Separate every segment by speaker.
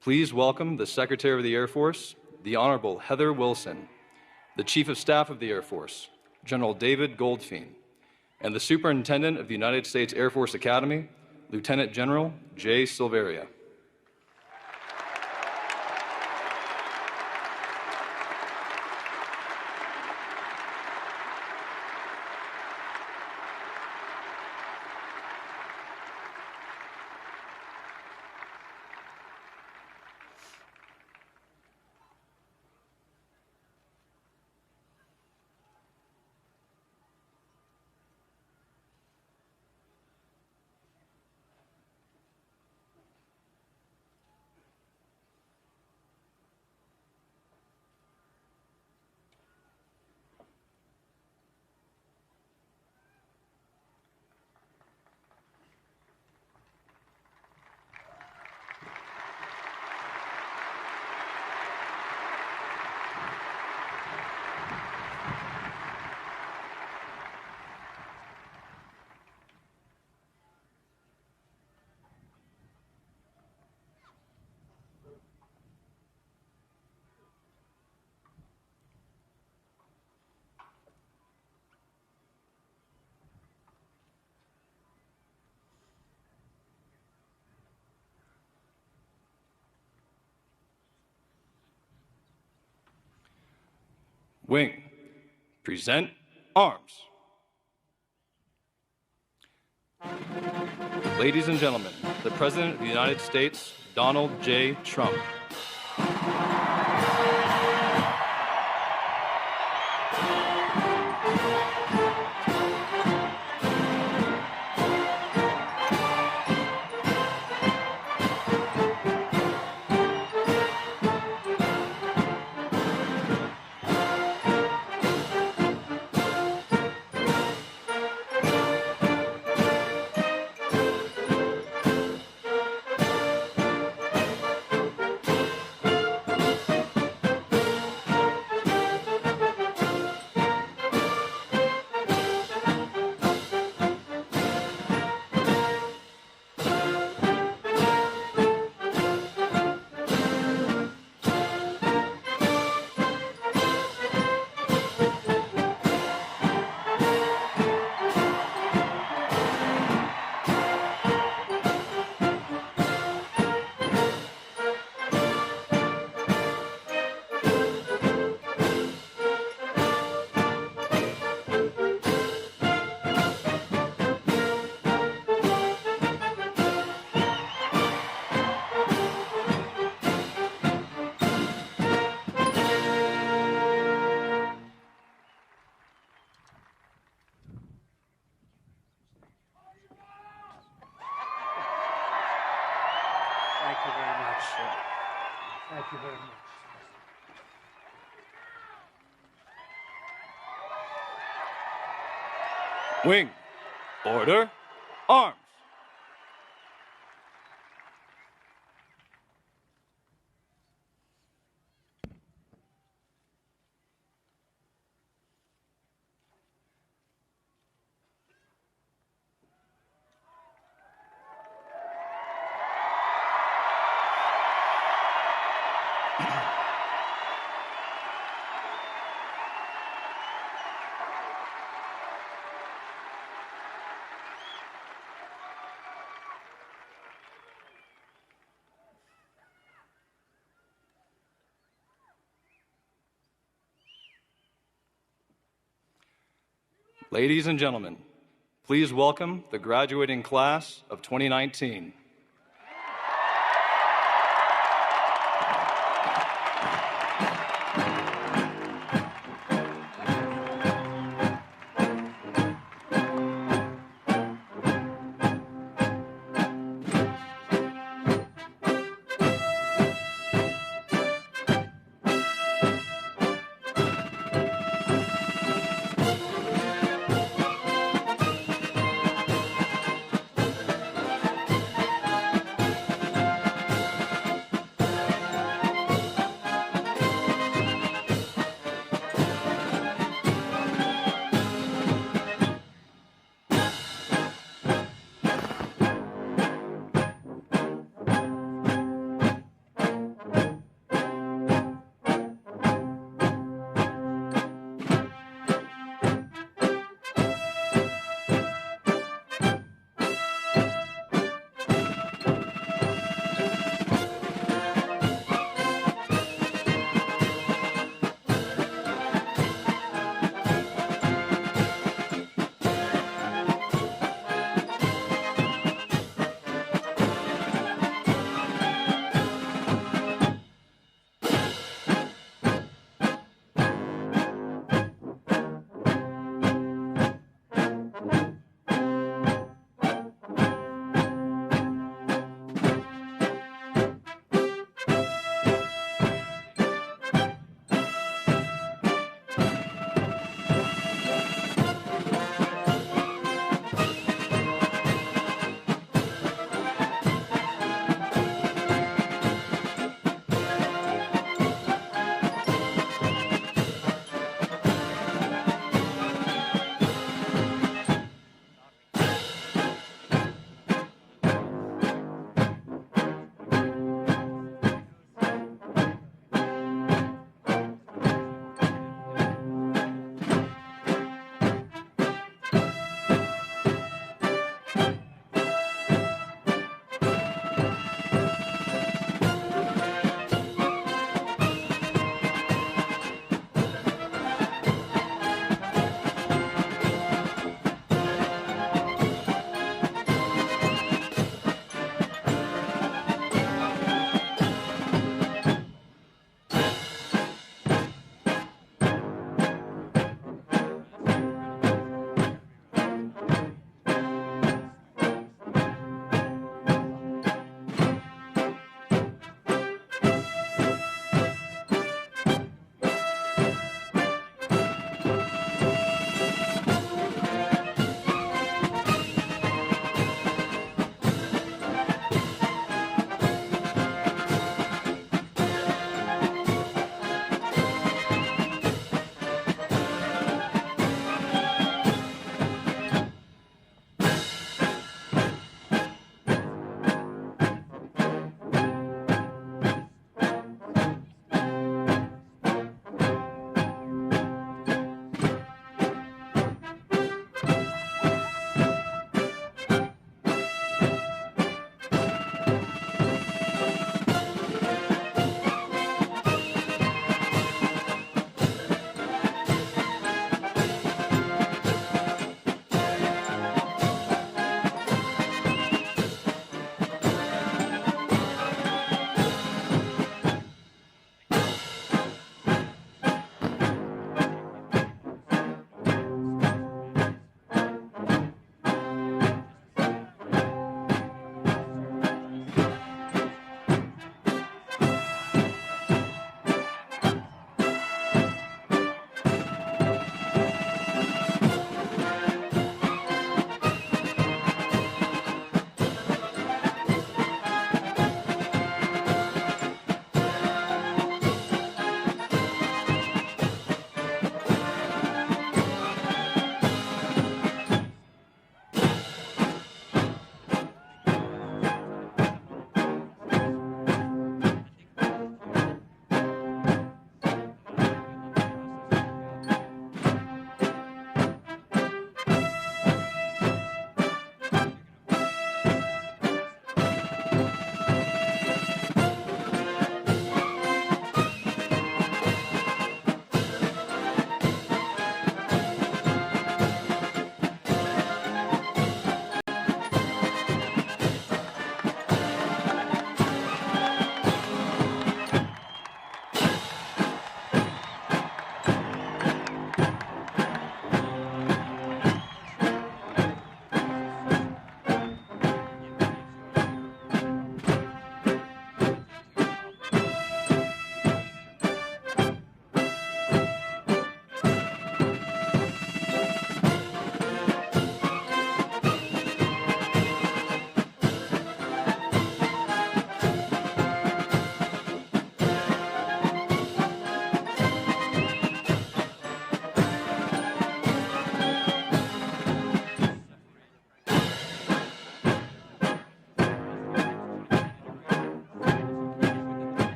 Speaker 1: Please welcome the Secretary of the Air Force, the Honorable Heather Wilson, the Chief of Staff of the Air Force, General David Goldfein, and the Superintendent of the United States Air Force Academy, Lieutenant General Jay Silveria. Wing, present arms. Ladies and gentlemen, the President of the United States, Donald J. Trump.
Speaker 2: Thank you very much. Thank you very much.
Speaker 1: Wing, order, arms. Ladies and gentlemen, please welcome the graduating class of 2019.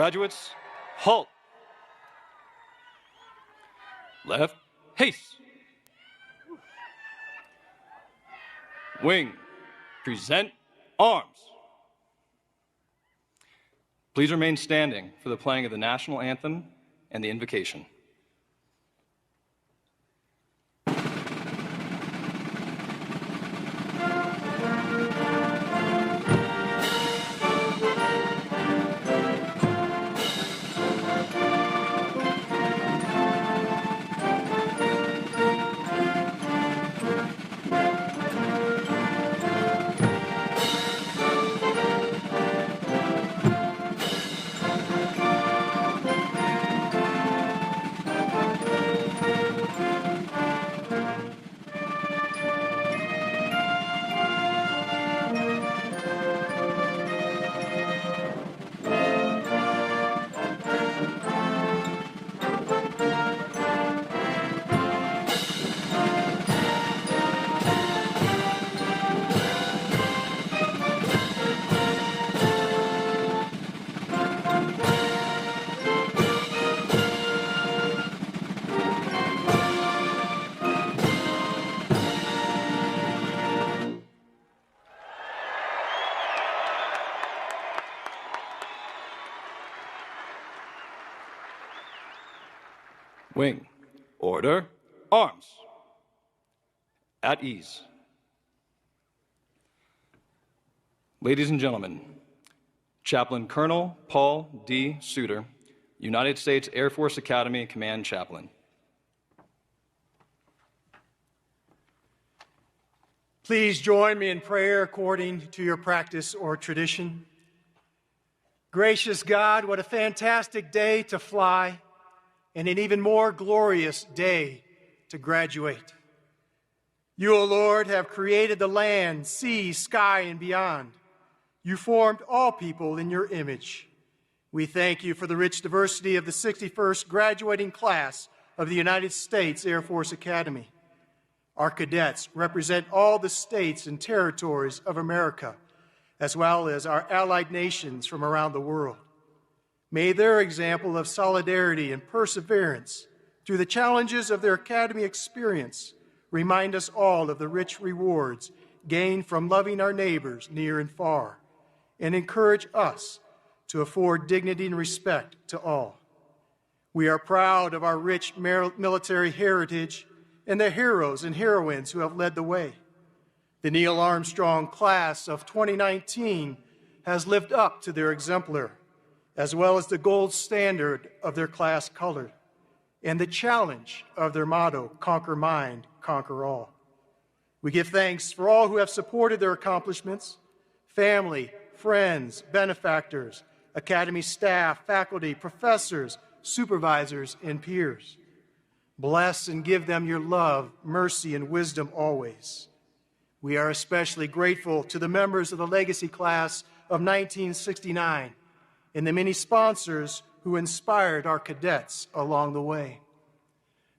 Speaker 1: Graduates, halt. Left, haste. Wing, present arms. Please remain standing for the playing of the national anthem and the invocation. Wing, order, arms. At ease. Ladies and gentlemen, Chaplain Colonel Paul D. Suter, United States Air Force Academy Command Chaplain.
Speaker 2: Please join me in prayer according to your practice or tradition. Gracious God, what a fantastic day to fly, and an even more glorious day to graduate. You, O Lord, have created the land, sea, sky, and beyond. You formed all people in your image. We thank you for the rich diversity of the 61st graduating class of the United States Air Force Academy. Our cadets represent all the states and territories of America, as well as our allied nations from around the world. May their example of solidarity and perseverance through the challenges of their academy experience remind us all of the rich rewards gained from loving our neighbors near and far, and encourage us to afford dignity and respect to all. We are proud of our rich military heritage and the heroes and heroines who have led the way. The Neil Armstrong class of 2019 has lived up to their exemplar, as well as the gold standard of their class color, and the challenge of their motto, conquer mind, conquer all. We give thanks for all who have supported their accomplishments, family, friends, benefactors, academy staff, faculty, professors, supervisors, and peers. Bless and give them your love, mercy, and wisdom always. We are especially grateful to the members of the Legacy Class of 1969 and the many sponsors who inspired our cadets along the way.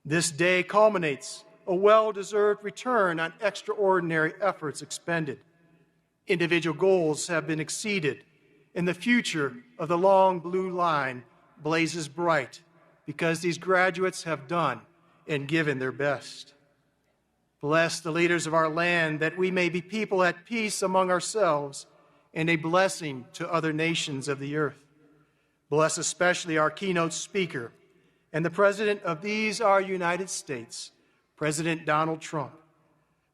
Speaker 2: This day culminates a well-deserved return on extraordinary efforts expended. Individual goals have been exceeded, and the future of the long blue line blazes bright because these graduates have done and given their best. Bless the leaders of our land that we may be people at peace among ourselves and a blessing to other nations of the earth. Bless especially our keynote speaker and the President of these, our United States, President Donald Trump,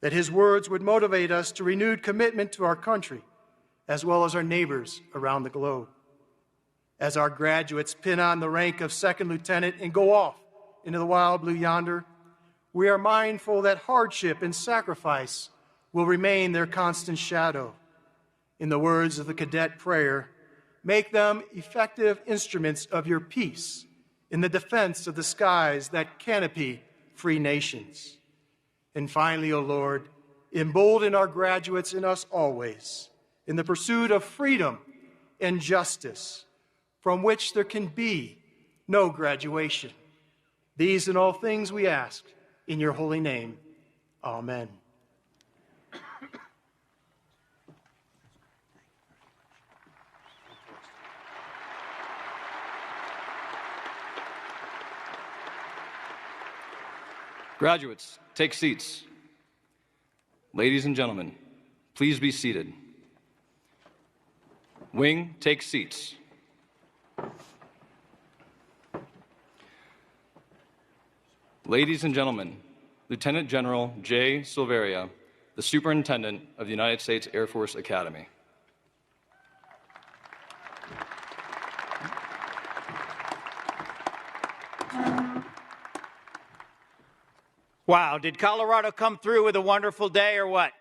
Speaker 2: that his words would motivate us to renewed commitment to our country, as well as our neighbors around the globe. As our graduates pin on the rank of second lieutenant and go off into the wild blue yonder, we are mindful that hardship and sacrifice will remain their constant shadow. In the words of the cadet prayer, make them effective instruments of your peace in the defense of the skies that canopy free nations. And finally, O Lord, embolden our graduates and us always in the pursuit of freedom and justice, from which there can be no graduation. These and all things we ask in your holy name. Amen.
Speaker 1: Graduates, take seats. Ladies and gentlemen, please be seated. Wing, take seats. Ladies and gentlemen, Lieutenant General Jay Silveria, the Superintendent of the United States Air Force Academy.
Speaker 3: Wow, did Colorado come through with a wonderful day or what?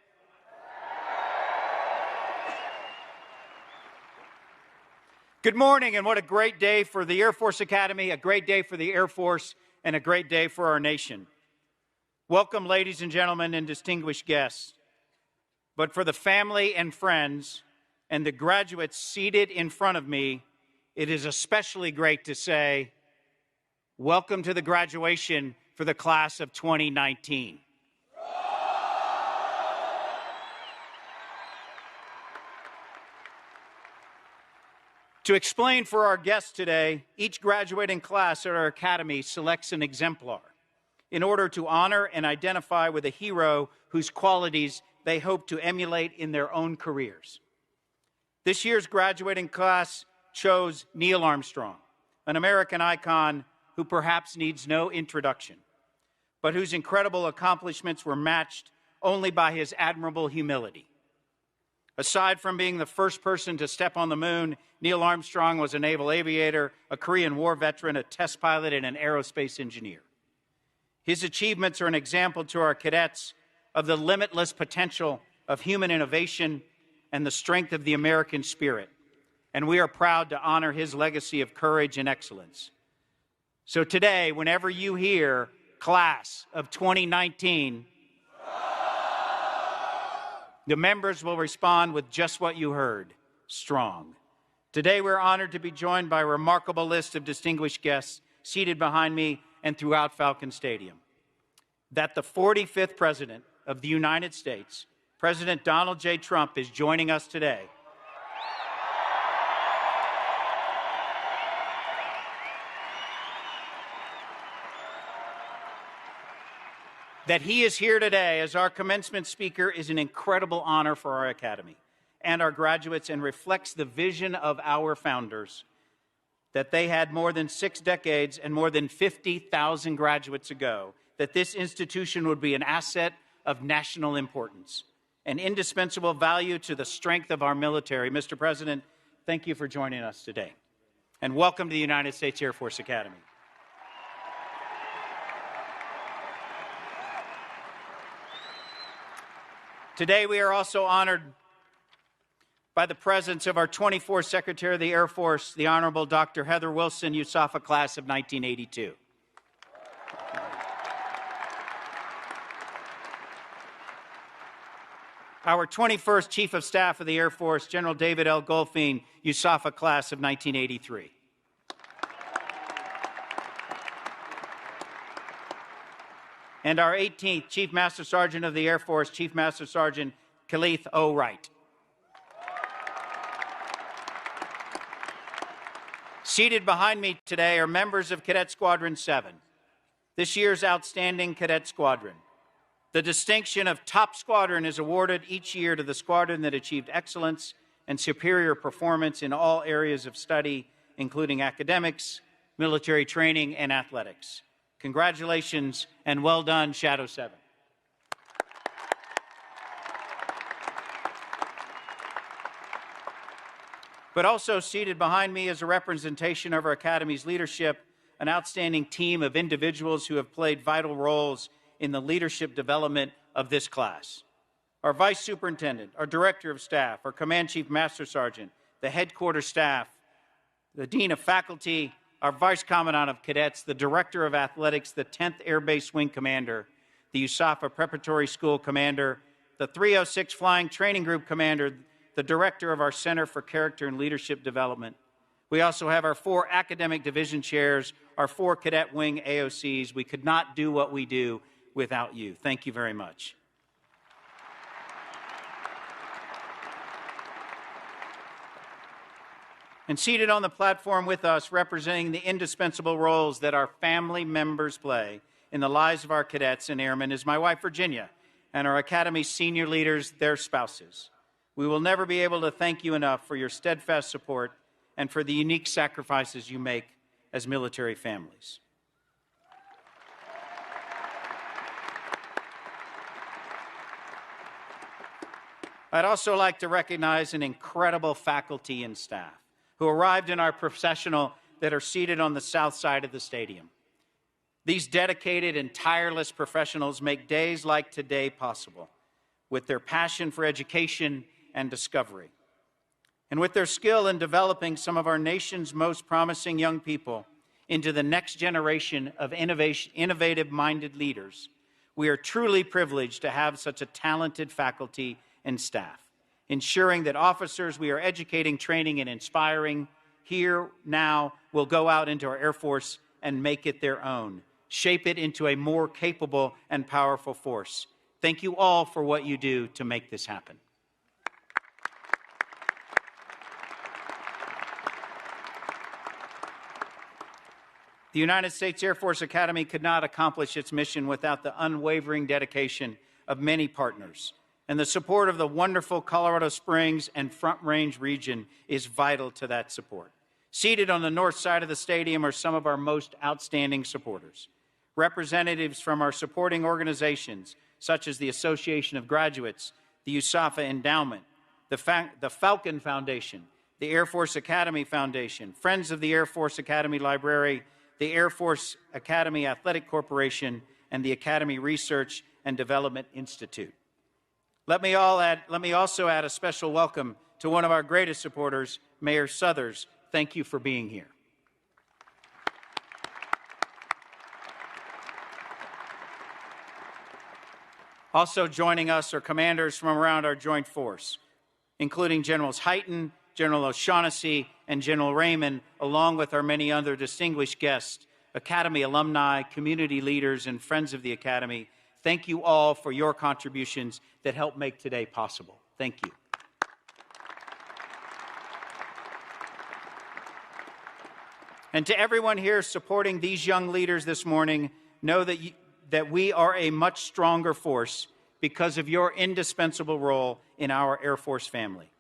Speaker 3: Good morning, and what a great day for the Air Force Academy, a great day for the Air Force, and a great day for our nation. Welcome, ladies and gentlemen, and distinguished guests. But for the family and friends and the graduates seated in front of me, it is especially great to say, welcome to the graduation for the class of 2019. To explain for our guests today, each graduating class at our academy selects an exemplar in order to honor and identify with a hero whose qualities they hope to emulate in their own careers. This year's graduating class chose Neil Armstrong, an American icon who perhaps needs no introduction, but whose incredible accomplishments were matched only by his admirable humility. Aside from being the first person to step on the moon, Neil Armstrong was a naval aviator, a Korean War veteran, a test pilot, and an aerospace engineer. His achievements are an example to our cadets of the limitless potential of human innovation and the strength of the American spirit, and we are proud to honor his legacy of courage and excellence. So today, whenever you hear class of 2019, the members will respond with just what you heard, strong. Today, we're honored to be joined by a remarkable list of distinguished guests seated behind me and throughout Falcon Stadium. That the 45th President of the United States, President Donald J. Trump, is joining us today. That he is here today as our commencement speaker is an incredible honor for our Academy and our graduates, and reflects the vision of our founders, that they had more than 6 decades and more than 50,000 graduates ago, that this institution would be an asset of national importance, an indispensable value to the strength of our military. Mr. President, thank you for joining us today, and welcome to the United States Air Force Academy. Today, we are also honored by the presence of our 24th Secretary of the Air Force, the Honorable Dr. Heather Wilson, USAFA class of 1982. Our 21st Chief of Staff of the Air Force, General David L. Goldfein, USAFA class of 1983. And our 18th Chief Master Sergeant of the Air Force, Chief Master Sergeant Khalith O. Wright. Seated behind me today are members of Cadet Squadron 7, this year's outstanding cadet squadron. The distinction of Top Squadron is awarded each year to the squadron that achieved excellence and superior performance in all areas of study, including academics, military training, and athletics. Congratulations and well done, Shadow 7. But also seated behind me is a representation of our Academy's leadership, an outstanding team of individuals who have played vital roles in the leadership development of this class. Our Vice Superintendent, our Director of Staff, our Command Chief Master Sergeant, the Headquarters Staff, the Dean of Faculty, our Vice Commandant of Cadets, the Director of Athletics, the 10th Air Base Wing Commander, the USAFA Preparatory School Commander, the 306 Flying Training Group Commander, the Director of our Center for Character and Leadership Development. We also have our 4 academic division chairs, our 4 cadet wing AOCs. We could not do what we do without you. Thank you very much. And seated on the platform with us, representing the indispensable roles that our family members play in the lives of our cadets and airmen is my wife, Virginia, and our Academy senior leaders, their spouses. We will never be able to thank you enough for your steadfast support and for the unique sacrifices you make as military families. I'd also like to recognize an incredible faculty and staff who arrived in our processional that are seated on the south side of the stadium. These dedicated and tireless professionals make days like today possible with their passion for education and discovery, and with their skill in developing some of our nation's most promising young people into the next generation of innovative-minded leaders. We are truly privileged to have such a talented faculty and staff, ensuring that officers we are educating, training, and inspiring here now will go out into our Air Force and make it their own, shape it into a more capable and powerful force. Thank you all for what you do to make this happen. The United States Air Force Academy could not accomplish its mission without the unwavering dedication of many partners, and the support of the wonderful Colorado Springs and Front Range region is vital to that support. Seated on the north side of the stadium are some of our most outstanding supporters. Representatives from our supporting organizations, such as the Association of Graduates, the USAFA Endowment, the Falcon Foundation, the Air Force Academy Foundation, Friends of the Air Force Academy Library, the Air Force Academy Athletic Corporation, and the Academy Research and Development Institute. Let me also add a special welcome to one of our greatest supporters, Mayor Suthers. Thank you for being here. Also joining us are commanders from around our joint force, including Generals Hyten, General O'Shaughnessy, and General Raymond, along with our many other distinguished guests, Academy alumni, community leaders, and friends of the Academy. Thank you all for your contributions that help make today possible. Thank you. And to everyone here supporting these young leaders this morning, know that we are a much stronger force because of your indispensable role in our Air Force family.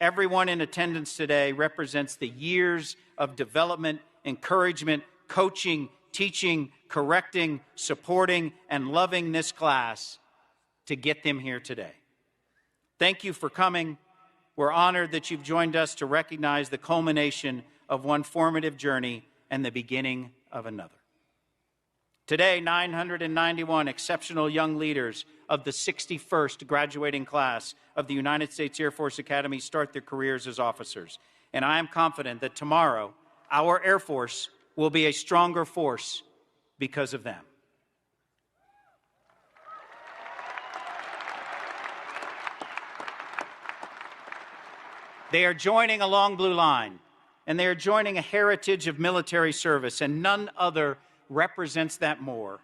Speaker 3: Everyone in attendance today represents the years of development, encouragement, coaching, teaching, correcting, supporting, and loving this class to get them here today. Thank you for coming. We're honored that you've joined us to recognize the culmination of one formative journey and the beginning of another. Today, 991 exceptional young leaders of the 61st graduating class of the United States Air Force Academy start their careers as officers. And I am confident that tomorrow, our Air Force will be a stronger force because of them. They are joining a long blue line, and they are joining a heritage of military service, and none other represents that more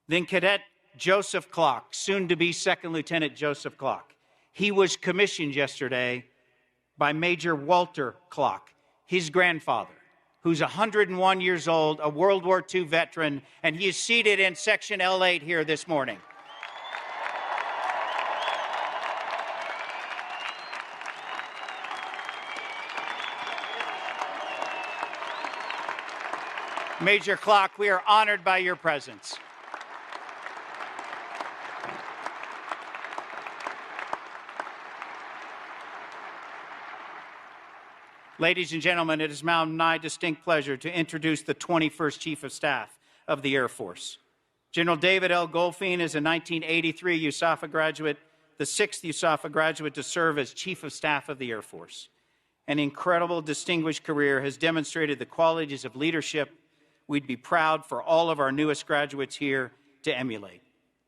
Speaker 3: than Cadet Joseph Clark, soon to be Second Lieutenant Joseph Clark. He was commissioned yesterday by Major Walter Clark, his grandfather, who's 101 years old, a World War II veteran, and he is seated in Section L8 here this morning. Major Clark, we are honored by your presence. Ladies and gentlemen, it is now my distinct pleasure to introduce the 21st Chief of Staff of the Air Force. General David L. Goldfein is a 1983 USAFA graduate, the 6th USAFA graduate to serve as Chief of Staff of the Air Force. An incredible, distinguished career has demonstrated the qualities of leadership we'd be proud for all of our newest graduates here to emulate.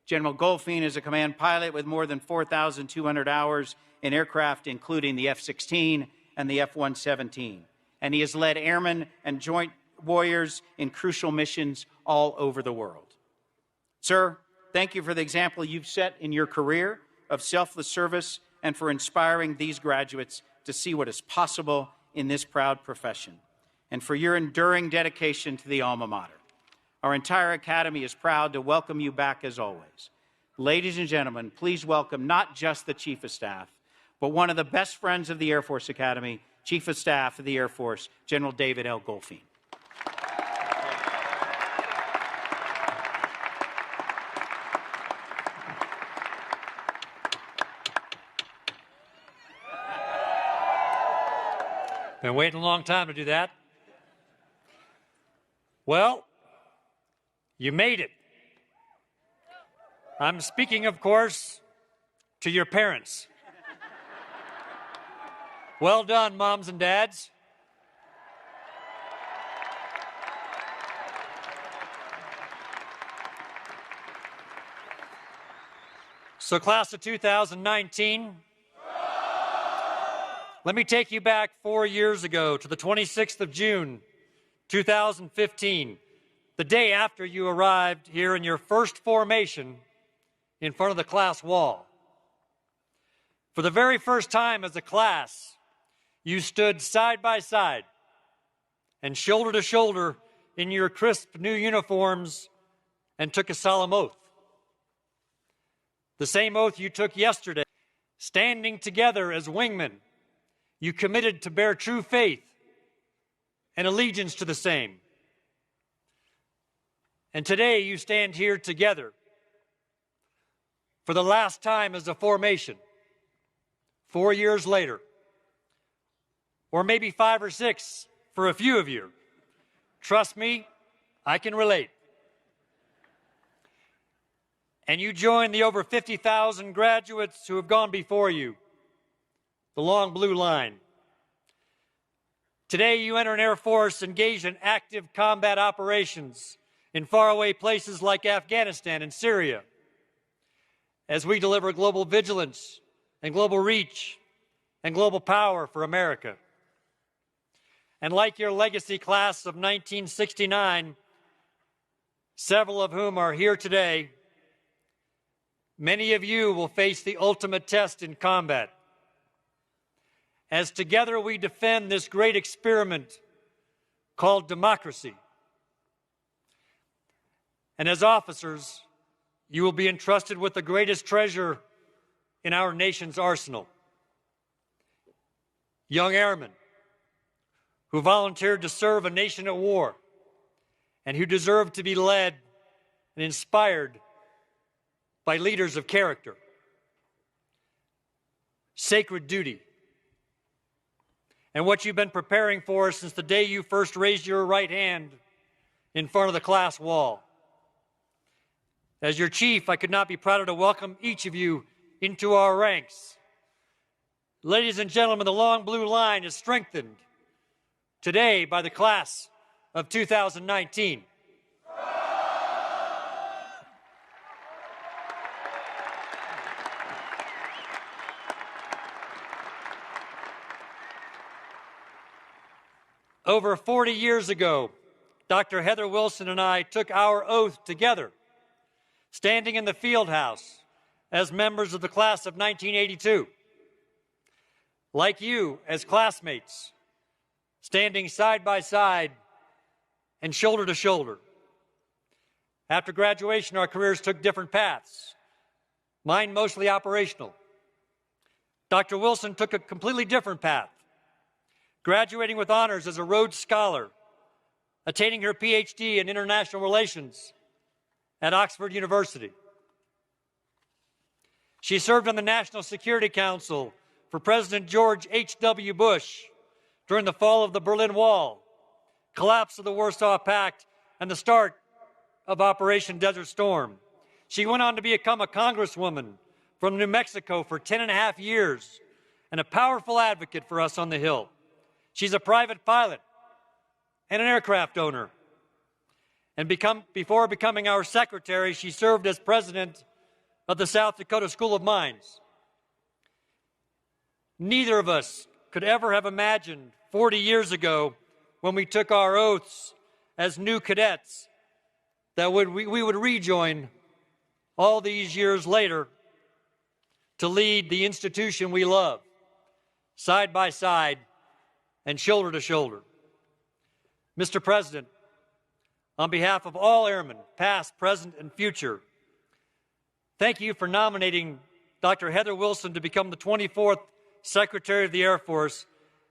Speaker 3: General Goldfein is a command pilot with more than 4,200 hours in aircraft, including the F-16 and the F-117. And he has led airmen and joint warriors in crucial missions all over the world. Sir, thank you for the example you've set in your career of selfless service and for inspiring these graduates to see what is possible in this proud profession, and for your enduring dedication to the alma mater. Our entire Academy is proud to welcome you back as always. Ladies and gentlemen, please welcome not just the Chief of Staff, but one of the best friends of the Air Force Academy, Chief of Staff of the Air Force, General David L. Goldfein.
Speaker 4: Been waiting a long time to do that. Well, you made it. I'm speaking, of course, to your parents. Well done, moms and dads. So, class of 2019, let me take you back 4 years ago to the 26th of June, 2015, the day after you arrived here in your first formation in front of the class wall. For the very first time as a class, you stood side by side and shoulder to shoulder in your crisp new uniforms and took a solemn oath. The same oath you took yesterday, standing together as wingmen. You committed to bear true faith and allegiance to the same. And today you stand here together for the last time as a formation, 4 years later, or maybe 5 or 6 for a few of you. Trust me, I can relate. And you join the over 50,000 graduates who have gone before you, the long blue line. Today you enter an Air Force engaged in active combat operations in faraway places like Afghanistan and Syria, as we deliver global vigilance and global reach and global power for America. And like your legacy class of 1969, several of whom are here today, many of you will face the ultimate test in combat, as together we defend this great experiment called democracy. And as officers, you will be entrusted with the greatest treasure in our nation's arsenal. Young airmen who volunteered to serve a nation at war and who deserve to be led and inspired by leaders of character. Sacred duty. And what you've been preparing for since the day you first raised your right hand in front of the class wall. As your chief, I could not be prouder to welcome each of you into our ranks. Ladies and gentlemen, the long blue line is strengthened today by the class of 2019. Over 40 years ago, Dr. Heather Wilson and I took our oath together, standing in the field house as members of the class of 1982. Like you, as classmates, standing side by side and shoulder to shoulder. After graduation, our careers took different paths, mine mostly operational. Dr. Wilson took a completely different path, graduating with honors as a Rhodes Scholar, attaining her PhD in International Relations at Oxford University. She served on the National Security Council for President George H.W. Bush during the fall of the Berlin Wall, collapse of the Warsaw Pact, and the start of Operation Desert Storm. She went on to become a congresswoman from New Mexico for 10.5 years and a powerful advocate for us on the Hill. She's a private pilot and an aircraft owner. And before becoming our secretary, she served as president of the South Dakota School of Mines. Neither of us could ever have imagined 40 years ago, when we took our oaths as new cadets, that we would rejoin all these years later to lead the institution we love, side by side and shoulder to shoulder. Mr. President, on behalf of all airmen, past, present, and future, thank you for nominating Dr. Heather Wilson to become the 24th Secretary of the Air Force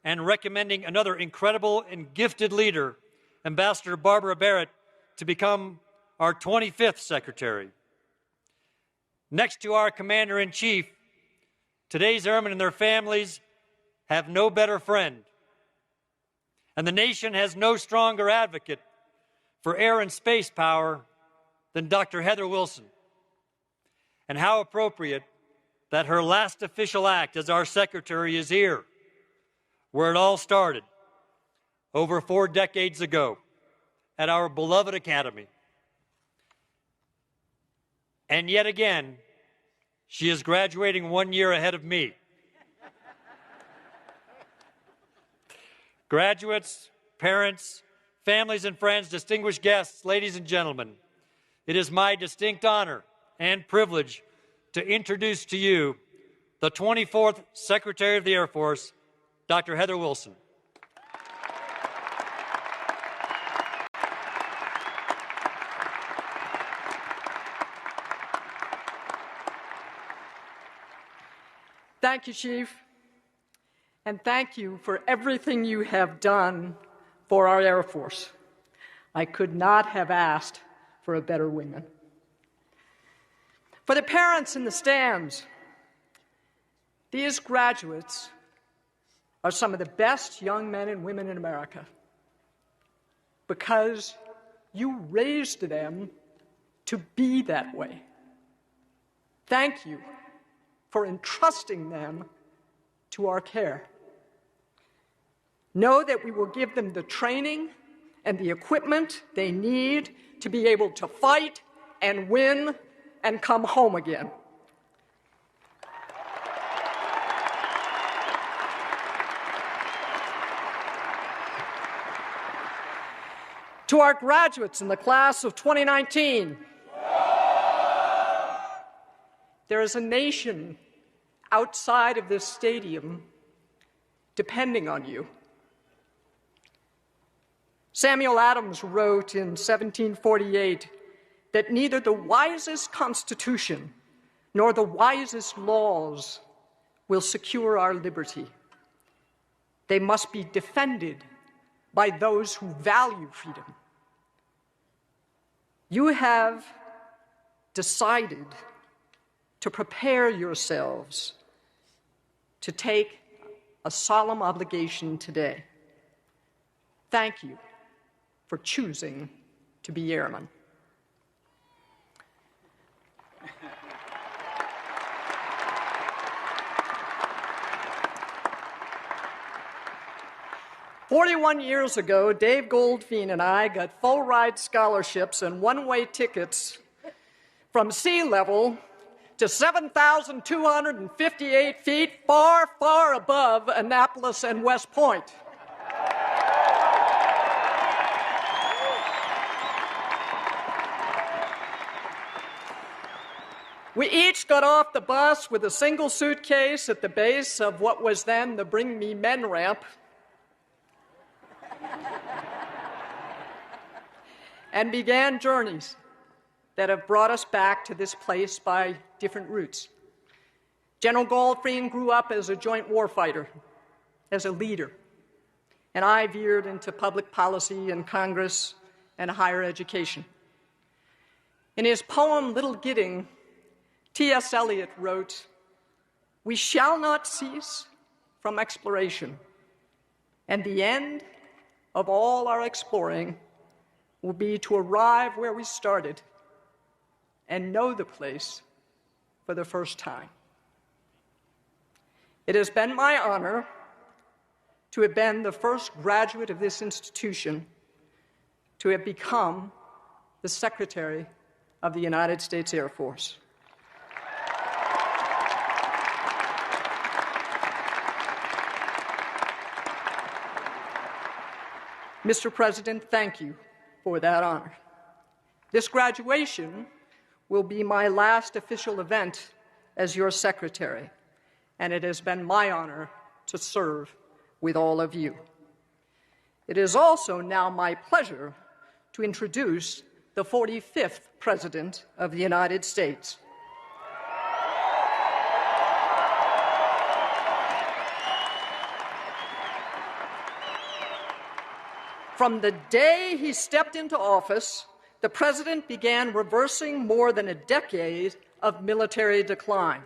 Speaker 4: and recommending another incredible and gifted leader, Ambassador Barbara Barrett, to become our 25th Secretary. Next to our Commander-in-Chief, today's airmen and their families have no better friend, and the nation has no stronger advocate for air and space power than Dr. Heather Wilson. And how appropriate that her last official act as our Secretary is here, where it all started over 4 decades ago at our beloved Academy. And yet again, she is graduating 1 year ahead of me. Graduates, parents, families and friends, distinguished guests, ladies and gentlemen, it is my distinct honor and privilege to introduce to you the 24th Secretary of the Air Force, Dr. Heather Wilson.
Speaker 5: Thank you, Chief, and thank you for everything you have done for our Air Force. I could not have asked for a better woman. For the parents in the stands, these graduates are some of the best young men and women in America because you raised them to be that way. Thank you for entrusting them to our care. Know that we will give them the training and the equipment they need to be able to fight and win and come home again. To our graduates in the class of 2019, there is a nation outside of this stadium depending on you. Samuel Adams wrote in 1748 that neither the wisest constitution nor the wisest laws will secure our liberty. They must be defended by those who value freedom. You have decided to prepare yourselves to take a solemn obligation today. Thank you for choosing to be airmen. "41 years ago, Dave Goldfein and I got full-ride scholarships and one-way tickets from sea level to 7,258 feet, far, far above Annapolis and West Point. We each got off the bus with a single suitcase at the base of what was then the Bring Me Men ramp and began journeys that have brought us back to this place by different routes. General Goldfein grew up as a joint warfighter, as a leader, and I veered into public policy and Congress and higher education. In his poem, Little Gidding, T.S. Eliot wrote, "We shall not cease from exploration, and the end of all our exploring will be to arrive where we started and know the place for the first time." It has been my honor to have been the first graduate of this institution to have become the Secretary of the United States Air Force. Mr. President, thank you for that honor. This graduation will be my last official event as your secretary, and it has been my honor to serve with all of you. It is also now my pleasure to introduce the 45th President of the United States. From the day he stepped into office, the President began reversing more than a decade of military decline.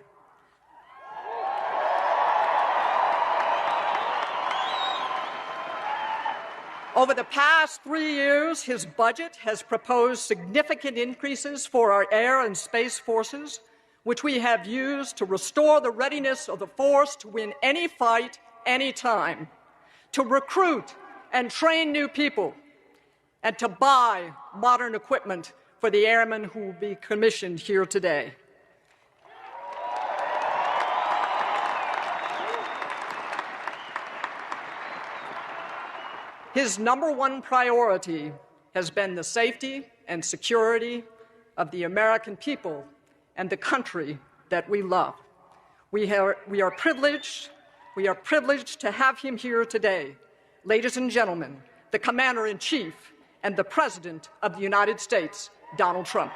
Speaker 5: Over the past 3 years, his budget has proposed significant increases for our air and space forces, which we have used to restore the readiness of the force to win any fight, anytime, to recruit and train new people, and to buy modern equipment for the airmen who will be commissioned here today. His number one priority has been the safety and security of the American people and the country that we love. We are privileged to have him here today. Ladies and gentlemen, the Commander-in-Chief and the President of the United States, Donald Trump.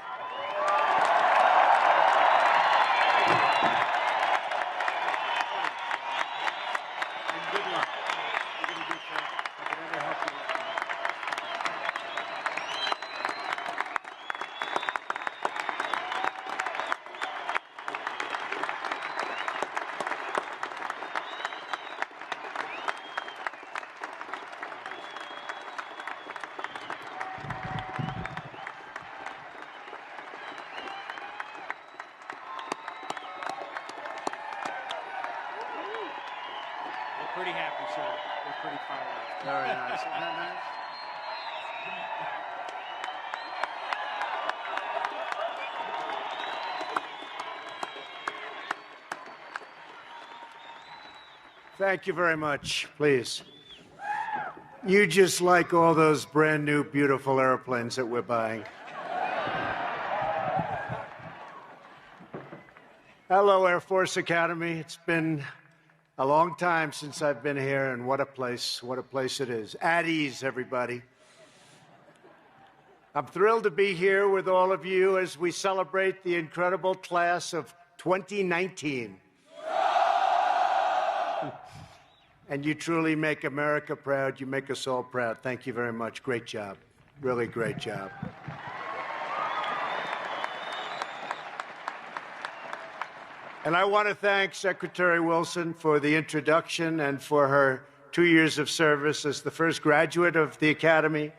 Speaker 3: Pretty happy, sir. We're pretty fired up.
Speaker 6: Very nice. Isn't that nice? Thank you very much. Please. You just like all those brand new, beautiful airplanes that we're buying. Hello, Air Force Academy. It's been a long time since I've been here, and what a place it is. At ease, everybody. I'm thrilled to be here with all of you as we celebrate the incredible class of 2019. And you truly make America proud. You make us all proud. Thank you very much. Great job. Really great job. And I want to thank Secretary Wilson for the introduction and for her 2 years of service as the first graduate of the Academy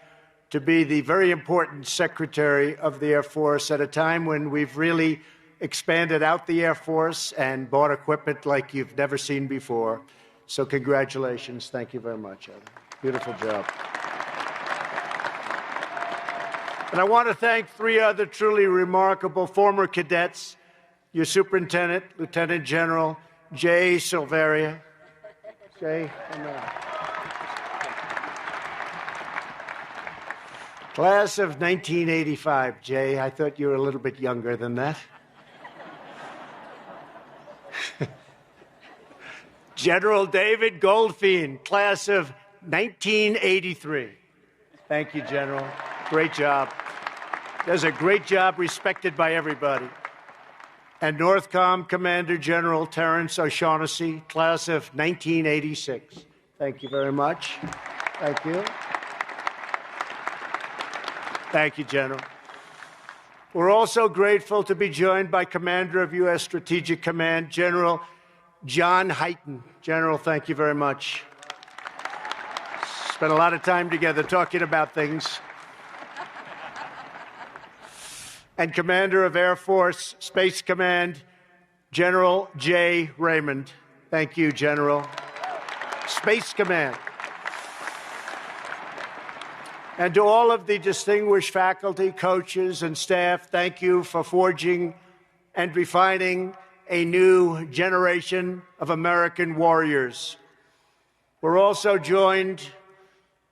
Speaker 6: to be the very important Secretary of the Air Force at a time when we've really expanded out the Air Force and bought equipment like you've never seen before. So congratulations. Thank you very much, Ed. Beautiful job. And I want to thank 3 other truly remarkable former cadets, your superintendent, Lieutenant General Jay Silveria. Jay, Class of 1985, Jay. I thought you were a little bit younger than that. General David Goldfein, class of 1983. Thank you, General. Great job. Does a great job, respected by everybody. And Northcom Commander General Terrence O'Shaughnessy, class of 1986. Thank you very much. Thank you. Thank you, General. We're also grateful to be joined by Commander of U.S. Strategic Command, General John Hyten. General, thank you very much. Spent a lot of time together talking about things. And Commander of Air Force Space Command, General Jay Raymond. Thank you, General. Space Command. And to all of the distinguished faculty, coaches, and staff, thank you for forging and refining a new generation of American warriors. We're also joined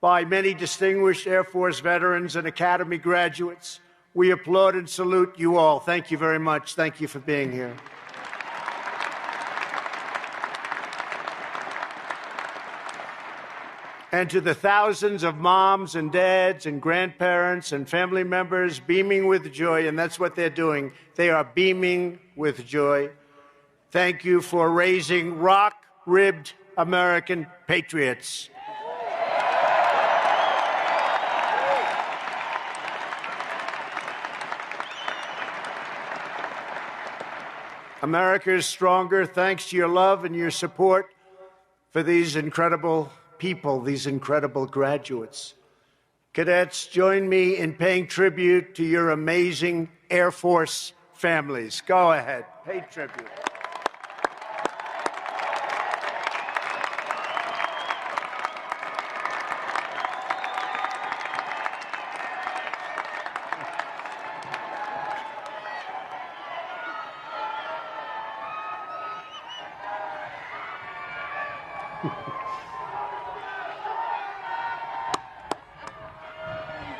Speaker 6: by many distinguished Air Force veterans and Academy graduates. We applaud and salute you all. Thank you very much. Thank you for being here. And to the thousands of moms and dads and grandparents and family members beaming with joy, and that's what they're doing. They are beaming with joy. Thank you for raising rock-ribbed American patriots. America is stronger thanks to your love and your support for these incredible people, these incredible graduates. Cadets, join me in paying tribute to your amazing Air Force families. Go ahead, pay tribute.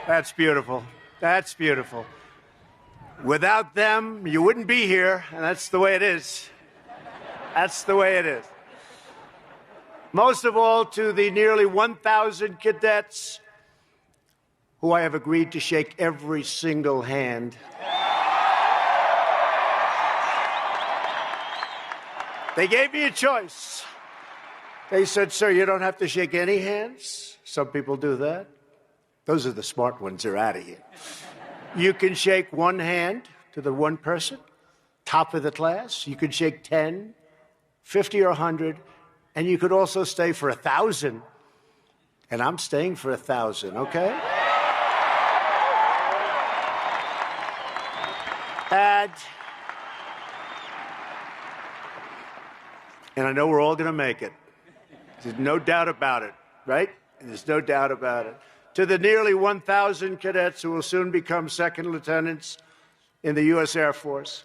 Speaker 6: That's beautiful. That's beautiful. Without them, you wouldn't be here, and that's the way it is. That's the way it is. Most of all, to the nearly 1,000 cadets who I have agreed to shake every single hand. They gave me a choice. They said, sir, you don't have to shake any hands. Some people do that. Those are the smart ones. They're out of here. You can shake one hand to the one person, top of the class. You could shake 10, 50, or 100. And you could also stay for 1,000. And I'm staying for 1,000, okay? And I know we're all going to make it. There's no doubt about it, right? There's no doubt about it. To the nearly 1,000 cadets who will soon become second lieutenants in the U.S. Air Force,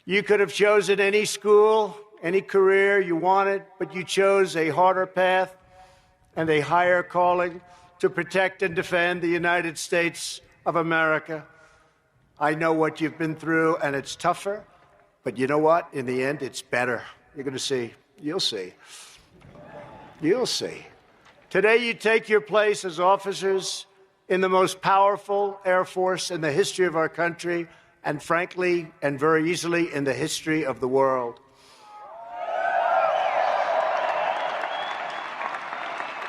Speaker 6: you could have chosen any school, any career you wanted, but you chose a harder path and a higher calling to protect and defend the United States of America. I know what you've been through, and it's tougher, but you know what? In the end, it's better. You're going to see. You'll see. You'll see. Today, you take your place as officers in the most powerful Air Force in the history of our country, and frankly, and very easily, in the history of the world.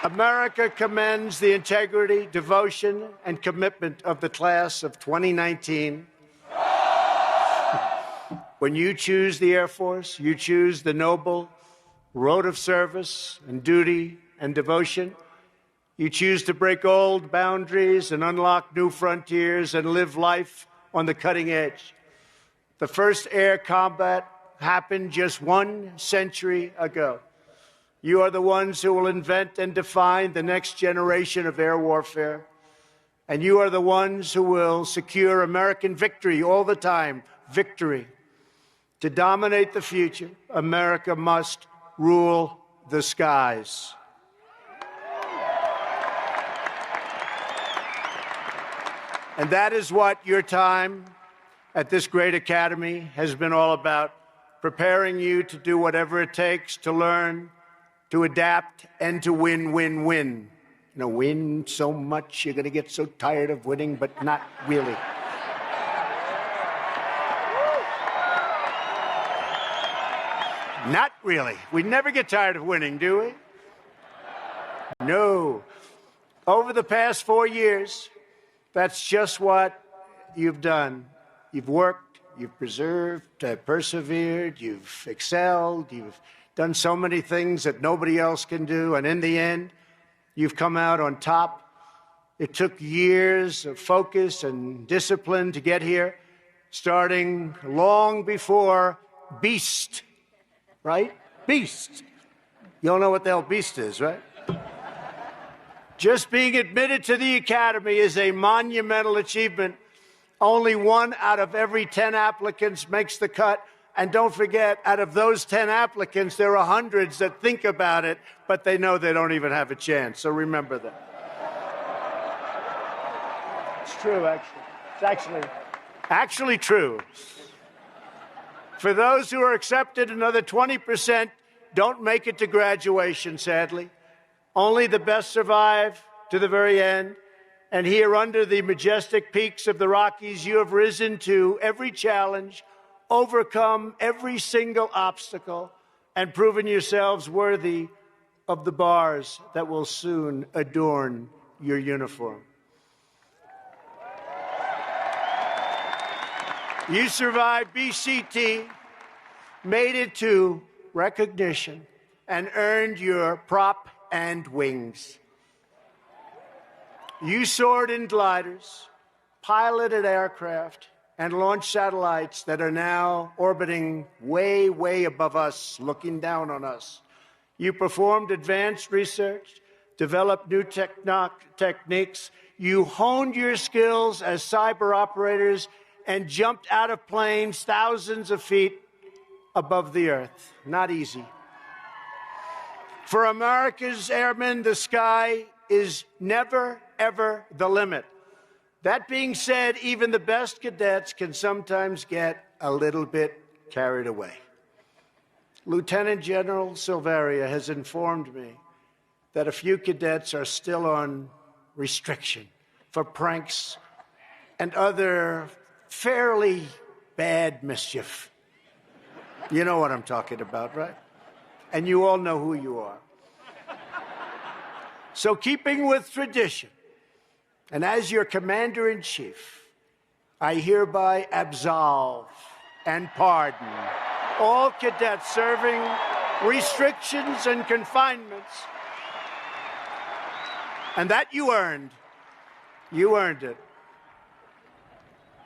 Speaker 6: America commends the integrity, devotion, and commitment of the class of 2019. When you choose the Air Force, you choose the noble road of service and duty and devotion. You choose to break old boundaries and unlock new frontiers and live life on the cutting edge. The first air combat happened just 1 century ago. You are the ones who will invent and define the next generation of air warfare. And you are the ones who will secure American victory all the time. Victory. To dominate the future, America must rule the skies. And that is what your time at this great academy has been all about, preparing you to do whatever it takes to learn, to adapt, and to win, win, win. You know, win so much you're going to get so tired of winning, but not really. Not really. We never get tired of winning, do we? No. Over the past 4 years, that's just what you've done. You've worked, you've preserved, persevered, you've excelled, you've done so many things that nobody else can do, and in the end, you've come out on top. It took years of focus and discipline to get here, starting long before BEAST, right? BEAST. You all know what the hell BEAST is, right? Just being admitted to the academy is a monumental achievement. Only 1 out of every 10 applicants makes the cut. And don't forget, out of those 10 applicants, there are hundreds that think about it, but they know they don't even have a chance. So remember that. It's true, actually. It's actually true. For those who are accepted, another 20% don't make it to graduation, sadly. Only the best survive to the very end. And here under the majestic peaks of the Rockies, you have risen to every challenge, overcome every single obstacle, and proven yourselves worthy of the bars that will soon adorn your uniform. You survived BCT, made it to recognition, and earned your prop and wings. You soared in gliders, piloted aircraft, and launched satellites that are now orbiting way, way above us, looking down on us. You performed advanced research, developed new techniques. You honed your skills as cyber operators and jumped out of planes thousands of feet above the earth. Not easy. For America's airmen, the sky is never, ever the limit. That being said, even the best cadets can sometimes get a little bit carried away. Lieutenant General Silveria has informed me that a few cadets are still on restriction for pranks and other fairly bad mischief. You know what I'm talking about, right? And you all know who you are. So, keeping with tradition, and as your commander-in-chief, I hereby absolve and pardon all cadets serving restrictions and confinements. And that you earned. You earned it.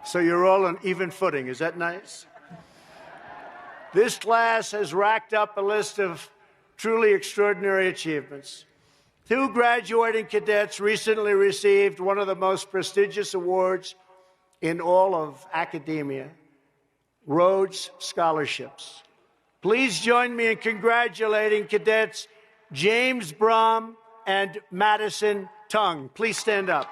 Speaker 6: So you're all on even footing. Is that nice? This class has racked up a list of truly extraordinary achievements. 2 graduating cadets recently received one of the most prestigious awards in all of academia, Rhodes Scholarships. Please join me in congratulating cadets James Brom and Madison Tung. Please stand up.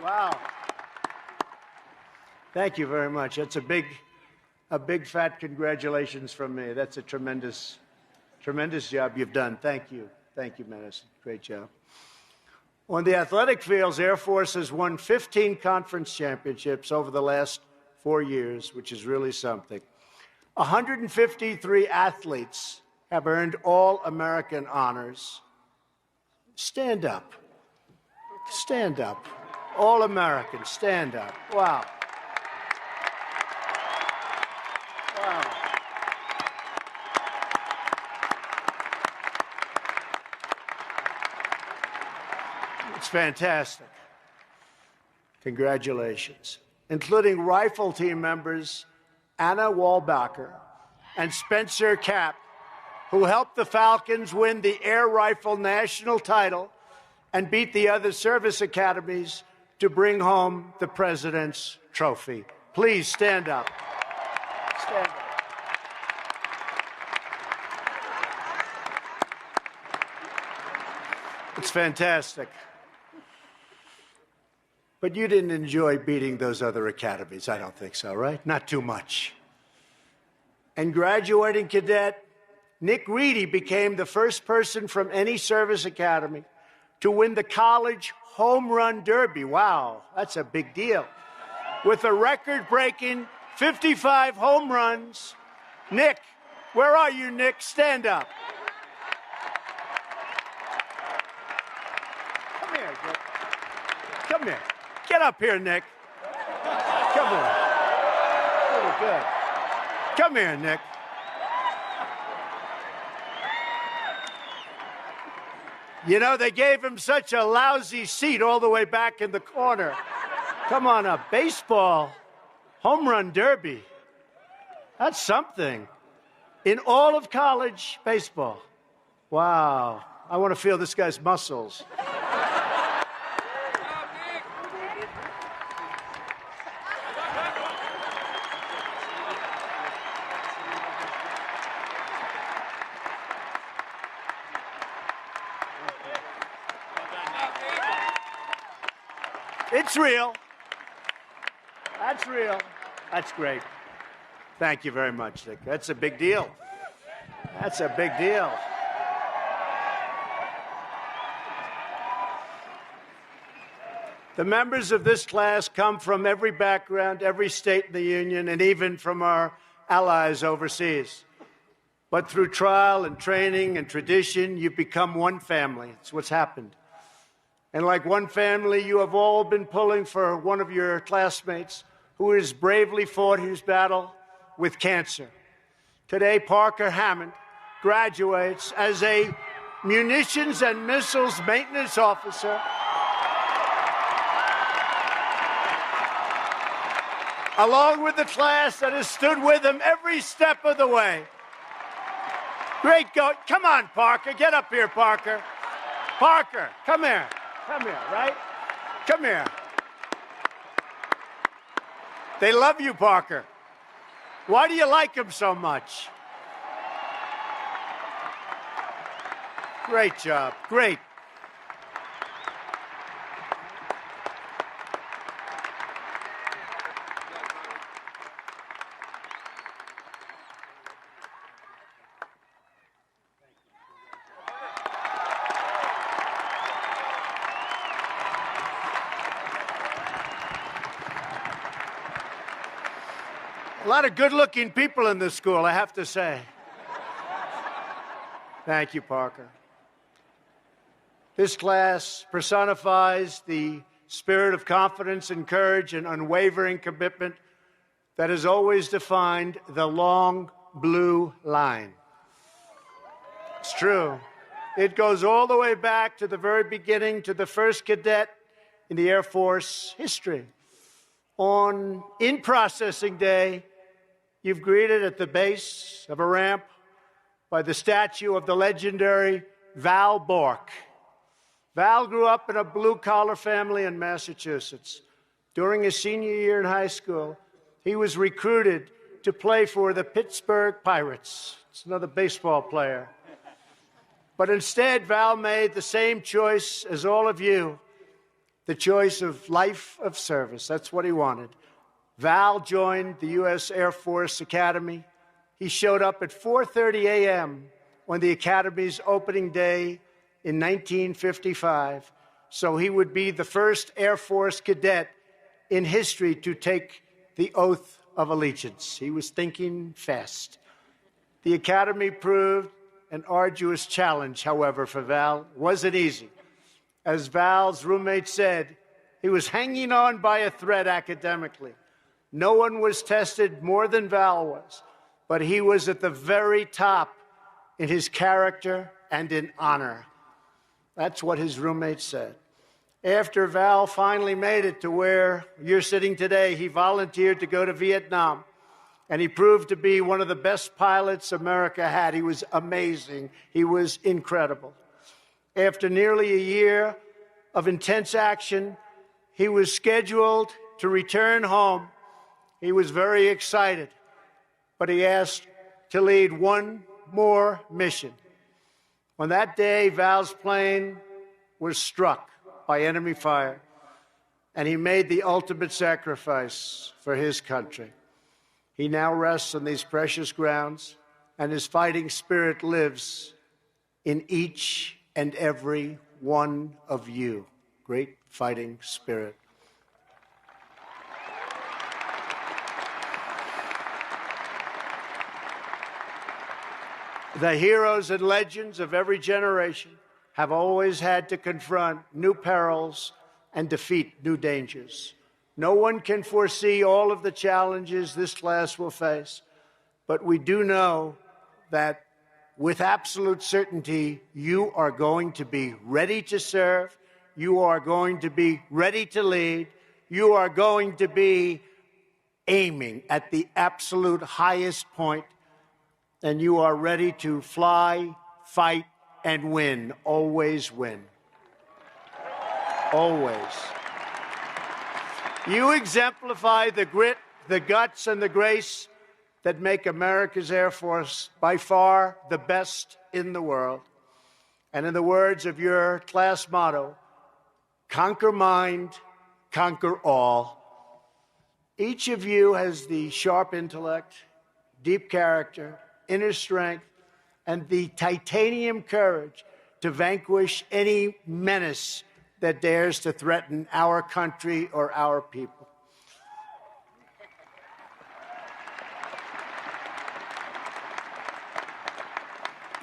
Speaker 6: Wow. Thank you very much. That's a big fat congratulations from me. That's a tremendous job you've done. Thank you. Thank you, Madison. Great job. On the athletic fields, Air Force has won 15 conference championships over the last 4 years, which is really something. 153 athletes have earned All-American honors. Stand up. Stand up. All-American, stand up. Wow. Wow. It's fantastic. Congratulations. Including rifle team members Anna Walbacher and Spencer Kapp, who helped the Falcons win the air rifle national title and beat the other service academies to bring home the President's Trophy. Please stand up. Stand up. It's fantastic. But you didn't enjoy beating those other academies. I don't think so, right? Not too much. And graduating cadet Nick Reedy became the first person from any service academy to win the college home run derby. Wow, that's a big deal. With a record-breaking 55 home runs. Nick, where are you, Nick? Stand up. Come here, Nick. Come here. Get up here, Nick. Come here. Really good. Come here, Nick. You know, they gave him such a lousy seat all the way back in the corner. Come on up. Baseball, home run derby. That's something. In all of college baseball. Wow. I want to feel this guy's muscles. It's real. That's real. That's great. Thank you very much, Dick. That's a big deal. That's a big deal. The members of this class come from every background, every state in the Union, and even from our allies overseas. But through trial and training and tradition, you've become one family. It's what's happened. And like one family, you have all been pulling for one of your classmates who has bravely fought his battle with cancer. Today, Parker Hammond graduates as a munitions and missiles maintenance officer along with the class that has stood with him every step of the way. Great go. Come on, Parker. Get up here, Parker. Parker, come here. Come here, right? Come here. They love you, Parker. Why do you like him so much? Great job. Great. A lot of good-looking people in this school, I have to say. Thank you, Parker. This class personifies the spirit of confidence and courage and unwavering commitment that has always defined the long blue line. It's true. It goes all the way back to the very beginning, to the first cadet in the Air Force history. On in-processing day, you've greeted at the base of a ramp by the statue of the legendary Val Bork. Val grew up in a blue-collar family in Massachusetts. During his senior year in high school, he was recruited to play for the Pittsburgh Pirates. It's another baseball player. But instead, Val made the same choice as all of you, the choice of life of service. That's what he wanted. Val joined the U.S. Air Force Academy. He showed up at 4:30 a.m. on the Academy's opening day in 1955, so he would be the first Air Force cadet in history to take the oath of allegiance. He was thinking fast. The Academy proved an arduous challenge, however, for Val. It wasn't easy. As Val's roommate said, he was hanging on by a thread academically. No one was tested more than Val was, but he was at the very top in his character and in honor. That's what his roommate said. After Val finally made it to where you're sitting today, he volunteered to go to Vietnam, and he proved to be one of the best pilots America had. He was amazing. He was incredible. After nearly a year of intense action, he was scheduled to return home. He was very excited, but he asked to lead one more mission. On that day, Val's plane was struck by enemy fire, and he made the ultimate sacrifice for his country. He now rests on these precious grounds, and his fighting spirit lives in each and every one of you. Great fighting spirit. The heroes and legends of every generation have always had to confront new perils and defeat new dangers. No one can foresee all of the challenges this class will face, but we do know that with absolute certainty, you are going to be ready to serve, you are going to be ready to lead, you are going to be aiming at the absolute highest point, and you are ready to fly, fight, and win. Always win. Always. You exemplify the grit, the guts, and the grace that make America's Air Force by far the best in the world. And in the words of your class motto, conquer mind, conquer all. Each of you has the sharp intellect, deep character, inner strength, and the titanium courage to vanquish any menace that dares to threaten our country or our people.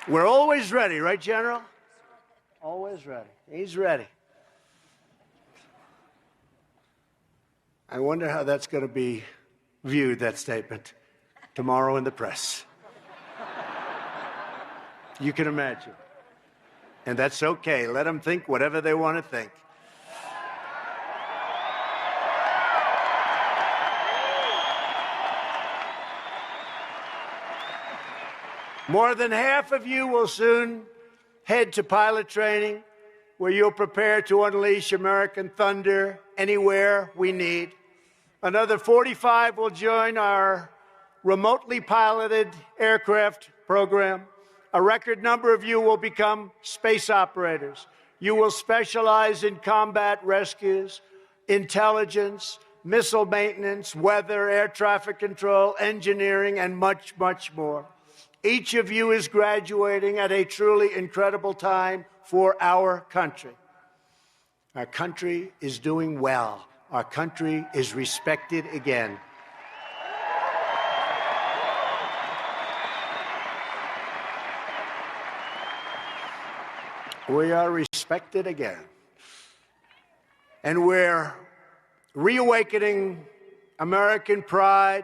Speaker 6: We're always ready, right, General? Always ready. He's ready. I wonder how that's going to be viewed, that statement, tomorrow in the press. You can imagine. And that's okay. Let them think whatever they want to think. More than half of you will soon head to pilot training, where you'll prepare to unleash American thunder anywhere we need. Another 45 will join our remotely piloted aircraft program. A record number of you will become space operators. You will specialize in combat rescues, intelligence, missile maintenance, weather, air traffic control, engineering, and much, much more. Each of you is graduating at a truly incredible time for our country. Our country is doing well. Our country is respected again. We are respected again. And we're reawakening American pride,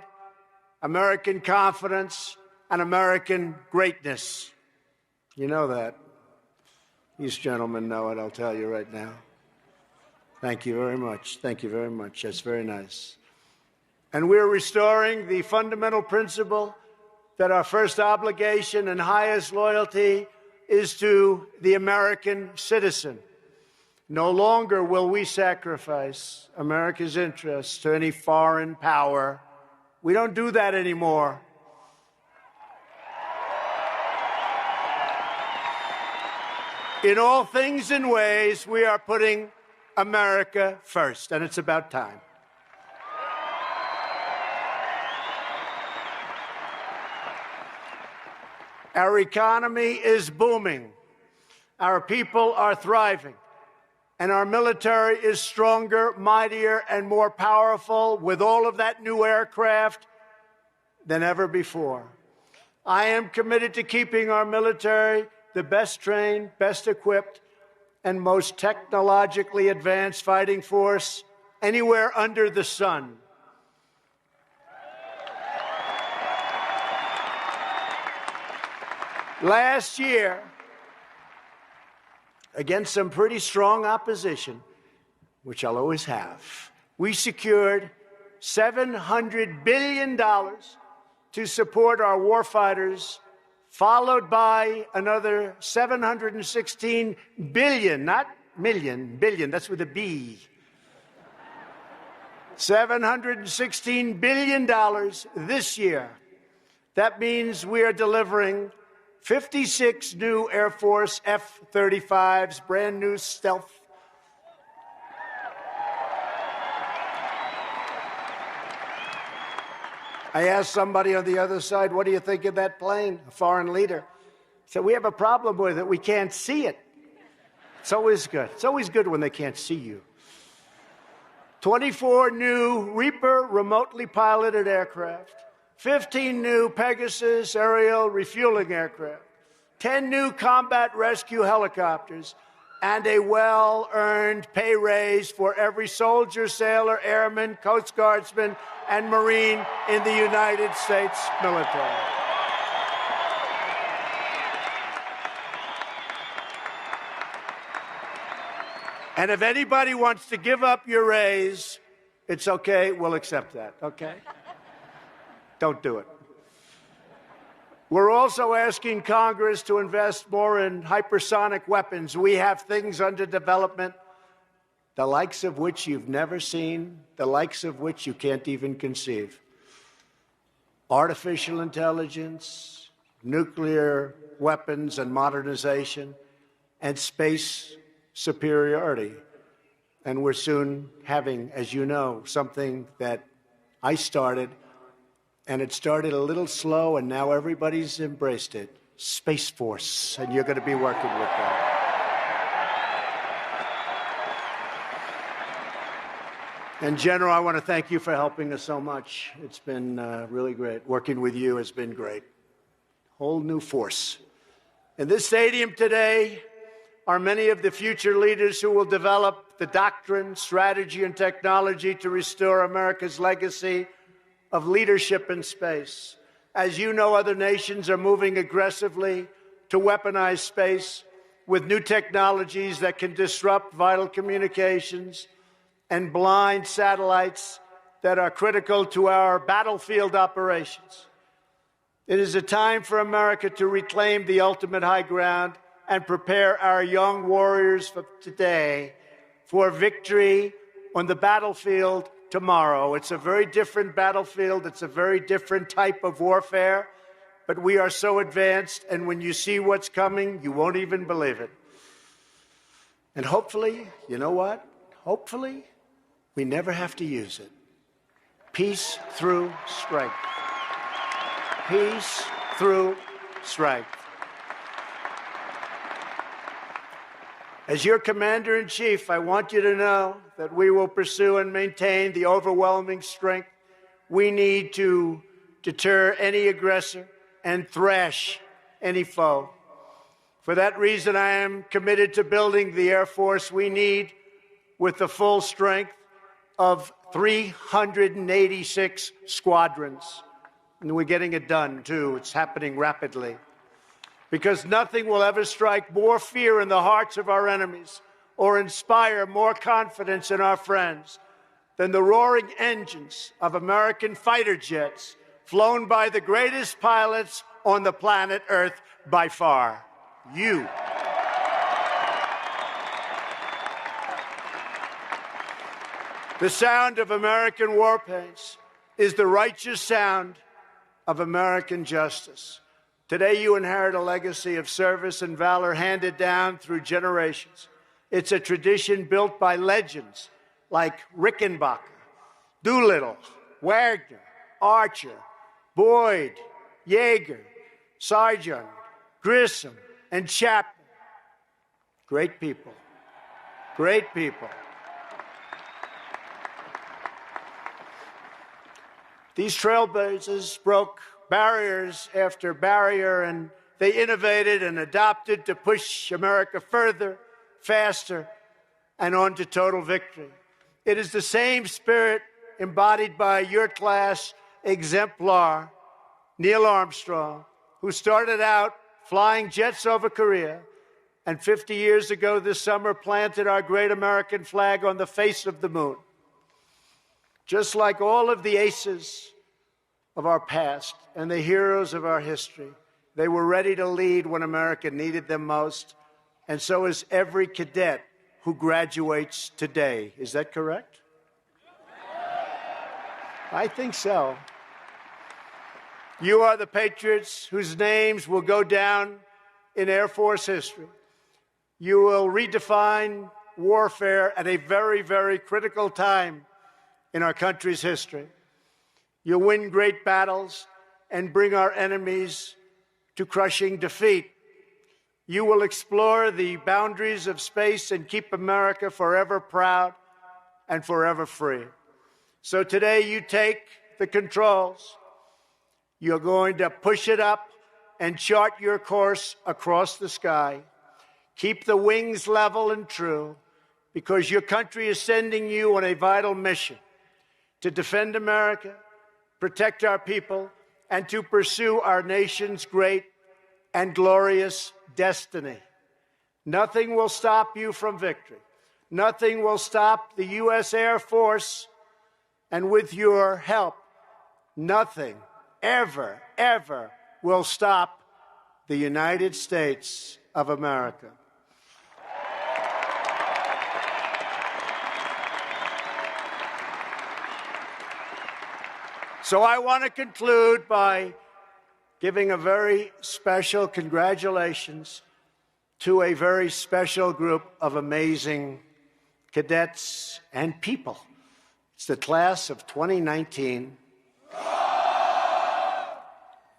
Speaker 6: American confidence, and American greatness. You know that. These gentlemen know it, I'll tell you right now. Thank you very much. Thank you very much. That's very nice. And we're restoring the fundamental principle that our first obligation and highest loyalty is to the American citizen. No longer will we sacrifice America's interests to any foreign power. We don't do that anymore. In all things and ways, we are putting America first, and it's about time. Our economy is booming. Our people are thriving. And our military is stronger, mightier, and more powerful with all of that new aircraft than ever before. I am committed to keeping our military the best trained, best equipped, and most technologically advanced fighting force anywhere under the sun. Last year, against some pretty strong opposition, which I'll always have, we secured $700 billion to support our warfighters, followed by another $716 billion, not million, billion, that's with a B. $716 billion this year. That means we are delivering 56 new Air Force F-35s, brand new stealth. I asked somebody on the other side, what do you think of that plane? A foreign leader. He said, we have a problem with it. We can't see it. It's always good. It's always good when they can't see you. 24 new Reaper remotely piloted aircraft, 15 new Pegasus aerial refueling aircraft, 10 new combat rescue helicopters, and a well-earned pay raise for every soldier, sailor, airman, Coast Guardsman, and Marine in the United States military. And if anybody wants to give up your raise, it's okay, we'll accept that, okay? Don't do it. We're also asking Congress to invest more in hypersonic weapons. We have things under development, the likes of which you've never seen, the likes of which you can't even conceive. Artificial intelligence, nuclear weapons and modernization, and space superiority. And we're soon having, as you know, something that I started, and it started a little slow, and now everybody's embraced it, Space Force, and you're going to be working with them. And General, I want to thank you for helping us so much. It's been really great. Working with you has been great. Whole new force. In this stadium today are many of the future leaders who will develop the doctrine, strategy, and technology to restore America's legacy of leadership in space. As you know, other nations are moving aggressively to weaponize space with new technologies that can disrupt vital communications and blind satellites that are critical to our battlefield operations. It is a time for America to reclaim the ultimate high ground and prepare our young warriors for today for victory on the battlefield tomorrow. It's a very different battlefield. It's a very different type of warfare, but we are so advanced, and when you see what's coming, you won't even believe it. And hopefully, you know what? Hopefully, we never have to use it. Peace through strength. Peace through strength. As your commander-in-chief, I want you to know that we will pursue and maintain the overwhelming strength we need to deter any aggressor and thrash any foe. For that reason, I am committed to building the Air Force we need with the full strength of 386 squadrons. And we're getting it done, too. It's happening rapidly. Because nothing will ever strike more fear in the hearts of our enemies or inspire more confidence in our friends than the roaring engines of American fighter jets flown by the greatest pilots on the planet Earth by far. You. The sound of American war paints is the righteous sound of American justice. Today, you inherit a legacy of service and valor handed down through generations. It's a tradition built by legends like Rickenbacker, Doolittle, Wagner, Archer, Boyd, Yeager, Sargent, Grissom, and Chapman. Great people. Great people. These trailblazers broke barriers after barrier, and they innovated and adopted to push America further, faster, and on to total victory. It is the same spirit embodied by your class exemplar, Neil Armstrong, who started out flying jets over Korea, and 50 years ago this summer planted our great American flag on the face of the moon. Just like all of the aces of our past and the heroes of our history, they were ready to lead when America needed them most, and so is every cadet who graduates today. Is that correct? I think so. You are the patriots whose names will go down in Air Force history. You will redefine warfare at a very, very critical time in our country's history. You'll win great battles and bring our enemies to crushing defeat. You will explore the boundaries of space and keep America forever proud and forever free. So today you take the controls. You're going to push it up and chart your course across the sky. Keep the wings level and true, because your country is sending you on a vital mission to defend America, protect our people, and to pursue our nation's great and glorious destiny. Nothing will stop you from victory. Nothing will stop the U.S. Air Force, and with your help, nothing ever, ever will stop the United States of America. So I want to conclude by giving a very special congratulations to a very special group of amazing cadets, and people. It's the class of 2019.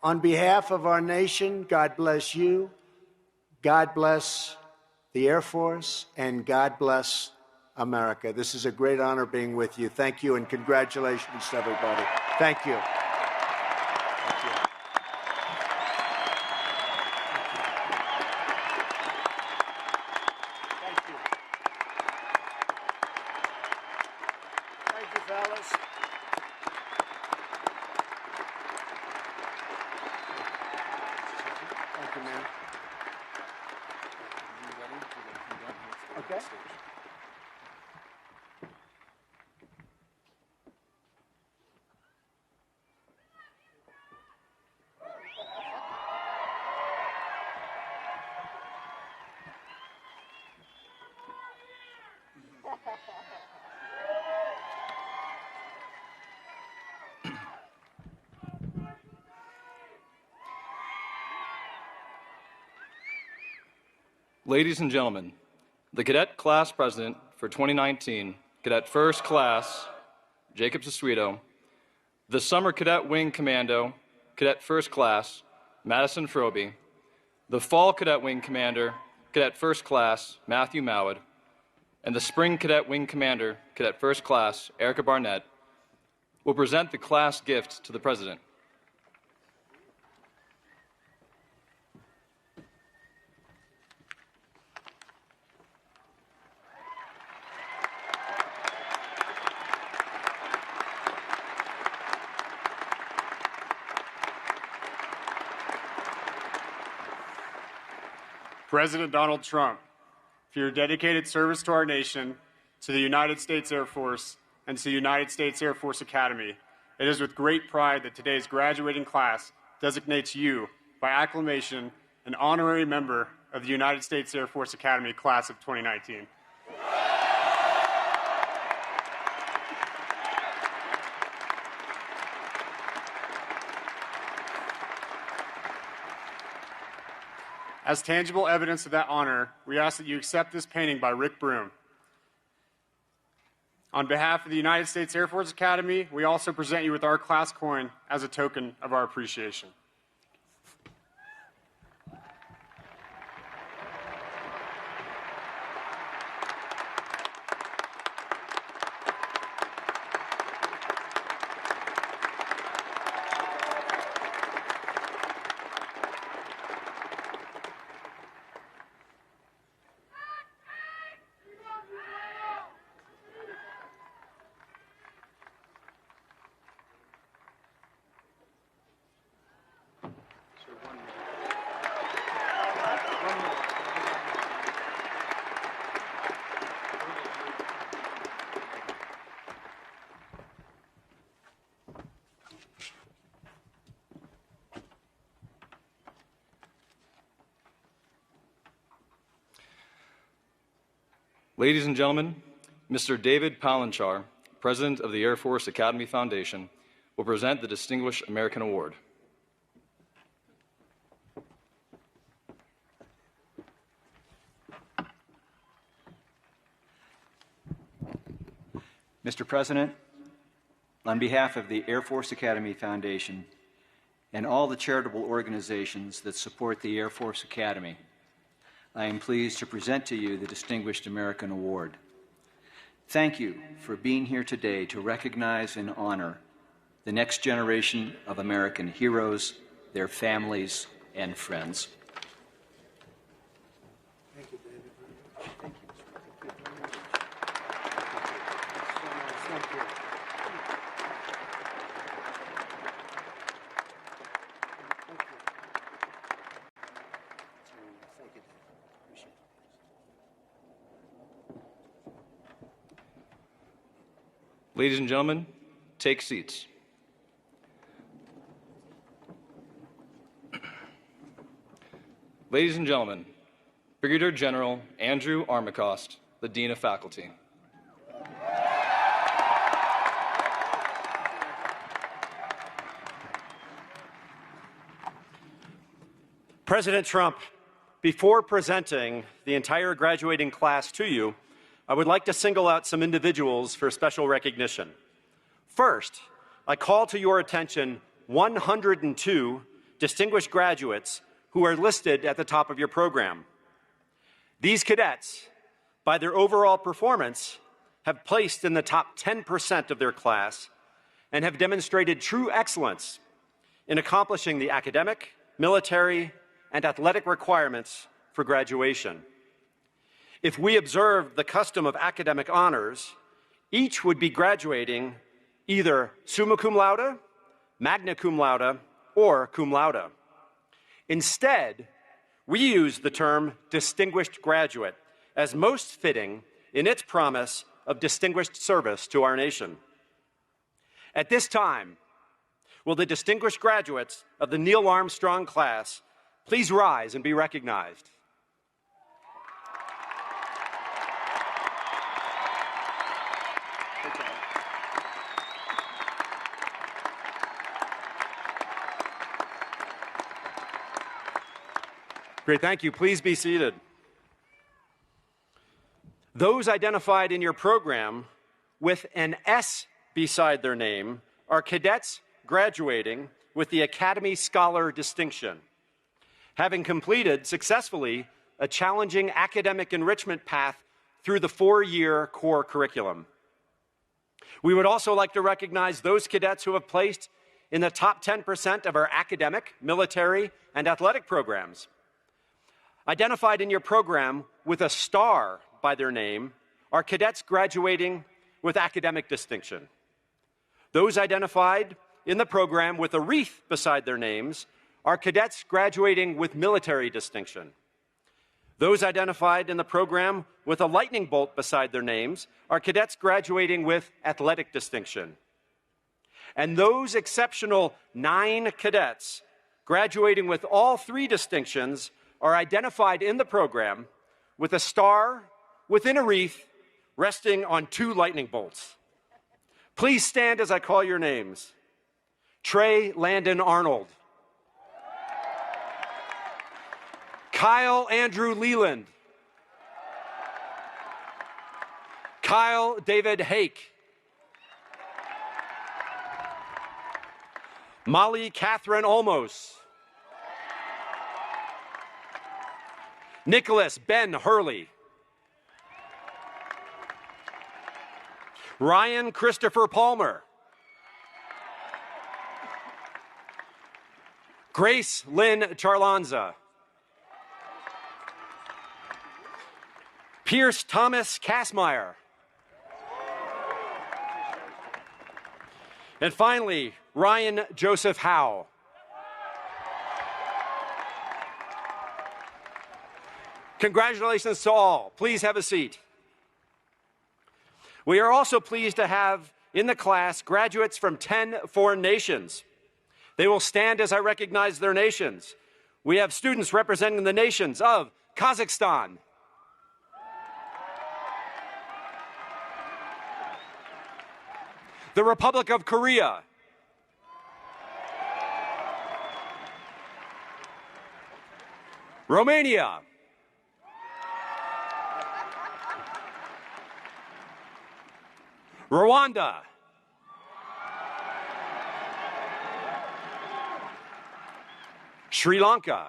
Speaker 6: On behalf of our nation, God bless you, God bless the Air Force, and God bless America. This is a great honor being with you. Thank you, and congratulations to everybody. Thank you. Thank you. Thank you, fellas. Thank you, man. Okay.
Speaker 1: Ladies and gentlemen, the Cadet Class President for 2019, Cadet First Class Jacob Sessuito, the Summer Cadet Wing Commando, Cadet First Class Madison Froby, the Fall Cadet Wing Commander, Cadet First Class Matthew Mowat, and the Spring Cadet Wing Commander, Cadet First Class Erica Barnett, will present the class gift to the President.
Speaker 7: President Donald Trump, for your dedicated service to our nation, to the United States Air Force, and to the United States Air Force Academy, it is with great pride that today's graduating class designates you, by acclamation, an honorary member of the United States Air Force Academy Class of 2019. As tangible evidence of that honor, we ask that you accept this painting by Rick Broom. On behalf of the United States Air Force Academy, we also present you with our class coin as a token of our appreciation.
Speaker 1: Ladies and gentlemen, Mr. David Palanchar, President of the Air Force Academy Foundation, will present the Distinguished American Award.
Speaker 8: Mr. President, on behalf of the Air Force Academy Foundation and all the charitable organizations that support the Air Force Academy, I am pleased to present to you the Distinguished American Award. Thank you for being here today to recognize and honor the next generation of American heroes, their families, and friends.
Speaker 6: Thank you, David. Thank you. Thank you.
Speaker 1: Ladies and gentlemen, take seats. Ladies and gentlemen, Brigadier General Andrew Armacost, the Dean of Faculty.
Speaker 9: President Trump, before presenting the entire graduating class to you, I would like to single out some individuals for special recognition. First, I call to your attention 102 distinguished graduates who are listed at the top of your program. These cadets, by their overall performance, have placed in the top 10% of their class and have demonstrated true excellence in accomplishing the academic, military, and athletic requirements for graduation. If we observed the custom of academic honors, each would be graduating either summa cum laude, magna cum laude, or cum laude. Instead, we use the term distinguished graduate as most fitting in its promise of distinguished service to our nation. At this time, will the distinguished graduates of the Neil Armstrong class please rise and be recognized? Great, thank you. Please be seated. Those identified in your program with an S beside their name are cadets graduating with the Academy Scholar distinction, having completed successfully a challenging academic enrichment path through the 4-year core curriculum. We would also like to recognize those cadets who have placed in the top 10% of our academic, military, and athletic programs. Identified in your program with a star by their name are cadets graduating with academic distinction. Those identified in the program with a wreath beside their names are cadets graduating with military distinction. Those identified in the program with a lightning bolt beside their names are cadets graduating with athletic distinction. And those exceptional 9 cadets graduating with all 3 distinctions are identified in the program with a star within a wreath resting on 2 lightning bolts. Please stand as I call your names. Trey Landon Arnold. Kyle Andrew Leland. Kyle David Hake. Molly Catherine Olmos. Nicholas Ben Hurley. Ryan Christopher Palmer. Grace Lynn Charlanza. Pierce Thomas Kassmeyer. And finally, Ryan Joseph Howe. Congratulations to all. Please have a seat. We are also pleased to have in the class graduates from 10 foreign nations. They will stand as I recognize their nations. We have students representing the nations of Kazakhstan, the Republic of Korea, Romania, Rwanda, Sri Lanka,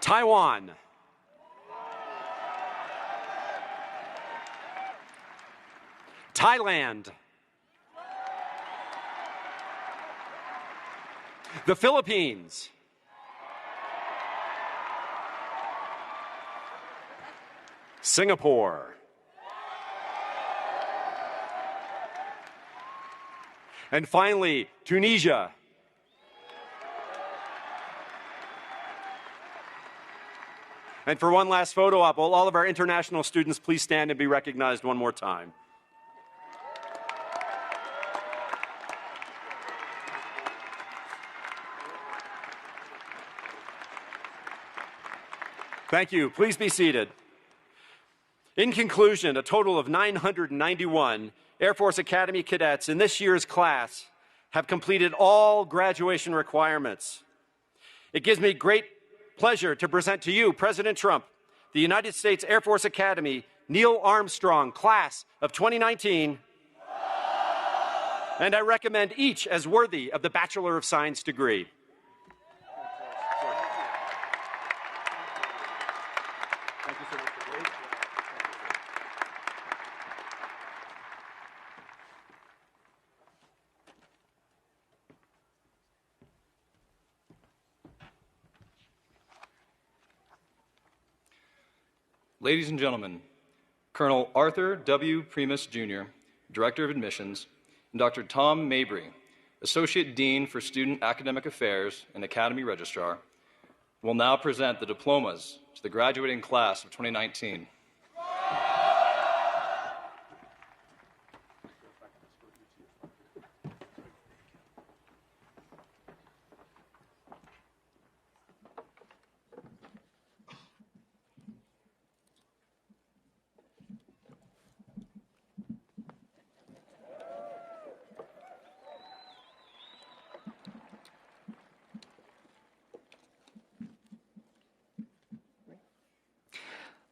Speaker 9: Taiwan, Thailand, the Philippines, Singapore, and finally, Tunisia. And for one last photo op, will all of our international students please stand and be recognized one more time. Thank you. Please be seated. In conclusion, a total of 991 Air Force Academy cadets in this year's class have completed all graduation requirements. It gives me great pleasure to present to you, President Trump, the United States Air Force Academy Neil Armstrong Class of 2019, and I recommend each as worthy of the Bachelor of Science degree.
Speaker 1: Ladies and gentlemen, Colonel Arthur W. Primus, Jr., Director of Admissions, and Dr. Tom Mabry, Associate Dean for Student Academic Affairs and Academy Registrar, will now present the diplomas to the graduating class of 2019.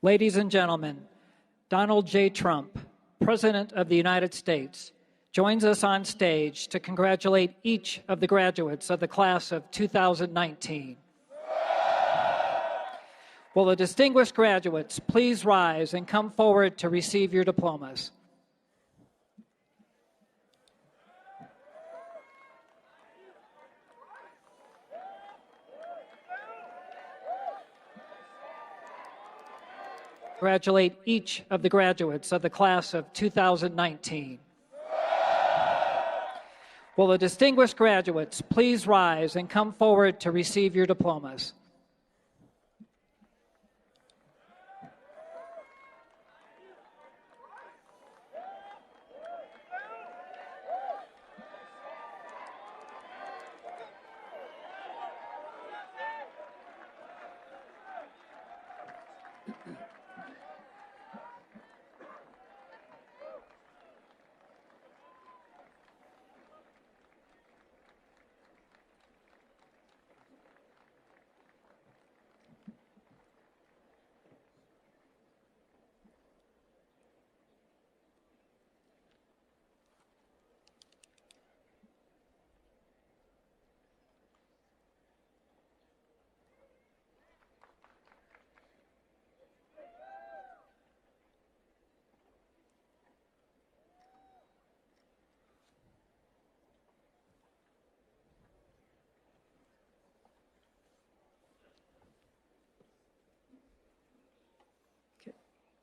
Speaker 10: Ladies and gentlemen, Donald J. Trump, President of the United States, joins us on stage to congratulate each of the graduates of the class of 2019. Will the distinguished graduates please rise and come forward to receive your diplomas? Congratulate each of the graduates of the class of 2019. Will the distinguished graduates please rise and come forward to receive your diplomas?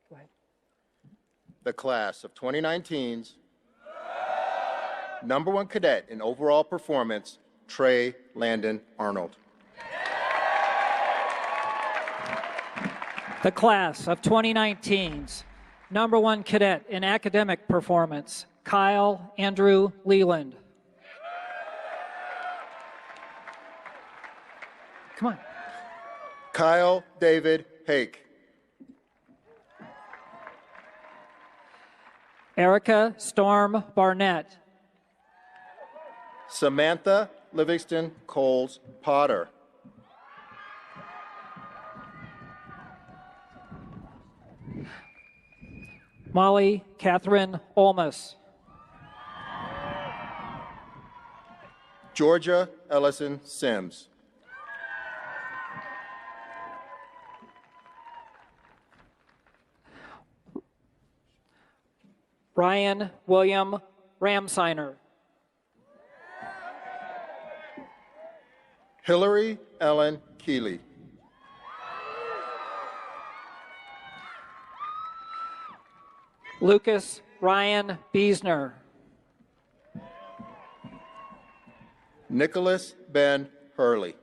Speaker 10: Go ahead.
Speaker 11: The class of 2019's #1 cadet in overall performance, Trey Landon Arnold.
Speaker 10: The class of 2019's #1 cadet in academic performance, Kyle Andrew Leland. Come on.
Speaker 11: Kyle David Hake.
Speaker 10: Erica Storm Barnett.
Speaker 11: Samantha Livingston Coles Potter.
Speaker 10: Molly Catherine Olmus.
Speaker 11: Georgia Ellison Sims.
Speaker 10: Ryan William Ramsiner.
Speaker 11: Hillary Ellen Keeley.
Speaker 10: Lucas Ryan Biesner.
Speaker 11: Nicholas Ben Hurley.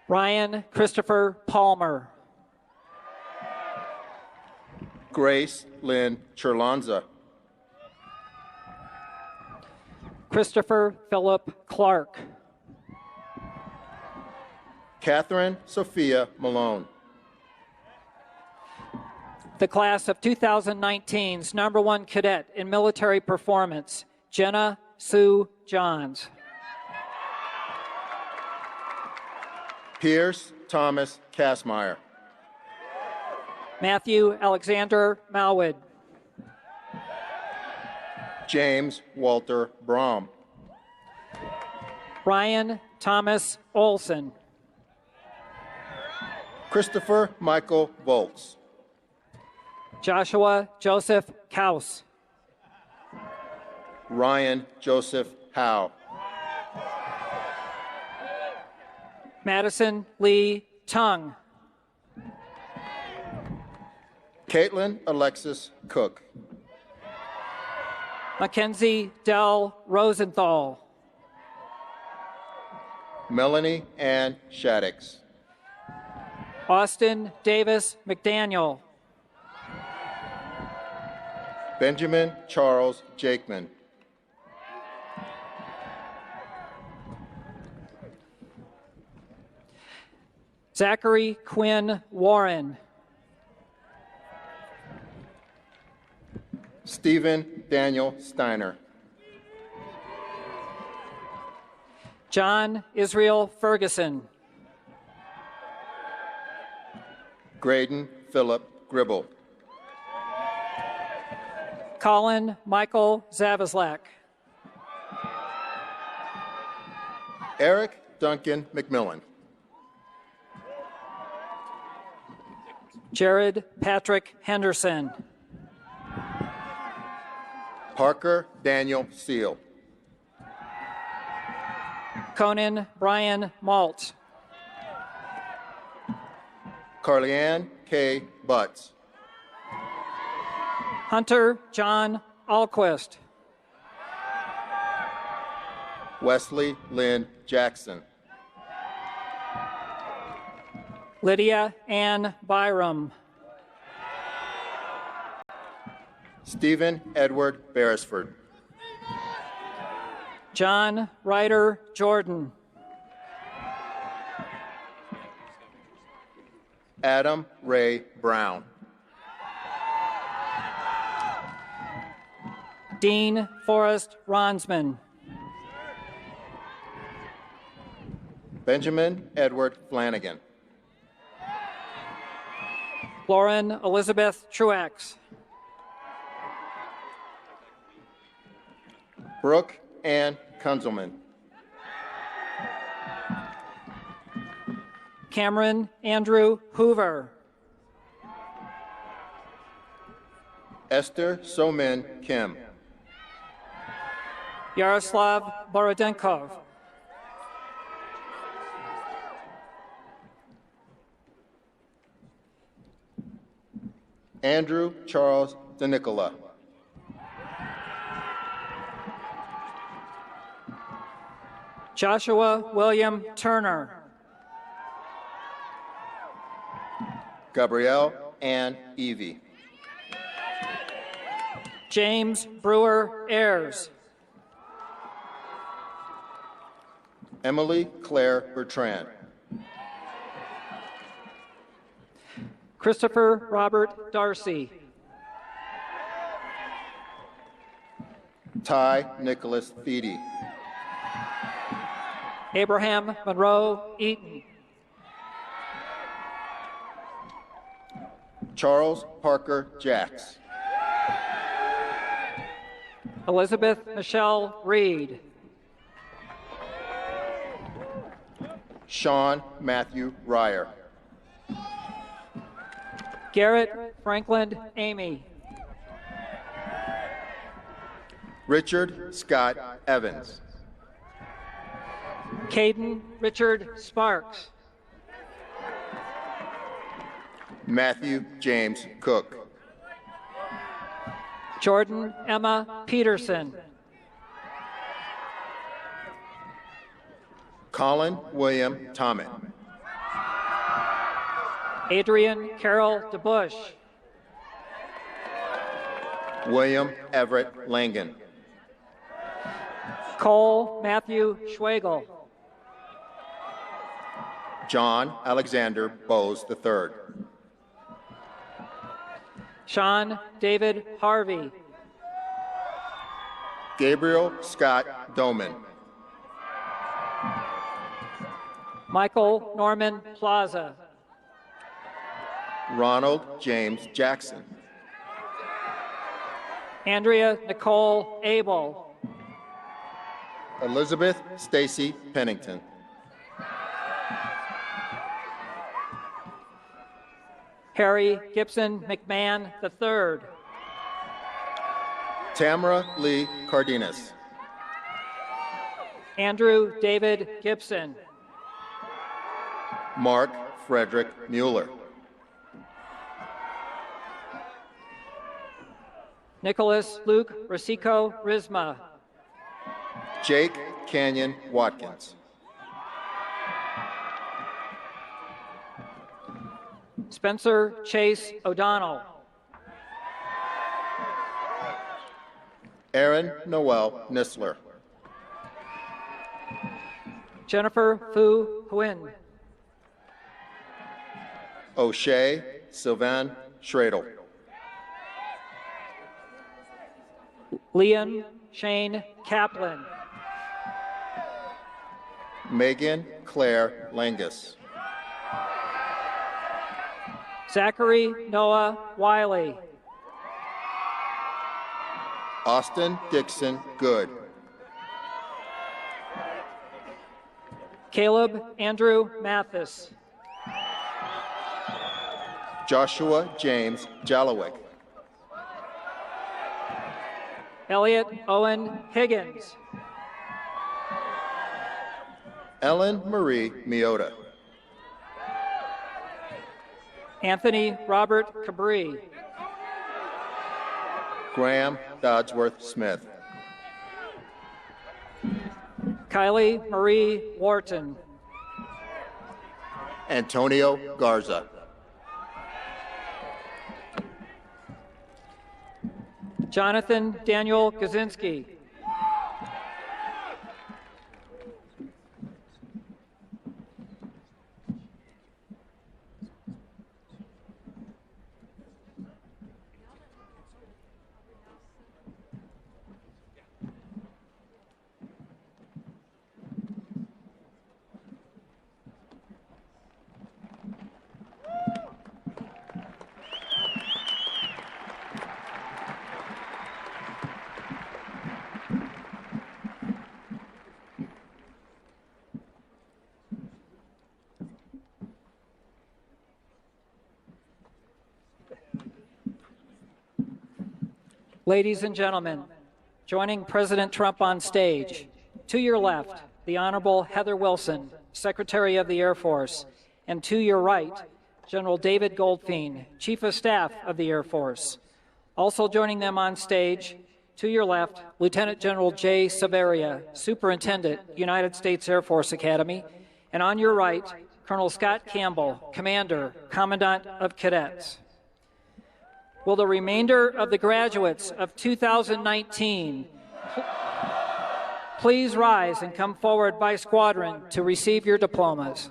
Speaker 10: Ryan Christopher Palmer.
Speaker 11: Grace Lynn Chirlanza.
Speaker 10: Christopher Philip Clark.
Speaker 11: Catherine Sophia Malone.
Speaker 10: The class of 2019's #1 cadet in military performance, Jenna Sue Johns.
Speaker 11: Pierce Thomas Kastmeyer.
Speaker 10: Matthew Alexander Malwood.
Speaker 11: James Walter Brom.
Speaker 10: Ryan Thomas Olson.
Speaker 11: Christopher Michael Volz.
Speaker 10: Joshua Joseph Kaus.
Speaker 11: Ryan Joseph Howe.
Speaker 10: Madison Lee Tung.
Speaker 11: Caitlin Alexis Cook.
Speaker 10: Mackenzie Dell Rosenthal.
Speaker 11: Melanie Ann Shaddix.
Speaker 10: Austin Davis McDaniel.
Speaker 11: Benjamin Charles Jakeman.
Speaker 10: Zachary Quinn Warren.
Speaker 11: Stephen Daniel Steiner.
Speaker 10: John Israel Ferguson.
Speaker 11: Graydon Philip Gribble.
Speaker 10: Colin Michael Zavislak.
Speaker 11: Eric Duncan McMillan.
Speaker 10: Jared Patrick Henderson.
Speaker 11: Parker Daniel Seal.
Speaker 10: Conan Brian Malt.
Speaker 11: Carleanne K. Butts.
Speaker 10: Hunter John Alquist.
Speaker 11: Wesley Lynn Jackson.
Speaker 10: Lydia Ann Byram.
Speaker 11: Stephen Edward Beresford.
Speaker 10: John Ryder Jordan.
Speaker 11: Adam Ray Brown.
Speaker 10: Dean Forrest Ronsman.
Speaker 11: Benjamin Edward Flanagan.
Speaker 10: Lauren Elizabeth Truax.
Speaker 11: Brooke Ann Kunzelman.
Speaker 10: Cameron Andrew Hoover.
Speaker 11: Esther Somin Kim.
Speaker 10: Yaroslav Borodenkov.
Speaker 11: Andrew Charles DeNicola.
Speaker 10: Joshua William Turner.
Speaker 11: Gabrielle Ann Evie.
Speaker 10: James Brewer Ayers.
Speaker 11: Emily Claire Bertrand.
Speaker 10: Christopher Robert Darcy.
Speaker 11: Ty Nicholas Feedy.
Speaker 10: Abraham Monroe Eaton.
Speaker 11: Charles Parker Jacks.
Speaker 10: Elizabeth Michelle Reed.
Speaker 11: Sean Matthew Ryer.
Speaker 10: Garrett Franklin Amy.
Speaker 11: Richard Scott Evans.
Speaker 10: Caden Richard Sparks.
Speaker 11: Matthew James Cook.
Speaker 10: Jordan Emma Peterson.
Speaker 11: Colin William Tomet.
Speaker 10: Adrian Carol DeBush.
Speaker 11: William Everett Langan.
Speaker 10: Cole Matthew Schwegel.
Speaker 11: John Alexander Bowes III.
Speaker 10: Sean David Harvey.
Speaker 11: Gabriel Scott Doman.
Speaker 10: Michael Norman Plaza.
Speaker 11: Ronald James Jackson.
Speaker 10: Andrea Nicole Abel.
Speaker 11: Elizabeth Stacy Pennington.
Speaker 10: Harry Gibson McMahon III.
Speaker 11: Tamara Lee Cardenas.
Speaker 10: Andrew David Gibson.
Speaker 11: Mark Frederick Mueller.
Speaker 10: Nicholas Luke Rosico Risma.
Speaker 11: Jake Canyon Watkins.
Speaker 10: Spencer Chase O'Donnell.
Speaker 11: Aaron Noel Nisler.
Speaker 10: Jennifer Fu Huyn.
Speaker 11: O'Shea Sylvan Schradel.
Speaker 10: Liam Shane Kaplan.
Speaker 11: Megan Claire Langus.
Speaker 10: Zachary Noah Wiley.
Speaker 11: Austin Dixon Good.
Speaker 10: Caleb Andrew Mathis.
Speaker 11: Joshua James Jallowick.
Speaker 10: Elliot Owen Higgins.
Speaker 11: Ellen Marie Miota.
Speaker 10: Anthony Robert Cabri.
Speaker 11: Graham Dodsworth Smith.
Speaker 10: Kylie Marie Wharton.
Speaker 11: Antonio Garza.
Speaker 10: Jonathan Daniel Kaczynski. Ladies and gentlemen, joining President Trump on stage, to your left, the Honorable Heather Wilson, Secretary of the Air Force, and to your right, General David Goldfein, Chief of Staff of the Air Force. Also joining them on stage, to your left, Lieutenant General Jay Severia, Superintendent, United States Air Force Academy, and on your right, Colonel Scott Campbell, Commander, Commandant of Cadets. Will the remainder of the graduates of 2019 please rise and come forward by squadron to receive your diplomas?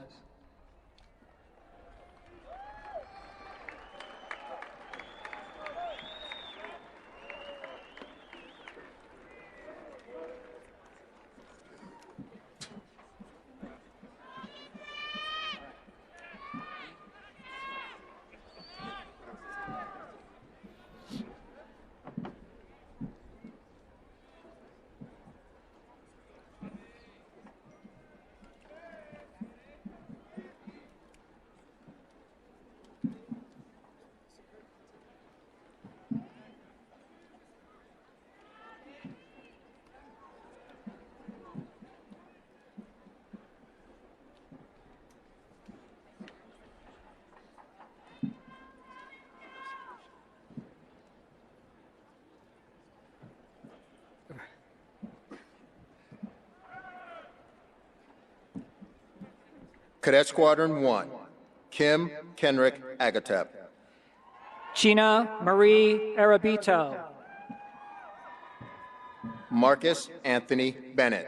Speaker 11: Cadet Squadron 1, Kim Kenrick Agatep.
Speaker 10: Gina Marie Arabito.
Speaker 11: Marcus Anthony Bennett.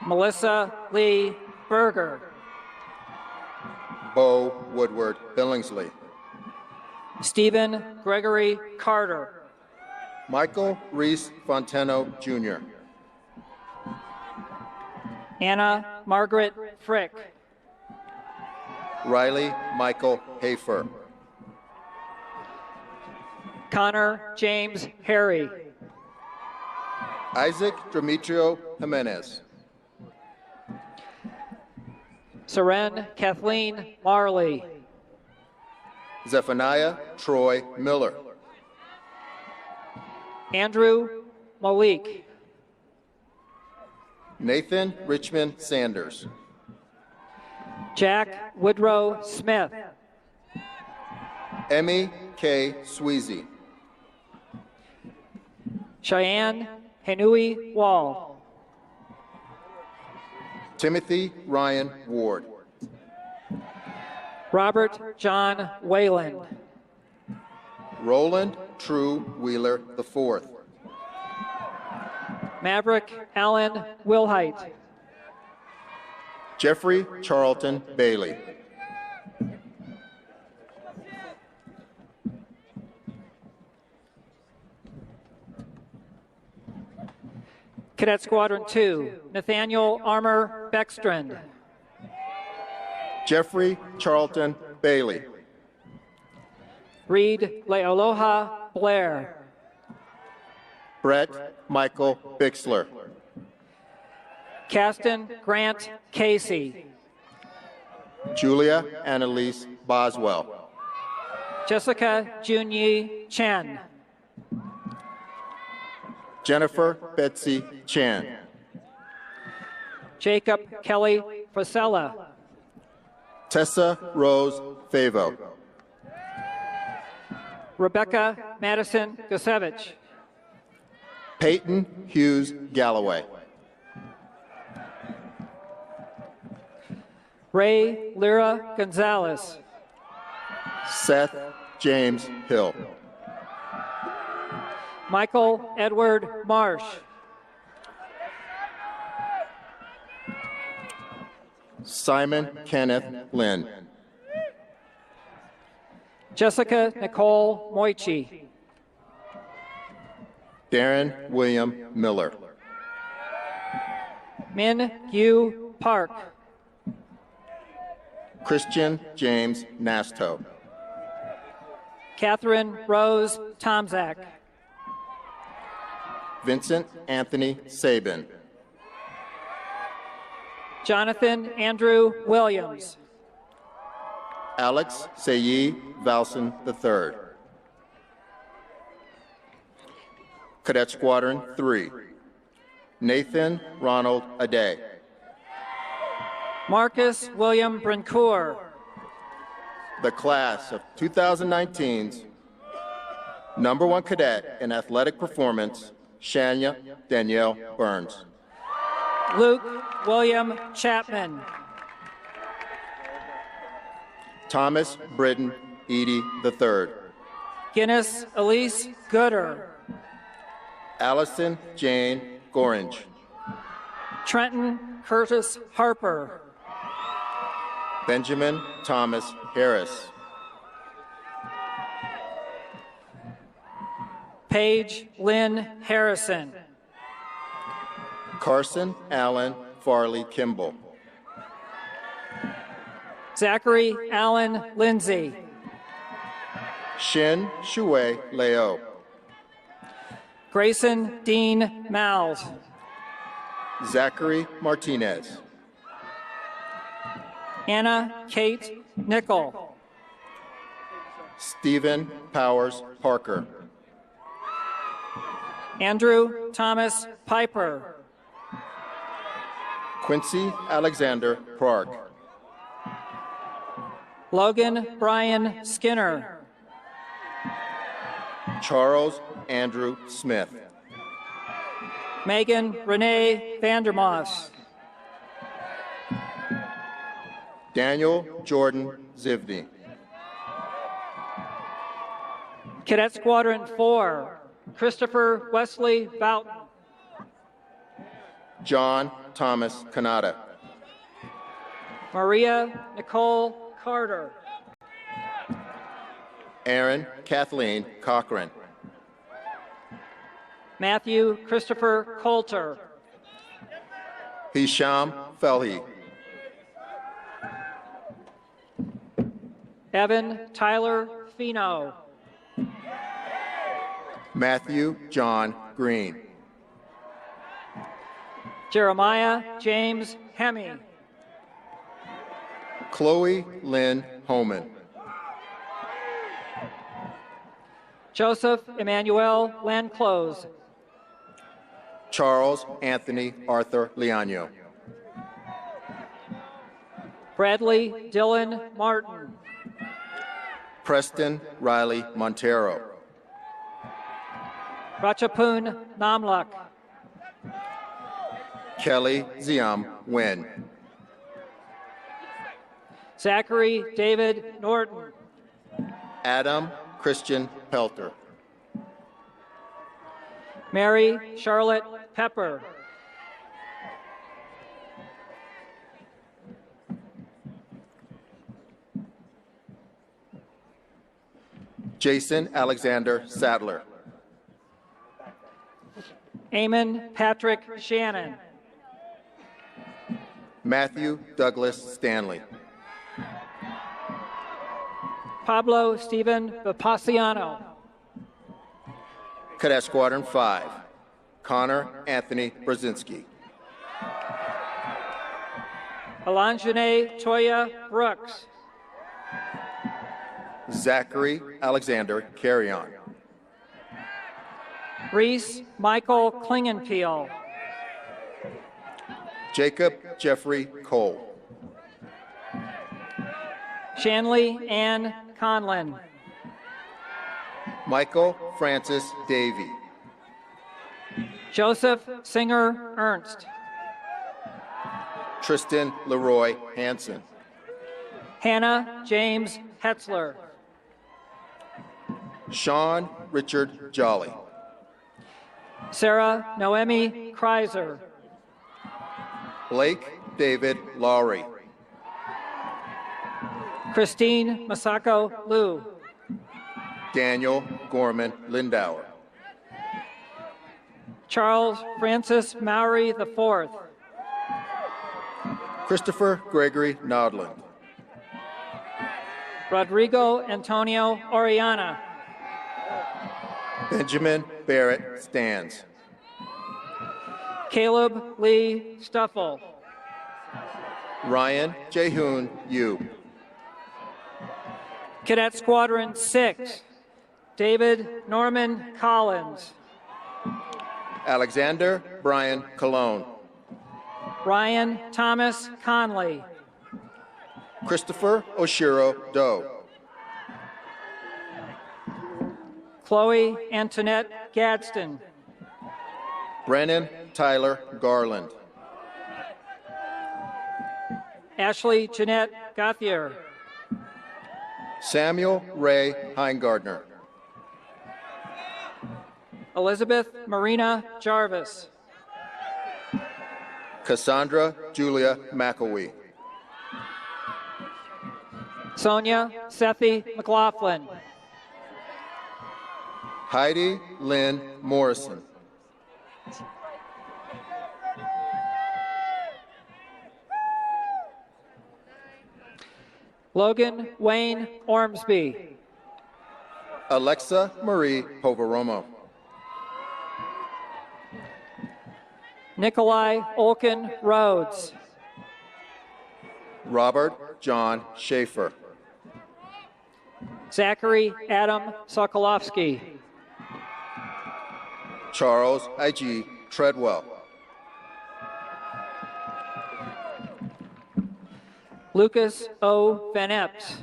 Speaker 10: Melissa Lee Berger.
Speaker 11: Bo Woodward Billingsley.
Speaker 10: Stephen Gregory Carter.
Speaker 11: Michael Reese Fonteno, Jr.
Speaker 10: Anna Margaret Frick.
Speaker 11: Riley Michael Hafer.
Speaker 10: Connor James Harry.
Speaker 11: Isaac Demetrio Jimenez.
Speaker 10: Seren Kathleen Marley.
Speaker 11: Zephaniah Troy Miller.
Speaker 10: Andrew Malik.
Speaker 11: Nathan Richmond Sanders.
Speaker 10: Jack Woodrow Smith.
Speaker 11: Emmy K. Sweezy.
Speaker 10: Cheyenne Henui Wall.
Speaker 11: Timothy Ryan Ward.
Speaker 10: Robert John Wayland.
Speaker 11: Roland True Wheeler IV.
Speaker 10: Maverick Allen Wilhite.
Speaker 11: Jeffrey Charlton Bailey.
Speaker 10: Cadet Squadron 2, Nathaniel Armour Beckstrand.
Speaker 11: Jeffrey Charlton Bailey.
Speaker 10: Reed Lealoha Blair.
Speaker 11: Brett Michael Bixler.
Speaker 10: Caston Grant Casey.
Speaker 11: Julia Annalise Boswell.
Speaker 10: Jessica Junyi Chen.
Speaker 11: Jennifer Betsy Chan.
Speaker 10: Jacob Kelly Frisella.
Speaker 11: Tessa Rose Favo.
Speaker 10: Rebecca Madison Gusevich.
Speaker 11: Peyton Hughes Galloway.
Speaker 10: Ray Lyra Gonzalez.
Speaker 11: Seth James Hill.
Speaker 10: Michael Edward Marsh.
Speaker 11: Simon Kenneth Lynn.
Speaker 10: Jessica Nicole Moichi.
Speaker 11: Darren William Miller.
Speaker 10: Min Yu Park.
Speaker 11: Christian James Nasto.
Speaker 10: Catherine Rose Tomzak.
Speaker 11: Vincent Anthony Sabin.
Speaker 10: Jonathan Andrew Williams.
Speaker 11: Alex Sayi Valson III. Cadet Squadron 3. Nathan Ronald Ade.
Speaker 10: Marcus William Brincourt.
Speaker 11: The class of 2019's #1 cadet in athletic performance, Shania Danielle Burns.
Speaker 10: Luke William Chapman.
Speaker 11: Thomas Britton Edie III.
Speaker 10: Guinness Elise Gooder.
Speaker 11: Allison Jane Gorange.
Speaker 10: Trenton Curtis Harper.
Speaker 11: Benjamin Thomas Harris.
Speaker 10: Paige Lynn Harrison.
Speaker 11: Carson Allen Farley Kimball.
Speaker 10: Zachary Allen Lindsay.
Speaker 11: Shin Shui Leo.
Speaker 10: Grayson Dean Miles.
Speaker 11: Zachary Martinez.
Speaker 10: Anna Kate Nickel.
Speaker 11: Stephen Powers Parker.
Speaker 10: Andrew Thomas Piper.
Speaker 11: Quincy Alexander Clark.
Speaker 10: Logan Brian Skinner.
Speaker 11: Charles Andrew Smith.
Speaker 10: Megan Renee Vandermoss.
Speaker 11: Daniel Jordan Zivney.
Speaker 10: Cadet Squadron 4, Christopher Wesley Boughton.
Speaker 11: John Thomas Kanata.
Speaker 10: Maria Nicole Carter.
Speaker 11: Aaron Kathleen Cochran.
Speaker 10: Matthew Christopher Coulter.
Speaker 11: Hisham Felhi.
Speaker 10: Evan Tyler Fino.
Speaker 11: Matthew John Green.
Speaker 10: Jeremiah James Hemme.
Speaker 11: Chloe Lynn Homan.
Speaker 10: Joseph Emmanuel Lanclose.
Speaker 11: Charles Anthony Arthur Leano.
Speaker 10: Bradley Dylan Martin.
Speaker 11: Preston Riley Montero.
Speaker 10: Ratchapun Namlak.
Speaker 11: Kelly Ziam Nguyen.
Speaker 10: Zachary David Norton.
Speaker 11: Adam Christian Pelter.
Speaker 10: Mary Charlotte Pepper.
Speaker 11: Jason Alexander Sadler.
Speaker 10: Eamon Patrick Shannon.
Speaker 11: Matthew Douglas Stanley.
Speaker 10: Pablo Stephen Vipasiano.
Speaker 11: Cadet Squadron 5. Connor Anthony Brzezinski.
Speaker 10: Alonjane Toya Brooks.
Speaker 11: Zachary Alexander Carrion.
Speaker 10: Reese Michael Klingenpeel.
Speaker 11: Jacob Jeffrey Cole.
Speaker 10: Shanley Ann Conlin.
Speaker 11: Michael Francis Davey.
Speaker 10: Joseph Singer Ernst.
Speaker 11: Tristan Leroy Hansen.
Speaker 10: Hannah James Hetzler.
Speaker 11: Sean Richard Jolly.
Speaker 10: Sarah Noemi Kreiser.
Speaker 11: Blake David Lowry.
Speaker 10: Christine Masako Liu.
Speaker 11: Daniel Gorman Lindauer.
Speaker 10: Charles Francis Mowry IV.
Speaker 11: Christopher Gregory Nodland.
Speaker 10: Rodrigo Antonio Oriana.
Speaker 11: Benjamin Barrett Stans.
Speaker 10: Caleb Lee Stuffle.
Speaker 11: Ryan Jehoon Yu.
Speaker 10: Cadet Squadron 6. David Norman Collins.
Speaker 11: Alexander Brian Cologne.
Speaker 10: Ryan Thomas Conley.
Speaker 11: Christopher Oshiro Doe.
Speaker 10: Chloe Antoinette Gadsden.
Speaker 11: Brennan Tyler Garland.
Speaker 10: Ashley Jeanette Gauthier.
Speaker 11: Samuel Ray Heingardner.
Speaker 10: Elizabeth Marina Jarvis.
Speaker 11: Cassandra Julia McElwee.
Speaker 10: Sonia Sethi McLaughlin.
Speaker 11: Heidi Lynn Morrison.
Speaker 10: Logan Wayne Ormsby.
Speaker 11: Alexa Marie Poveromo.
Speaker 10: Nikolai Olkin Rhodes.
Speaker 11: Robert John Schaefer.
Speaker 10: Zachary Adam Sokolowski.
Speaker 11: Charles I.G. Treadwell.
Speaker 10: Lucas O. Van Epps.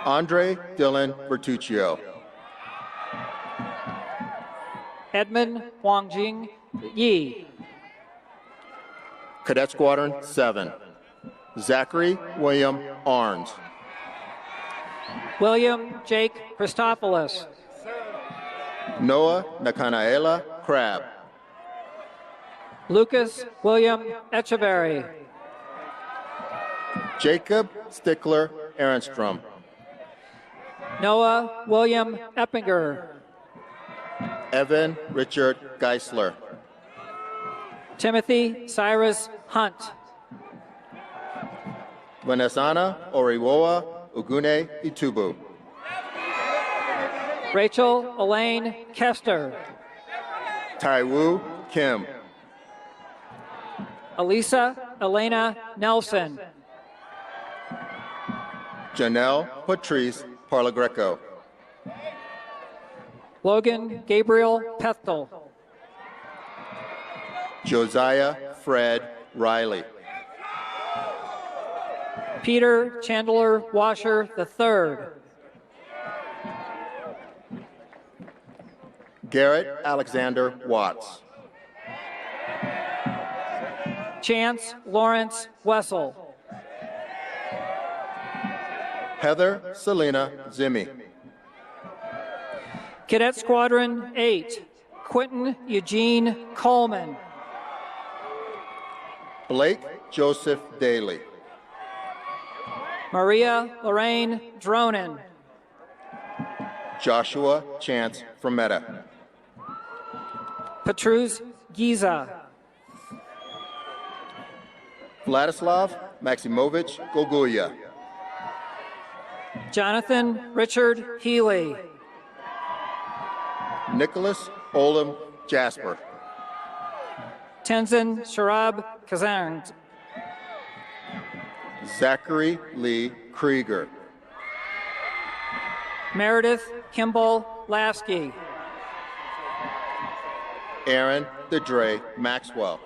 Speaker 11: Andre Dylan Bertuccio.
Speaker 10: Edmund Huangjing Yi.
Speaker 11: Cadet Squadron 7. Zachary William Arns.
Speaker 10: William Jake Christophilus.
Speaker 11: Noah Nakanaela Crab.
Speaker 10: Lucas William Echeverry.
Speaker 11: Jacob Stickler Ehrenstrom.
Speaker 10: Noah William Eppinger.
Speaker 11: Evan Richard Geisler.
Speaker 10: Timothy Cyrus Hunt.
Speaker 11: Vanessana Oriwoa Ugune Itubu.
Speaker 10: Rachel Elaine Kester.
Speaker 11: Taiwu Kim.
Speaker 10: Elisa Elena Nelson.
Speaker 11: Janelle Patrice Parlagreco.
Speaker 10: Logan Gabriel Pethel.
Speaker 11: Josiah Fred Riley.
Speaker 10: Peter Chandler Washer III.
Speaker 11: Garrett Alexander Watts.
Speaker 10: Chance Lawrence Wessel.
Speaker 11: Heather Selena Zimmy.
Speaker 10: Cadet Squadron 8, Quentin Eugene Coleman.
Speaker 11: Blake Joseph Daly.
Speaker 10: Maria Lorraine Dronin.
Speaker 11: Joshua Chance Frometta.
Speaker 10: Petrus Giza.
Speaker 11: Vladislav Maximovich Gogulia.
Speaker 10: Jonathan Richard Healy.
Speaker 11: Nicholas Olam Jasper.
Speaker 10: Tenzin Sharab Kazan.
Speaker 11: Zachary Lee Krieger.
Speaker 10: Meredith Kimball Lasky.
Speaker 11: Aaron DeDre Maxwell.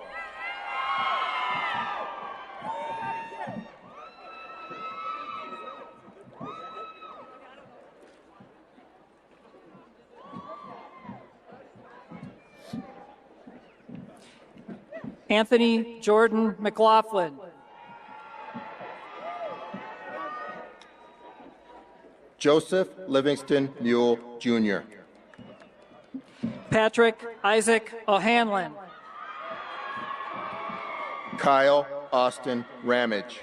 Speaker 10: Anthony Jordan McLaughlin.
Speaker 11: Joseph Livingston Mule, Jr.
Speaker 10: Patrick Isaac O'Hanlon.
Speaker 11: Kyle Austin Ramage.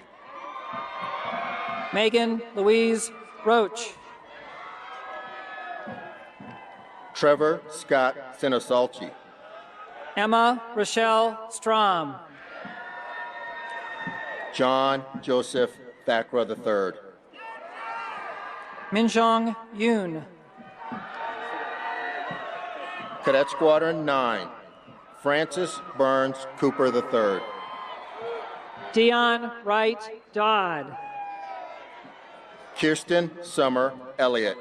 Speaker 10: Megan Louise Roach.
Speaker 11: Trevor Scott Sinosalchi.
Speaker 10: Emma Rochelle Strom.
Speaker 11: John Joseph Thakra III.
Speaker 10: Minjong Yoon.
Speaker 11: Cadet Squadron 9, Francis Burns Cooper III.
Speaker 10: Dion Wright Dodd.
Speaker 11: Kirsten Summer Elliott.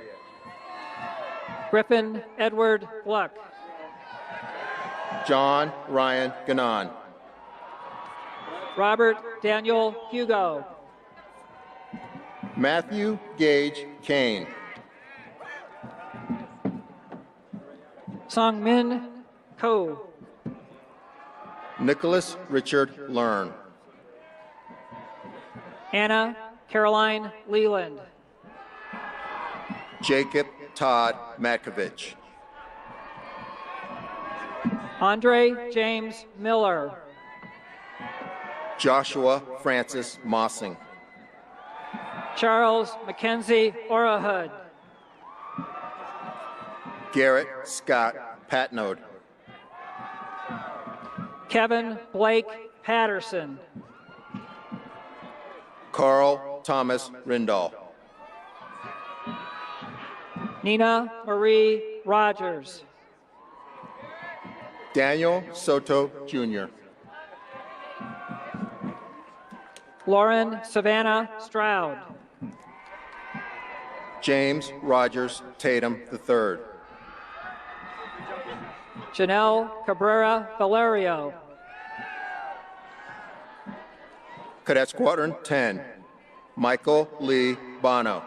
Speaker 10: Griffin Edward Gluck.
Speaker 11: John Ryan Ganon.
Speaker 10: Robert Daniel Hugo.
Speaker 11: Matthew Gage Kane.
Speaker 10: Song Min Ko.
Speaker 11: Nicholas Richard Learn.
Speaker 10: Anna Caroline Leland.
Speaker 11: Jacob Todd Matkovich.
Speaker 10: Andre James Miller.
Speaker 11: Joshua Francis Mossing.
Speaker 10: Charles Mackenzie Orahud.
Speaker 11: Garrett Scott Patnode.
Speaker 10: Kevin Blake Patterson.
Speaker 11: Carl Thomas Rindall.
Speaker 10: Nina Marie Rogers.
Speaker 11: Daniel Soto, Jr.
Speaker 10: Lauren Savannah Stroud.
Speaker 11: James Rogers Tatum III.
Speaker 10: Janelle Cabrera Valerio.
Speaker 11: Cadet Squadron 10, Michael Lee Bono.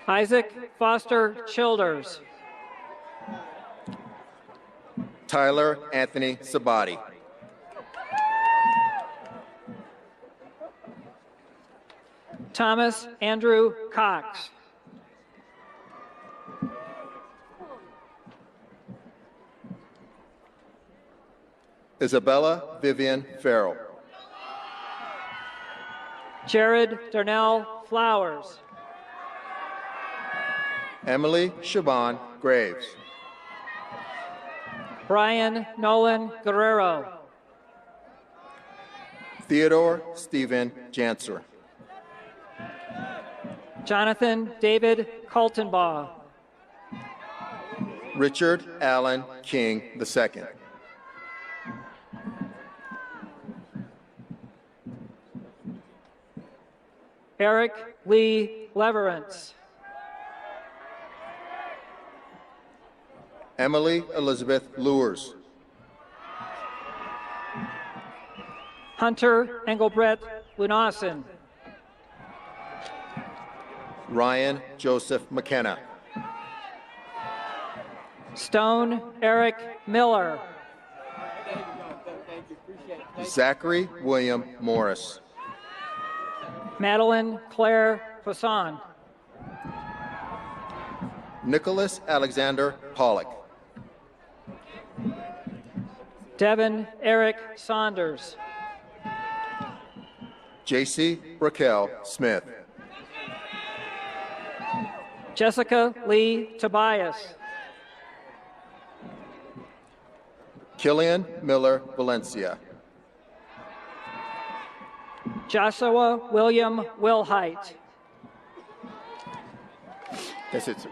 Speaker 10: Isaac Foster Childers.
Speaker 11: Tyler Anthony Sabati.
Speaker 10: Thomas Andrew Cox.
Speaker 11: Isabella Vivian Farrell.
Speaker 10: Jared Darnell Flowers.
Speaker 11: Emily Shaban Graves.
Speaker 10: Brian Nolan Guerrero.
Speaker 11: Theodore Stephen Janser.
Speaker 10: Jonathan David Kaltenbaugh.
Speaker 11: Richard Allen King II.
Speaker 10: Eric Lee Leverance.
Speaker 11: Emily Elizabeth Lewers.
Speaker 10: Hunter Engelbrett Lunassen.
Speaker 11: Ryan Joseph McKenna.
Speaker 10: Stone Eric Miller.
Speaker 11: Zachary William Morris.
Speaker 10: Madeline Claire Poisson.
Speaker 11: Nicholas Alexander Pollock.
Speaker 10: Devin Eric Saunders.
Speaker 11: J.C. Raquel Smith.
Speaker 10: Jessica Lee Tobias.
Speaker 11: Killian Miller Valencia.
Speaker 10: Joshua William Wilhite.
Speaker 11: That's it, sir.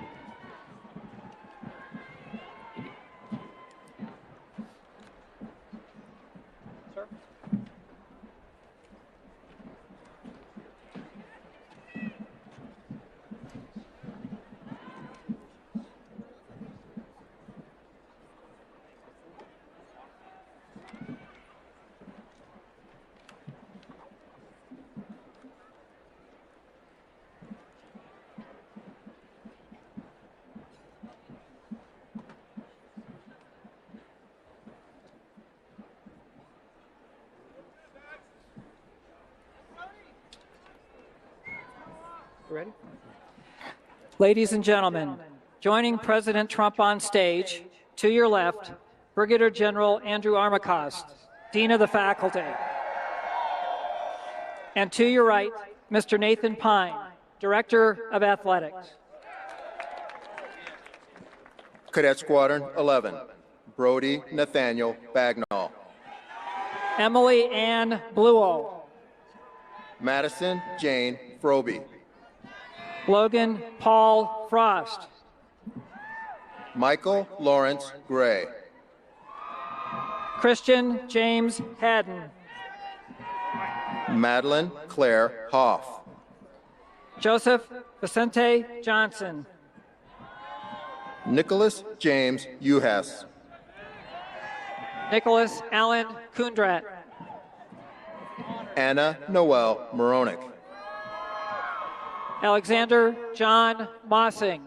Speaker 10: Ready? Ladies and gentlemen, joining President Trump on stage, to your left, Brigadier General Andrew Armacost, Dean of the Faculty. And to your right, Mr. Nathan Pine, Director of Athletics.
Speaker 11: Cadet Squadron 11, Brody Nathaniel Bagnall.
Speaker 10: Emily Ann Bluo.
Speaker 11: Madison Jane Froby.
Speaker 10: Logan Paul Frost.
Speaker 11: Michael Lawrence Gray.
Speaker 10: Christian James Haddon.
Speaker 11: Madeline Claire Hoff.
Speaker 10: Joseph Vicente Johnson.
Speaker 11: Nicholas James Uhas.
Speaker 10: Nicholas Allen Kundrat.
Speaker 11: Anna Noel Moronic.
Speaker 10: Alexander John Mossing.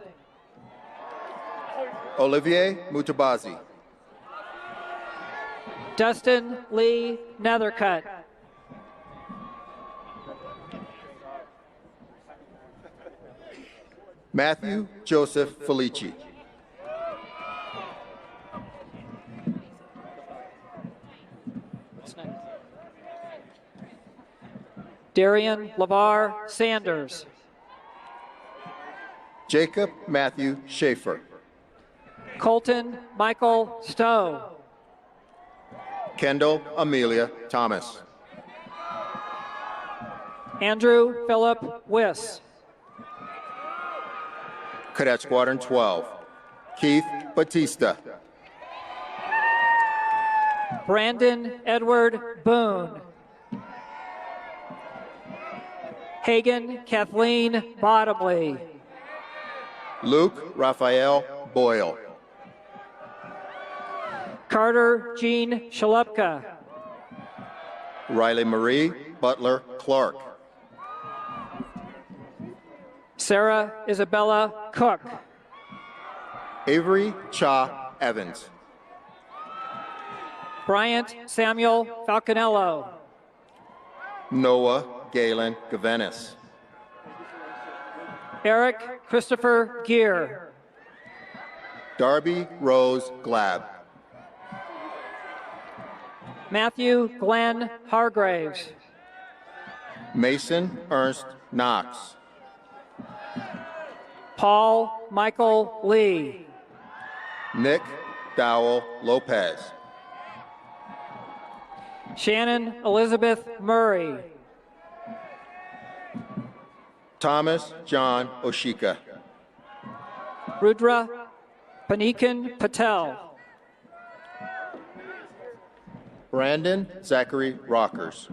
Speaker 11: Olivier Mutabazi.
Speaker 10: Dustin Lee Nethercutt.
Speaker 11: Matthew Joseph Felici.
Speaker 10: Darian LeVar Sanders.
Speaker 11: Jacob Matthew Schaefer.
Speaker 10: Colton Michael Stowe.
Speaker 11: Kendall Amelia Thomas.
Speaker 10: Andrew Philip Wiss.
Speaker 11: Cadet Squadron 12, Keith Batista.
Speaker 10: Brandon Edward Boone. Hagan Kathleen Bottomley.
Speaker 11: Luke Raphael Boyle.
Speaker 10: Carter Jean Shalupka.
Speaker 11: Riley Marie Butler Clark.
Speaker 10: Sarah Isabella Cook.
Speaker 11: Avery Cha Evans.
Speaker 10: Bryant Samuel Falconello.
Speaker 11: Noah Galen Gavenis.
Speaker 10: Eric Christopher Gear.
Speaker 11: Darby Rose Glab.
Speaker 10: Matthew Glenn Hargraves.
Speaker 11: Mason Ernst Knox.
Speaker 10: Paul Michael Lee.
Speaker 11: Nick Dowell Lopez.
Speaker 10: Shannon Elizabeth Murray.
Speaker 11: Thomas John Oshika.
Speaker 10: Rudra Panikan Patel.
Speaker 11: Brandon Zachary Rockers.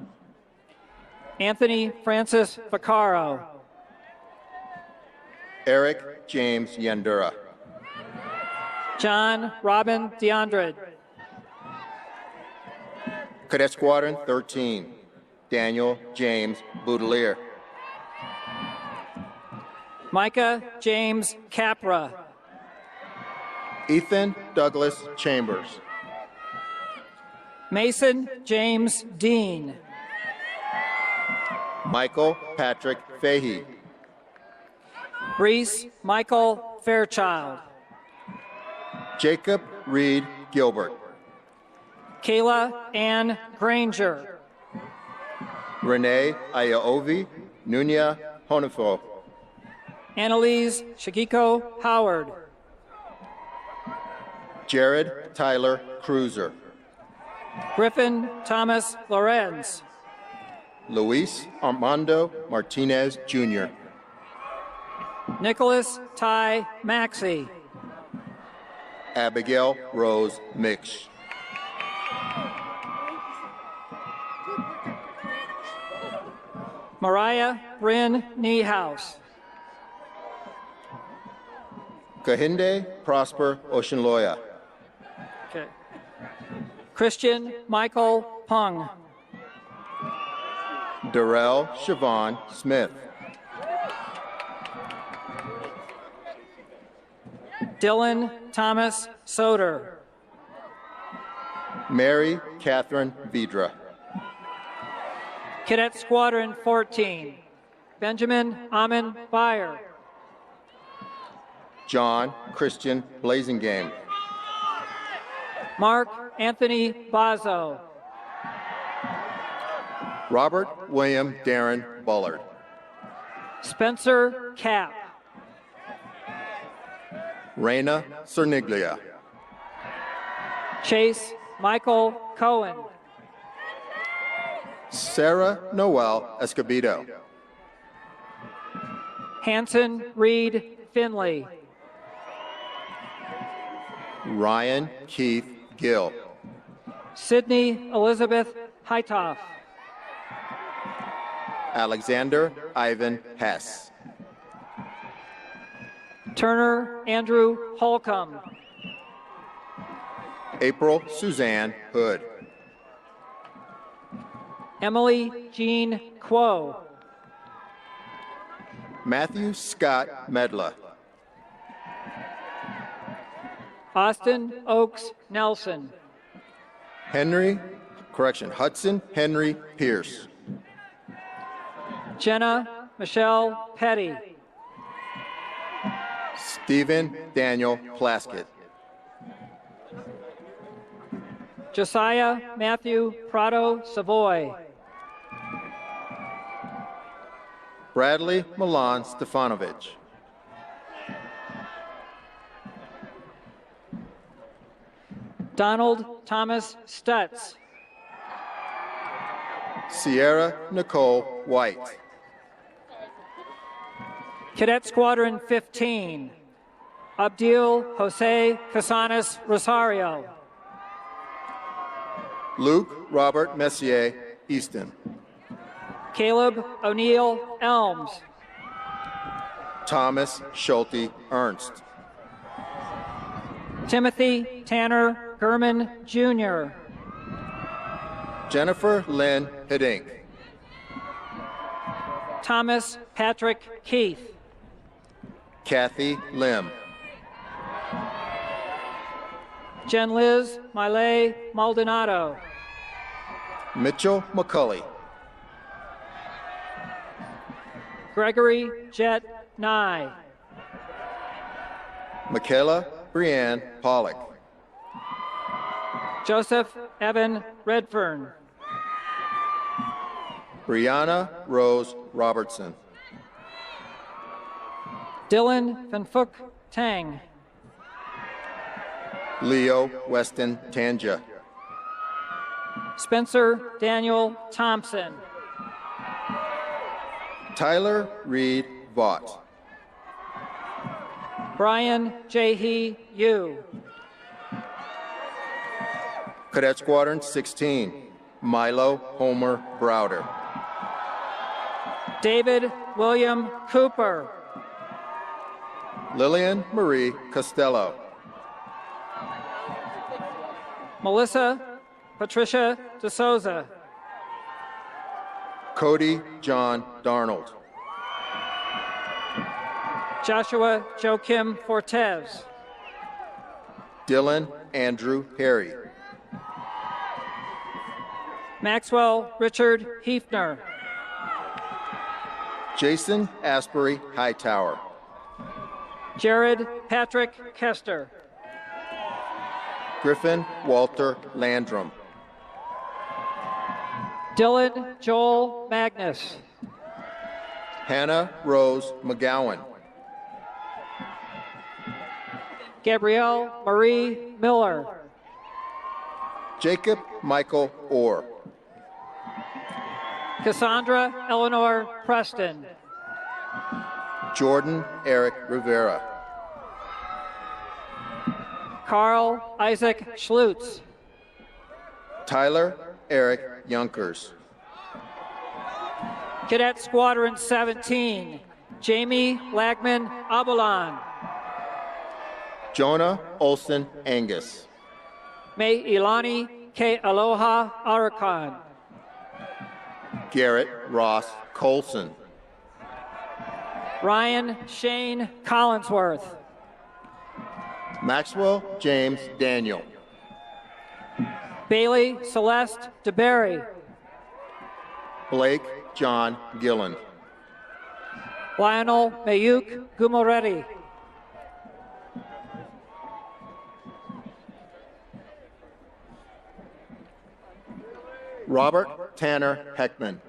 Speaker 10: Anthony Francis Vaccaro.
Speaker 11: Eric James Yandura.
Speaker 10: John Robin DeAndre.
Speaker 11: Cadet Squadron 13, Daniel James Boudelier.
Speaker 10: Micah James Capra.
Speaker 11: Ethan Douglas Chambers.
Speaker 10: Mason James Dean.
Speaker 11: Michael Patrick Fahey.
Speaker 10: Reese Michael Fairchild.
Speaker 11: Jacob Reed Gilbert.
Speaker 10: Kayla Ann Granger.
Speaker 11: Renee Ayaovi Nunya Honifo.
Speaker 10: Annalise Shakiko Howard.
Speaker 11: Jared Tyler Cruiser.
Speaker 10: Griffin Thomas Lorenz.
Speaker 11: Luis Armando Martinez Jr.
Speaker 10: Nicholas Ty Maxey.
Speaker 11: Abigail Rose Mix.
Speaker 10: Mariah Bryn Niehaus.
Speaker 11: Kahinde Prosper Oceanloya.
Speaker 10: Okay. Christian Michael Pung.
Speaker 11: Darrell Siobhan Smith.
Speaker 10: Dylan Thomas Soder.
Speaker 11: Mary Catherine Vidra.
Speaker 10: Cadet Squadron 14. Benjamin Amin Byer.
Speaker 11: John Christian Blazingame.
Speaker 10: Mark Anthony Bazo.
Speaker 11: Robert William Darren Bullard.
Speaker 10: Spencer Cap.
Speaker 11: Reina Cerniglia.
Speaker 10: Chase Michael Cohen.
Speaker 11: Sarah Noel Escobedo.
Speaker 10: Hanson Reed Finley.
Speaker 11: Ryan Keith Gill.
Speaker 10: Sydney Elizabeth Heitoff.
Speaker 11: Alexander Ivan Hess.
Speaker 10: Turner Andrew Holcomb.
Speaker 11: April Suzanne Hood.
Speaker 10: Emily Jean Quo.
Speaker 11: Matthew Scott Medla.
Speaker 10: Austin Oaks Nelson.
Speaker 11: Hudson Henry Pierce.
Speaker 10: Jenna Michelle Petty.
Speaker 11: Stephen Daniel Plaskett.
Speaker 10: Josiah Matthew Prado Savoy.
Speaker 11: Bradley Milan Stefanovic.
Speaker 10: Donald Thomas Stutz.
Speaker 11: Sierra Nicole White.
Speaker 10: Cadet Squadron 15. Abdil Jose Casanas Rosario.
Speaker 11: Luke Robert Messier Easton.
Speaker 10: Caleb O'Neill Elms.
Speaker 11: Thomas Schulte Ernst.
Speaker 10: Timothy Tanner Gurman Jr.
Speaker 11: Jennifer Lynn Hiddink.
Speaker 10: Thomas Patrick Keith.
Speaker 11: Kathy Lim.
Speaker 10: Jen Liz Miley Maldonado.
Speaker 11: Mitchell McCulley.
Speaker 10: Gregory Jet Nye.
Speaker 11: Michaela Brianne Pollock.
Speaker 10: Joseph Evan Redfern.
Speaker 11: Brianna Rose Robertson.
Speaker 10: Dylan Van Phuc Tang.
Speaker 11: Leo Weston Tanja.
Speaker 10: Spencer Daniel Thompson.
Speaker 11: Tyler Reed Vaught.
Speaker 10: Brian Jaehee Yu.
Speaker 11: Cadet Squadron 16, Milo Homer Browder.
Speaker 10: David William Cooper.
Speaker 11: Lillian Marie Costello.
Speaker 10: Melissa Patricia DeSouza.
Speaker 11: Cody John Darnold.
Speaker 10: Joshua Joachim Fortes.
Speaker 11: Dylan Andrew Harry.
Speaker 10: Maxwell Richard Hefner.
Speaker 11: Jason Asbury Hightower.
Speaker 10: Jared Patrick Kester.
Speaker 11: Griffin Walter Landrum.
Speaker 10: Dylan Joel Magnus.
Speaker 11: Hannah Rose McGowan.
Speaker 10: Gabrielle Marie Miller.
Speaker 11: Jacob Michael Orr.
Speaker 10: Cassandra Eleanor Preston.
Speaker 11: Jordan Eric Rivera.
Speaker 10: Carl Isaac Schlutz.
Speaker 11: Tyler Eric Yonkers.
Speaker 10: Cadet Squadron 17, Jamie Lagman Abulan.
Speaker 11: Jonah Olson Angus.
Speaker 10: May Ilani K. Aloha Arakan.
Speaker 11: Garrett Ross Colson.
Speaker 10: Ryan Shane Collinsworth.
Speaker 11: Maxwell James Daniel.
Speaker 10: Bailey Celeste DeBerry.
Speaker 11: Blake John Gillen.
Speaker 10: Lionel Mayuk Gumoretti.
Speaker 11: Robert Tanner Heckman.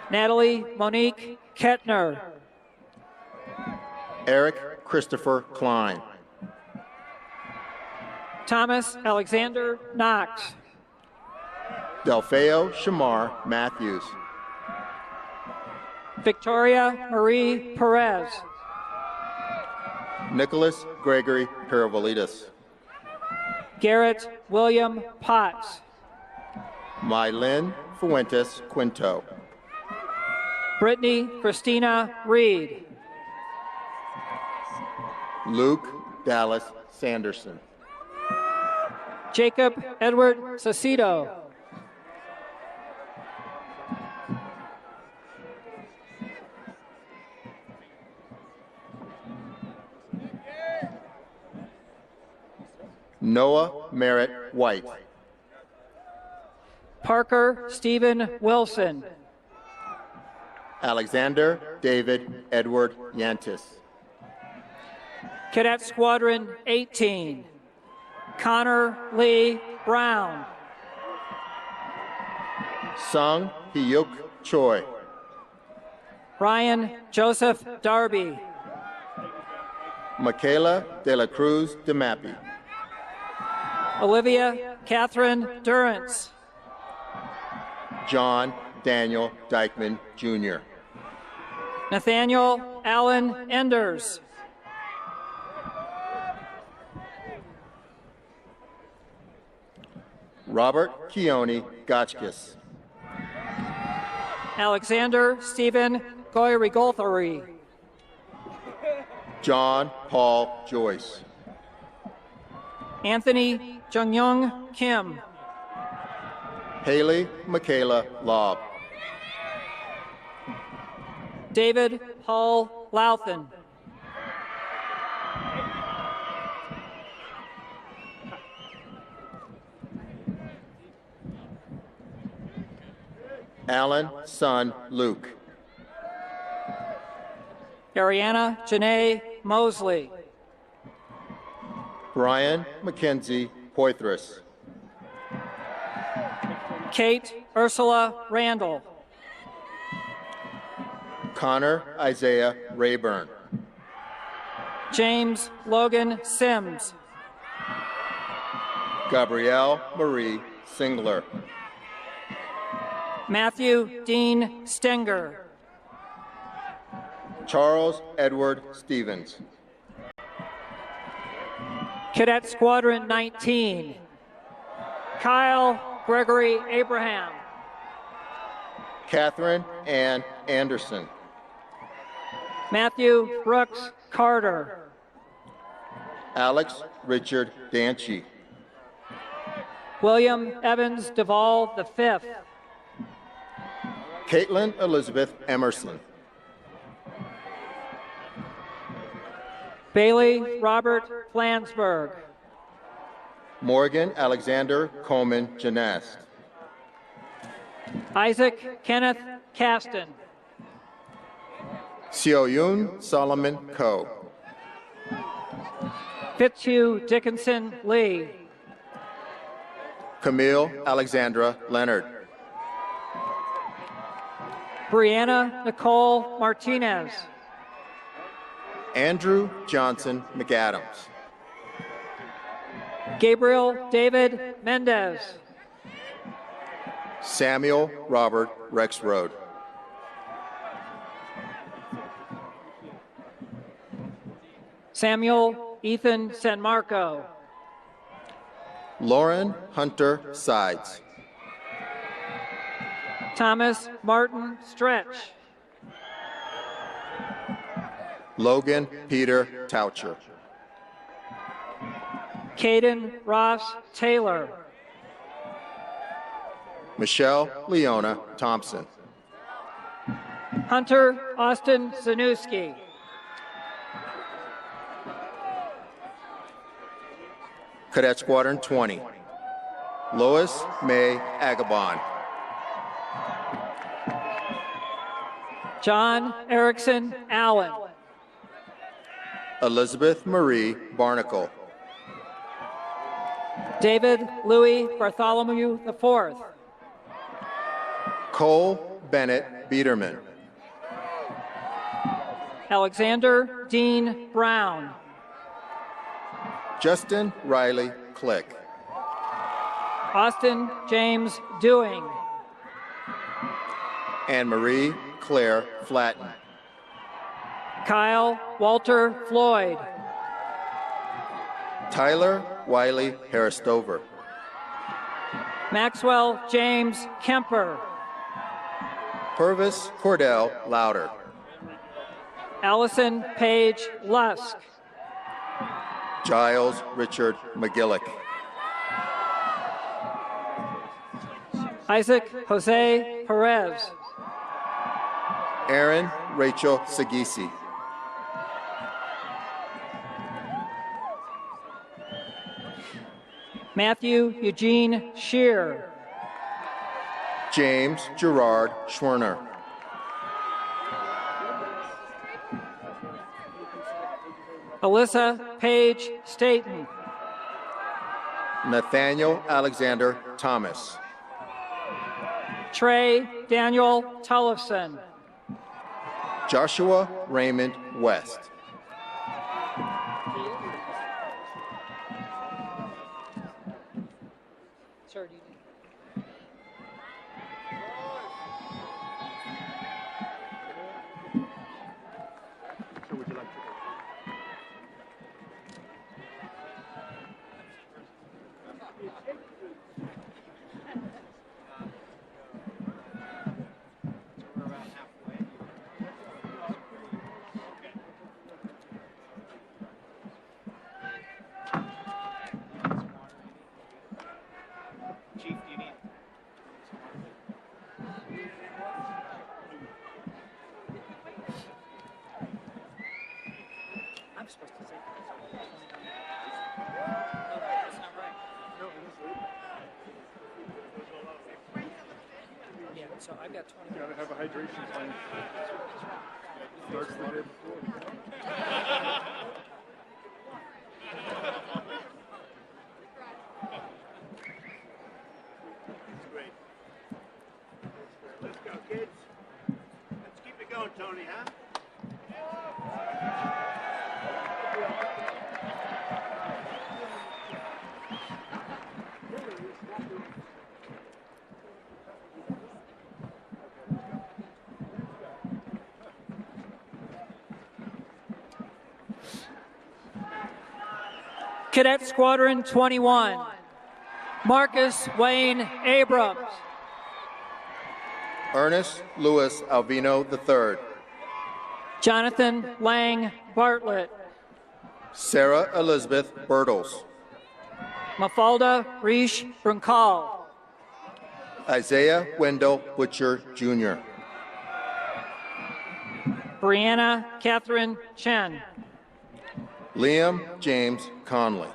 Speaker 10: Natalie Monique Kettner.
Speaker 11: Eric Christopher Klein.
Speaker 10: Thomas Alexander Knox.
Speaker 11: Delfeo Shamar Matthews.
Speaker 10: Victoria Marie Perez.
Speaker 11: Nicholas Gregory Peravolitis.
Speaker 10: Garrett William Potts.
Speaker 11: Mylin Fuentes Quinto.
Speaker 10: Brittany Christina Reed.
Speaker 11: Luke Dallas Sanderson.
Speaker 10: Jacob Edward Sacido.
Speaker 11: Noah Merritt White.
Speaker 10: Parker Stephen Wilson.
Speaker 11: Alexander David Edward Yantis.
Speaker 10: Cadet Squadron 18, Connor Lee Brown.
Speaker 11: Sung Hyuk Choi.
Speaker 10: Ryan Joseph Darby.
Speaker 11: Michaela De La Cruz DeMappy.
Speaker 10: Olivia Catherine Durrance.
Speaker 11: John Daniel Dykeman, Jr.
Speaker 10: Nathaniel Allen Enders.
Speaker 11: Robert Keone Gotchkis.
Speaker 10: Alexander Stephen Goyrigolthary.
Speaker 11: John Paul Joyce.
Speaker 10: Anthony Jungyoung Kim.
Speaker 11: Haley Michaela Lobb.
Speaker 10: David Paul Louthen.
Speaker 11: Alan Son Luke.
Speaker 10: Ariana Janae Mosley.
Speaker 11: Brian Mackenzie Poitras.
Speaker 10: Kate Ursula Randall.
Speaker 11: Connor Isaiah Rayburn.
Speaker 10: James Logan Sims.
Speaker 11: Gabrielle Marie Singler.
Speaker 10: Matthew Dean Stenger.
Speaker 11: Charles Edward Stevens.
Speaker 10: Cadet Squadron 19, Kyle Gregory Abraham.
Speaker 11: Catherine Ann Anderson.
Speaker 10: Matthew Brooks Carter.
Speaker 11: Alex Richard Danchi.
Speaker 10: William Evans Duvall V.
Speaker 11: Caitlin Elizabeth Emerson.
Speaker 10: Bailey Robert Flansburgh.
Speaker 11: Morgan Alexander Coleman Janast.
Speaker 10: Isaac Kenneth Caston.
Speaker 11: Sioyun Solomon Ko.
Speaker 10: Fitzhugh Dickinson Lee.
Speaker 11: Camille Alexandra Leonard.
Speaker 10: Brianna Nicole Martinez.
Speaker 11: Andrew Johnson McAdams.
Speaker 10: Gabriel David Mendez.
Speaker 11: Samuel Robert Rexroad.
Speaker 10: Samuel Ethan San Marco.
Speaker 11: Lauren Hunter Sides.
Speaker 10: Thomas Martin Stretch.
Speaker 11: Logan Peter Toucher.
Speaker 10: Caden Ross Taylor.
Speaker 11: Michelle Leona Thompson.
Speaker 10: Hunter Austin Zanuski.
Speaker 11: Cadet Squadron 20. Lois May Agabon.
Speaker 10: John Erickson Allen.
Speaker 11: Elizabeth Marie Barnacle.
Speaker 10: David Louis Bartholomew IV.
Speaker 11: Cole Bennett Biederman.
Speaker 10: Alexander Dean Brown.
Speaker 11: Justin Riley Click.
Speaker 10: Austin James Dewing.
Speaker 11: Anne Marie Claire Flatten.
Speaker 10: Kyle Walter Floyd.
Speaker 11: Tyler Wiley Harristover.
Speaker 10: Maxwell James Kemper.
Speaker 11: Purvis Cordell Louder.
Speaker 10: Allison Paige Lusk.
Speaker 11: Giles Richard McGillick.
Speaker 10: Isaac Jose Perez.
Speaker 11: Aaron Rachel Sagisi.
Speaker 10: Matthew Eugene Shear.
Speaker 11: James Gerard Schwerner.
Speaker 10: Alyssa Paige Staten.
Speaker 11: Nathaniel Alexander Thomas.
Speaker 10: Trey Daniel Tullifson.
Speaker 11: Joshua Raymond West.
Speaker 10: So I've got 20.
Speaker 12: Gotta have a hydration plan. Starts the day before.
Speaker 6: Great. Let's go, kids. Let's keep it going, Tony, huh?
Speaker 10: Cadet Squadron 21, Marcus Wayne Abrams.
Speaker 11: Ernest Louis Alvino III.
Speaker 10: Jonathan Lang Bartlett.
Speaker 11: Sarah Elizabeth Bertles.
Speaker 10: Mafalda Rish Brunkal.
Speaker 11: Isaiah Wendell Butcher, Jr.
Speaker 10: Brianna Catherine Chen.
Speaker 11: Liam James Conley.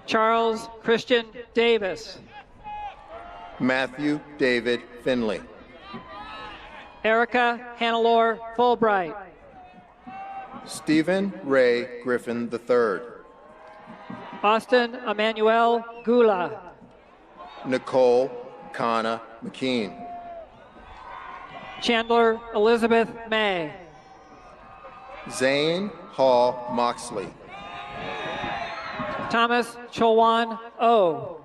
Speaker 10: Charles Christian Davis.
Speaker 11: Matthew David Finley.
Speaker 10: Erica Hannelore Fulbright.
Speaker 11: Stephen Ray Griffin III.
Speaker 10: Austin Emmanuel Gula.
Speaker 11: Nicole Kana McKean.
Speaker 10: Chandler Elizabeth May.
Speaker 11: Zane Hall Moxley.
Speaker 10: Thomas Chowan O.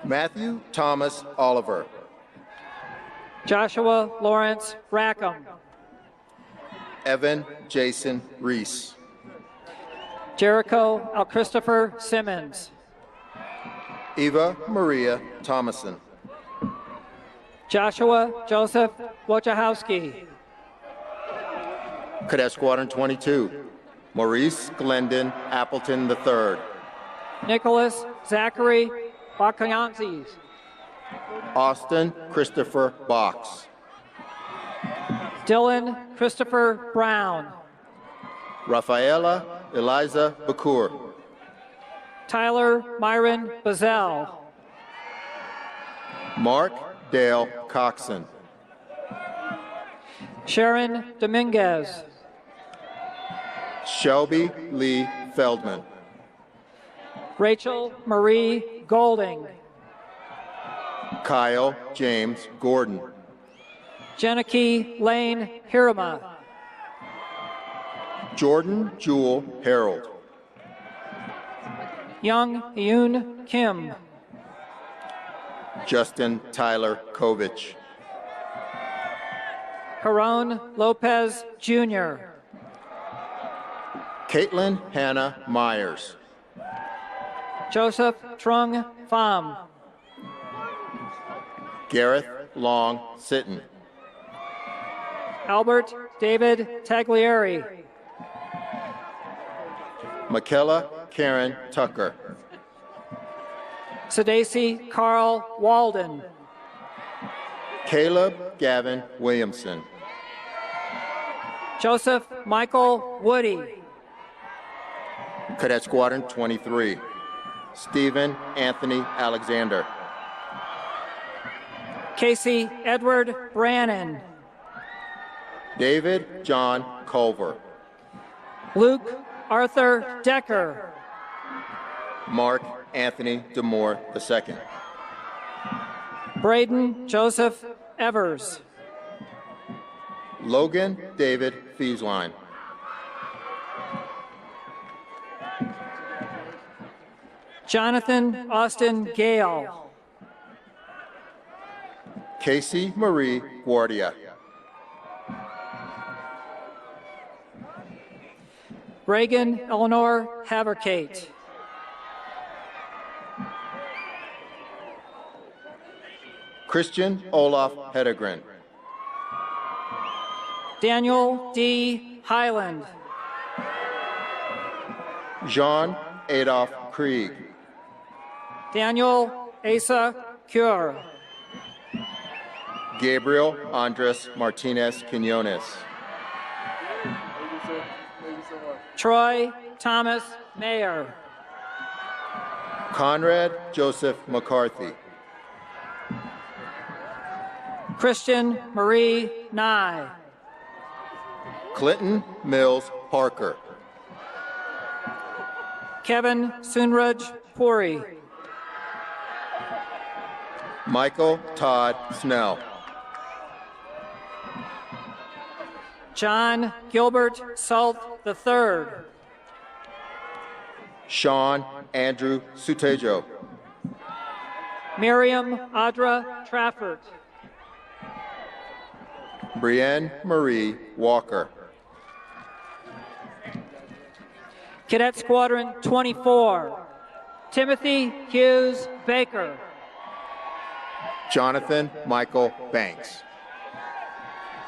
Speaker 11: Matthew Thomas Oliver.
Speaker 10: Joshua Lawrence Rackham.
Speaker 11: Evan Jason Reese.
Speaker 10: Jericho L. Christopher Simmons.
Speaker 11: Eva Maria Thomason.
Speaker 10: Joshua Joseph Wojciechowski.
Speaker 11: Cadet Squadron 22. Maurice Glendon Appleton III.
Speaker 10: Nicholas Zachary Bakayanzis.
Speaker 11: Austin Christopher Box.
Speaker 10: Dylan Christopher Brown.
Speaker 11: Rafaela Eliza Bakur.
Speaker 10: Tyler Myron Bazell.
Speaker 11: Mark Dale Coxon.
Speaker 10: Sharon Dominguez.
Speaker 11: Shelby Lee Feldman.
Speaker 10: Rachel Marie Golding.
Speaker 11: Kyle James Gordon.
Speaker 10: Janaki Lane Hirama.
Speaker 11: Jordan Jewel Harold.
Speaker 10: Young Yoon Kim.
Speaker 11: Justin Tyler Kovich.
Speaker 10: Caron Lopez Jr.
Speaker 11: Caitlin Hannah Myers.
Speaker 10: Joseph Trung Pham.
Speaker 11: Gareth Long Sitton.
Speaker 10: Albert David Taglieri.
Speaker 11: Michaela Karen Tucker.
Speaker 10: Sadasi Carl Walden.
Speaker 11: Caleb Gavin Williamson.
Speaker 10: Joseph Michael Woody.
Speaker 11: Cadet Squadron 23. Stephen Anthony Alexander.
Speaker 10: Casey Edward Brannon.
Speaker 11: David John Culver.
Speaker 10: Luke Arthur Decker.
Speaker 11: Mark Anthony Demore II.
Speaker 10: Braden Joseph Evers.
Speaker 11: Logan David Fiesline.
Speaker 10: Jonathan Austin Gale.
Speaker 11: Casey Marie Guardia.
Speaker 10: Reagan Eleanor Haverkate.
Speaker 11: Christian Olaf Hedegren.
Speaker 10: Daniel D. Highland.
Speaker 11: Jean Adolph Krieg.
Speaker 10: Daniel Asa Cure.
Speaker 11: Gabriel Andres Martinez Quinones.
Speaker 10: Troy Thomas Mayer.
Speaker 11: Conrad Joseph McCarthy.
Speaker 10: Christian Marie Nye.
Speaker 11: Clinton Mills Parker.
Speaker 10: Kevin Sunraj Puri.
Speaker 11: Michael Todd Snell.
Speaker 10: John Gilbert Salt III.
Speaker 11: Sean Andrew Sutejo.
Speaker 10: Miriam Audra Trafford.
Speaker 11: Brienne Marie Walker.
Speaker 10: Cadet Squadron 24, Timothy Hughes Baker.
Speaker 11: Jonathan Michael Banks.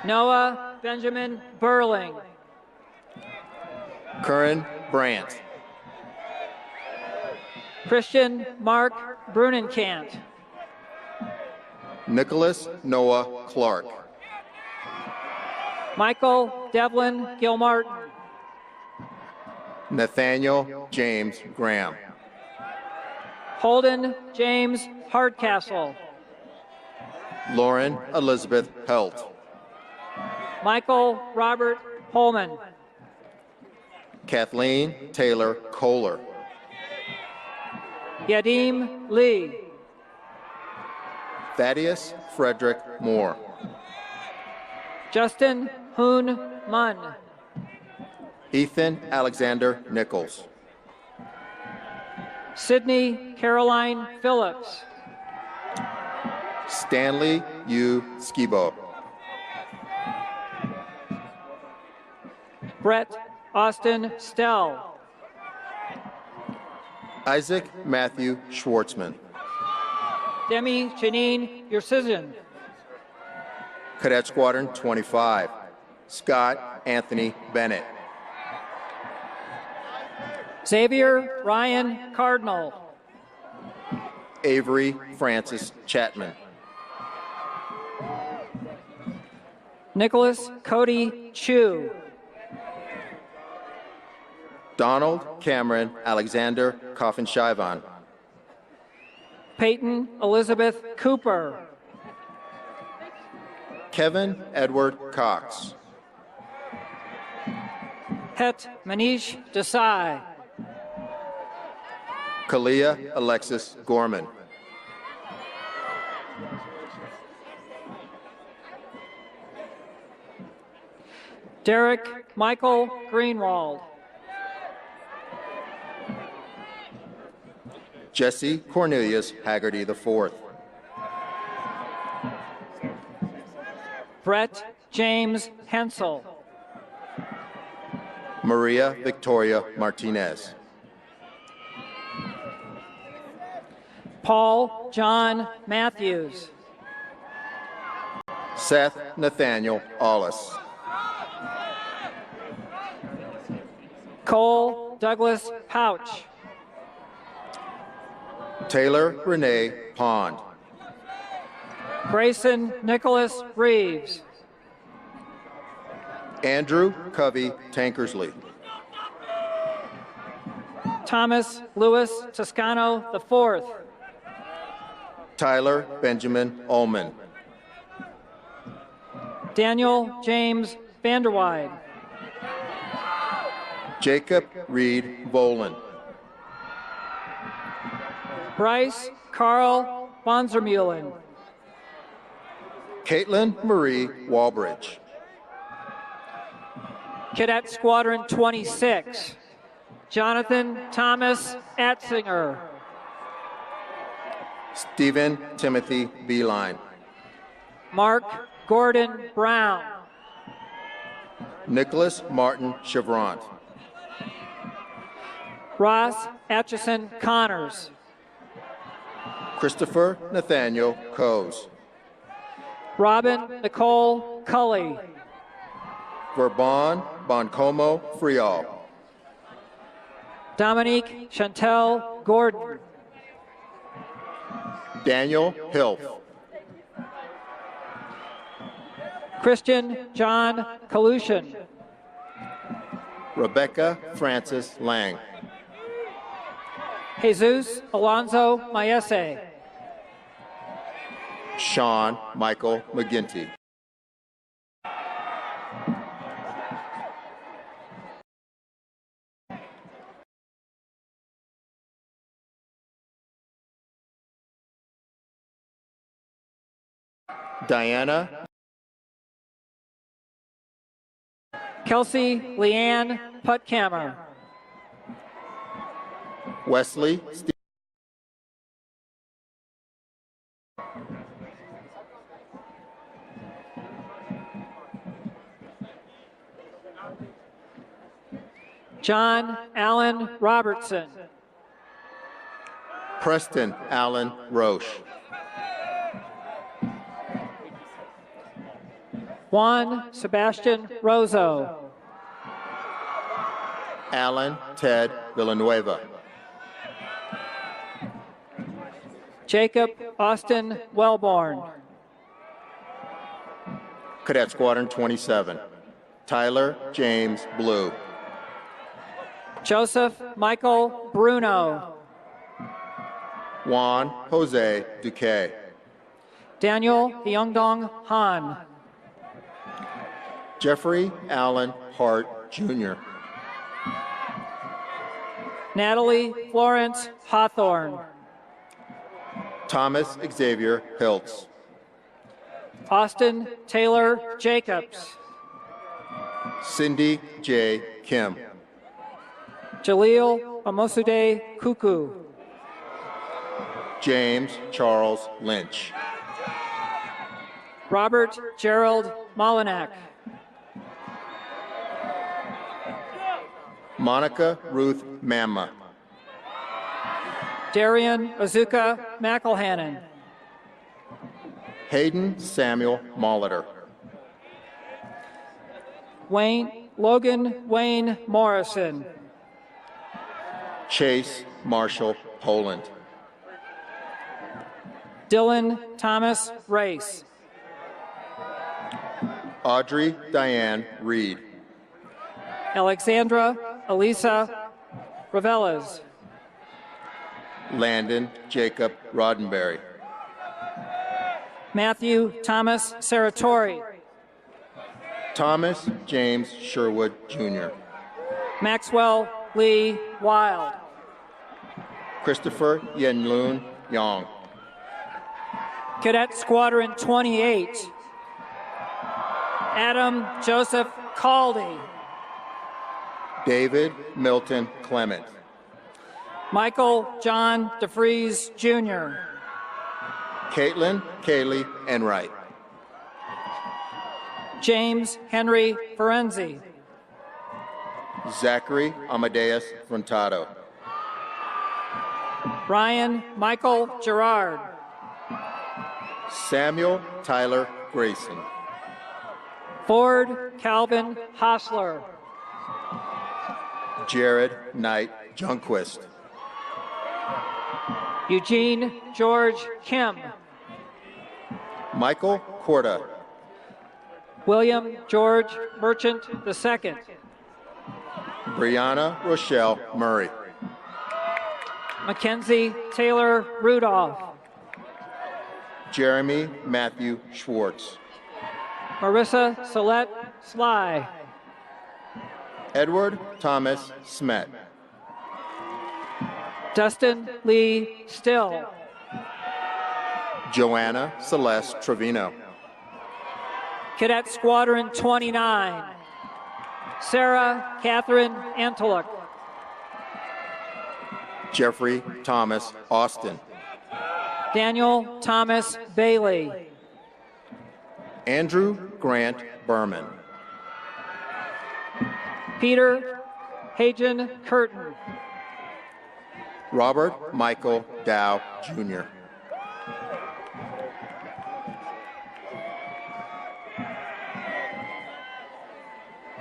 Speaker 10: Noah Benjamin Burling.
Speaker 11: Curran Brandt.
Speaker 10: Christian Mark Brunenkant.
Speaker 11: Nicholas Noah Clark.
Speaker 10: Michael Devlin Gilmartin.
Speaker 11: Nathaniel James Graham.
Speaker 10: Holden James Hardcastle.
Speaker 11: Lauren Elizabeth Helt.
Speaker 10: Michael Robert Holman.
Speaker 11: Kathleen Taylor Kohler.
Speaker 10: Yadim Lee.
Speaker 11: Thaddeus Frederick Moore.
Speaker 10: Justin Hoon Munn.
Speaker 11: Ethan Alexander Nichols.
Speaker 10: Sydney Caroline Phillips.
Speaker 11: Stanley U. Skibo.
Speaker 10: Brett Austin Stell.
Speaker 11: Isaac Matthew Schwartzman.
Speaker 10: Demi Janine Yersizian.
Speaker 11: Cadet Squadron 25, Scott Anthony Bennett.
Speaker 10: Xavier Ryan Cardinal.
Speaker 11: Avery Francis Chapman.
Speaker 10: Nicholas Cody Chu.
Speaker 11: Donald Cameron Alexander Coffin-Shivon.
Speaker 10: Peyton Elizabeth Cooper.
Speaker 11: Kevin Edward Cox.
Speaker 10: Het Manish Desai.
Speaker 11: Kalia Alexis Gorman.
Speaker 10: Derek Michael Greenwald.
Speaker 11: Jesse Cornelius Haggerty IV.
Speaker 10: Brett James Hensel.
Speaker 11: Maria Victoria Martinez.
Speaker 10: Paul John Matthews.
Speaker 11: Seth Nathaniel Allis.
Speaker 10: Cole Douglas Pouch.
Speaker 11: Taylor Renee Pond.
Speaker 10: Grayson Nicholas Reeves.
Speaker 11: Andrew Covey Tankersley.
Speaker 10: Thomas Lewis Toscano IV.
Speaker 11: Tyler Benjamin Ullman.
Speaker 10: Daniel James Vanderweide.
Speaker 11: Jacob Reed Volan.
Speaker 10: Bryce Carl Bonzermulen.
Speaker 11: Caitlin Marie Walbridge.
Speaker 10: Cadet Squadron 26. Jonathan Thomas Atzinger.
Speaker 11: Stephen Timothy Beeline.
Speaker 10: Mark Gordon Brown.
Speaker 11: Nicholas Martin Chevrant.
Speaker 10: Ross Atchison Connors.
Speaker 11: Christopher Nathaniel Coes.
Speaker 10: Robin Nicole Cully.
Speaker 11: Verbon Boncomo Frial.
Speaker 10: Dominique Chantel Gordon.
Speaker 11: Daniel Hilf.
Speaker 10: Christian John Kalushin.
Speaker 11: Rebecca Francis Lang.
Speaker 10: Jesus Alonso Maese.
Speaker 11: Sean Michael McGinty. Diana
Speaker 10: Kelsey Leanne Putkammer.
Speaker 11: Wesley
Speaker 10: John Allen Robertson.
Speaker 11: Preston Allen Roche.
Speaker 10: Juan Sebastian Rozo.
Speaker 11: Alan Ted Villanueva.
Speaker 10: Jacob Austin Wellborn.
Speaker 11: Cadet Squadron 27. Tyler James Blue.
Speaker 10: Joseph Michael Bruno.
Speaker 11: Juan Jose Duque.
Speaker 10: Daniel Hyungdong Han.
Speaker 11: Jeffrey Allen Hart Jr.
Speaker 10: Natalie Florence Hawthorne.
Speaker 11: Thomas Xavier Hiltz.
Speaker 10: Austin Taylor Jacobs.
Speaker 11: Cindy J. Kim.
Speaker 10: Jaleel Amosude Kuku.
Speaker 11: James Charles Lynch.
Speaker 10: Robert Gerald Molinak.
Speaker 11: Monica Ruth Mamma.
Speaker 10: Darian Azuka McElhannon.
Speaker 11: Hayden Samuel Molitor.
Speaker 10: Logan Wayne Morrison.
Speaker 11: Chase Marshall Poland.
Speaker 10: Dylan Thomas Race.
Speaker 11: Audrey Diane Reed.
Speaker 10: Alexandra Elisa Ravelas.
Speaker 11: Landon Jacob Roddenberry.
Speaker 10: Matthew Thomas Saratori.
Speaker 11: Thomas James Sherwood Jr.
Speaker 10: Maxwell Lee Wild.
Speaker 11: Christopher Yenlun Yang.
Speaker 10: Cadet Squadron 28. Adam Joseph Caldy.
Speaker 11: David Milton Clement.
Speaker 10: Michael John DeFries Jr.
Speaker 11: Caitlin Kaylee Enright.
Speaker 10: James Henry Ferenzi.
Speaker 11: Zachary Amadeus Frontado.
Speaker 10: Ryan Michael Gerard.
Speaker 11: Samuel Tyler Grayson.
Speaker 10: Ford Calvin Hostler.
Speaker 11: Jared Knight Junquist.
Speaker 10: Eugene George Kim.
Speaker 11: Michael Corda.
Speaker 10: William George Merchant II.
Speaker 11: Brianna Rochelle Murray.
Speaker 10: Mackenzie Taylor Rudolph.
Speaker 11: Jeremy Matthew Schwartz.
Speaker 10: Marissa Solette Sly.
Speaker 11: Edward Thomas Smet.
Speaker 10: Dustin Lee Still.
Speaker 11: Joanna Celeste Trevino.
Speaker 10: Cadet Squadron 29. Sarah Catherine Antoluk.
Speaker 11: Jeffrey Thomas Austin.
Speaker 10: Daniel Thomas Bailey.
Speaker 11: Andrew Grant Berman.
Speaker 10: Peter Hajan Curtin.
Speaker 11: Robert Michael Dow Jr.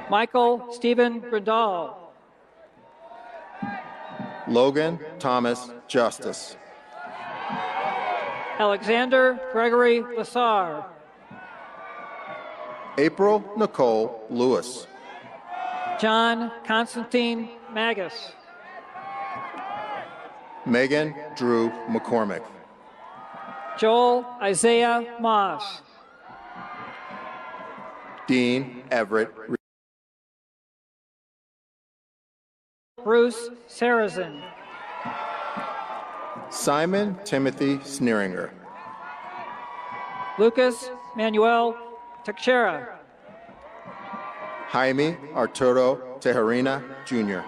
Speaker 10: Michael Stephen Grindal.
Speaker 11: Logan Thomas Justice.
Speaker 10: Alexander Gregory Lassar.
Speaker 11: April Nicole Lewis.
Speaker 10: John Constantine Magus.
Speaker 11: Megan Drew McCormick.
Speaker 10: Joel Isaiah Moss.
Speaker 11: Dean Everett.
Speaker 10: Bruce Sarazin.
Speaker 11: Simon Timothy Sneeringer.
Speaker 10: Lucas Manuel Teixeira.
Speaker 11: Jaime Arturo Tejerina Jr.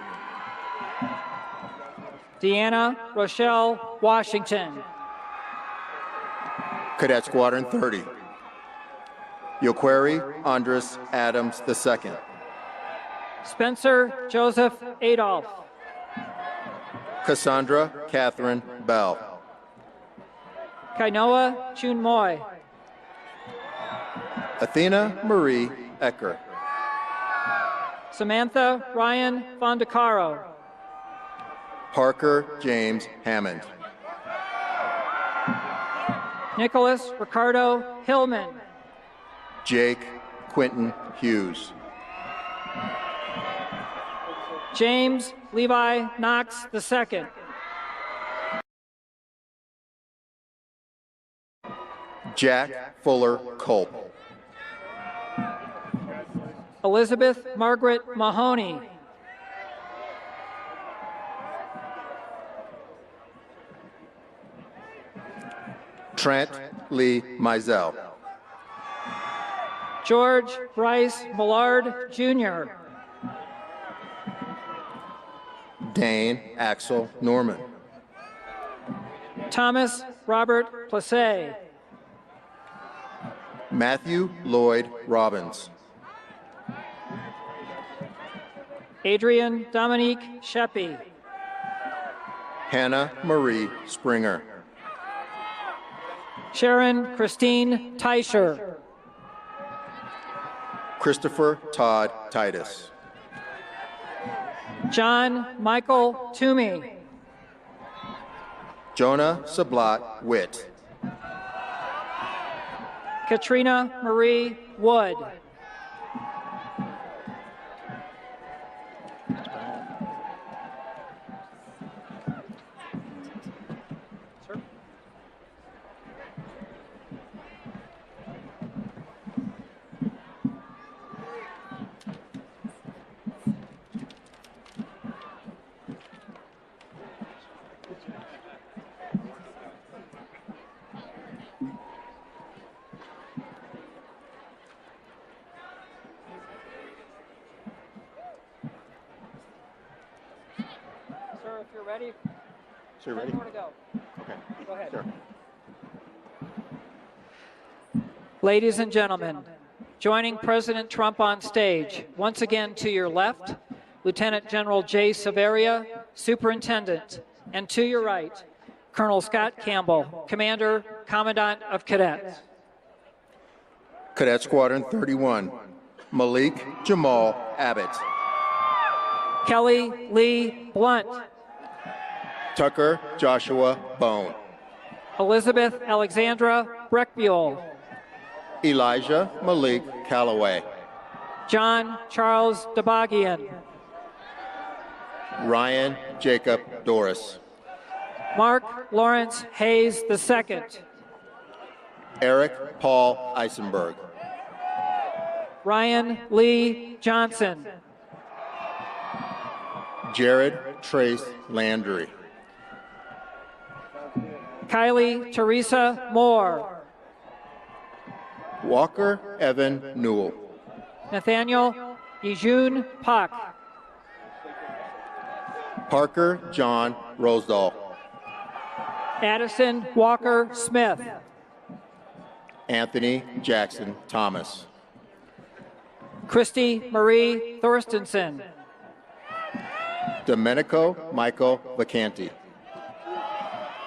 Speaker 10: Deanna Rochelle Washington.
Speaker 11: Cadet Squadron 30. Yoqueri Andres Adams II.
Speaker 10: Spencer Joseph Adolph.
Speaker 11: Cassandra Catherine Bell.
Speaker 10: Kainoa Chunmoy.
Speaker 11: Athena Marie Ecker.
Speaker 10: Samantha Ryan Fondacaro.
Speaker 11: Parker James Hammond.
Speaker 10: Nicholas Ricardo Hillman.
Speaker 11: Jake Quinton Hughes.
Speaker 10: James Levi Knox II.
Speaker 11: Jack Fuller Culp.
Speaker 10: Elizabeth Margaret Mahoney.
Speaker 11: Trent Lee Mizell.
Speaker 10: George Bryce Millard Jr.
Speaker 11: Dane Axel Norman.
Speaker 10: Thomas Robert Plessé.
Speaker 11: Matthew Lloyd Robbins.
Speaker 10: Adrian Dominique Sheppy.
Speaker 11: Hannah Marie Springer.
Speaker 10: Sharon Christine Teicher.
Speaker 11: Christopher Todd Titus.
Speaker 10: John Michael Toomey.
Speaker 11: Jonah Sablat Witt.
Speaker 10: Katrina Marie Wood. Sir, if you're ready.
Speaker 11: Sir, ready?
Speaker 10: Where to go?
Speaker 11: Okay.
Speaker 10: Go ahead.
Speaker 11: Sir.
Speaker 10: Ladies and gentlemen, joining President Trump on stage, once again to your left, Lieutenant General Jay Severia, Superintendent, and to your right, Colonel Scott Campbell, Commander, Commandant of Cadets.
Speaker 11: Cadet Squadron 31. Malik Jamal Abbott.
Speaker 10: Kelly Lee Blunt.
Speaker 11: Tucker Joshua Bone.
Speaker 10: Elizabeth Alexandra Breckbuell.
Speaker 11: Elijah Malik Calloway.
Speaker 10: John Charles Dabagian.
Speaker 11: Ryan Jacob Doris.
Speaker 10: Mark Lawrence Hayes II.
Speaker 11: Eric Paul Eisenberg.
Speaker 10: Ryan Lee Johnson.
Speaker 11: Jared Trace Landry.
Speaker 10: Kylie Teresa Moore.
Speaker 11: Walker Evan Newell.
Speaker 10: Nathaniel Yejun Pak.
Speaker 11: Parker John Rosedall.
Speaker 10: Addison Walker Smith.
Speaker 11: Anthony Jackson Thomas.
Speaker 10: Christy Marie Thorstensen.
Speaker 11: Domenico Michael Vacanti.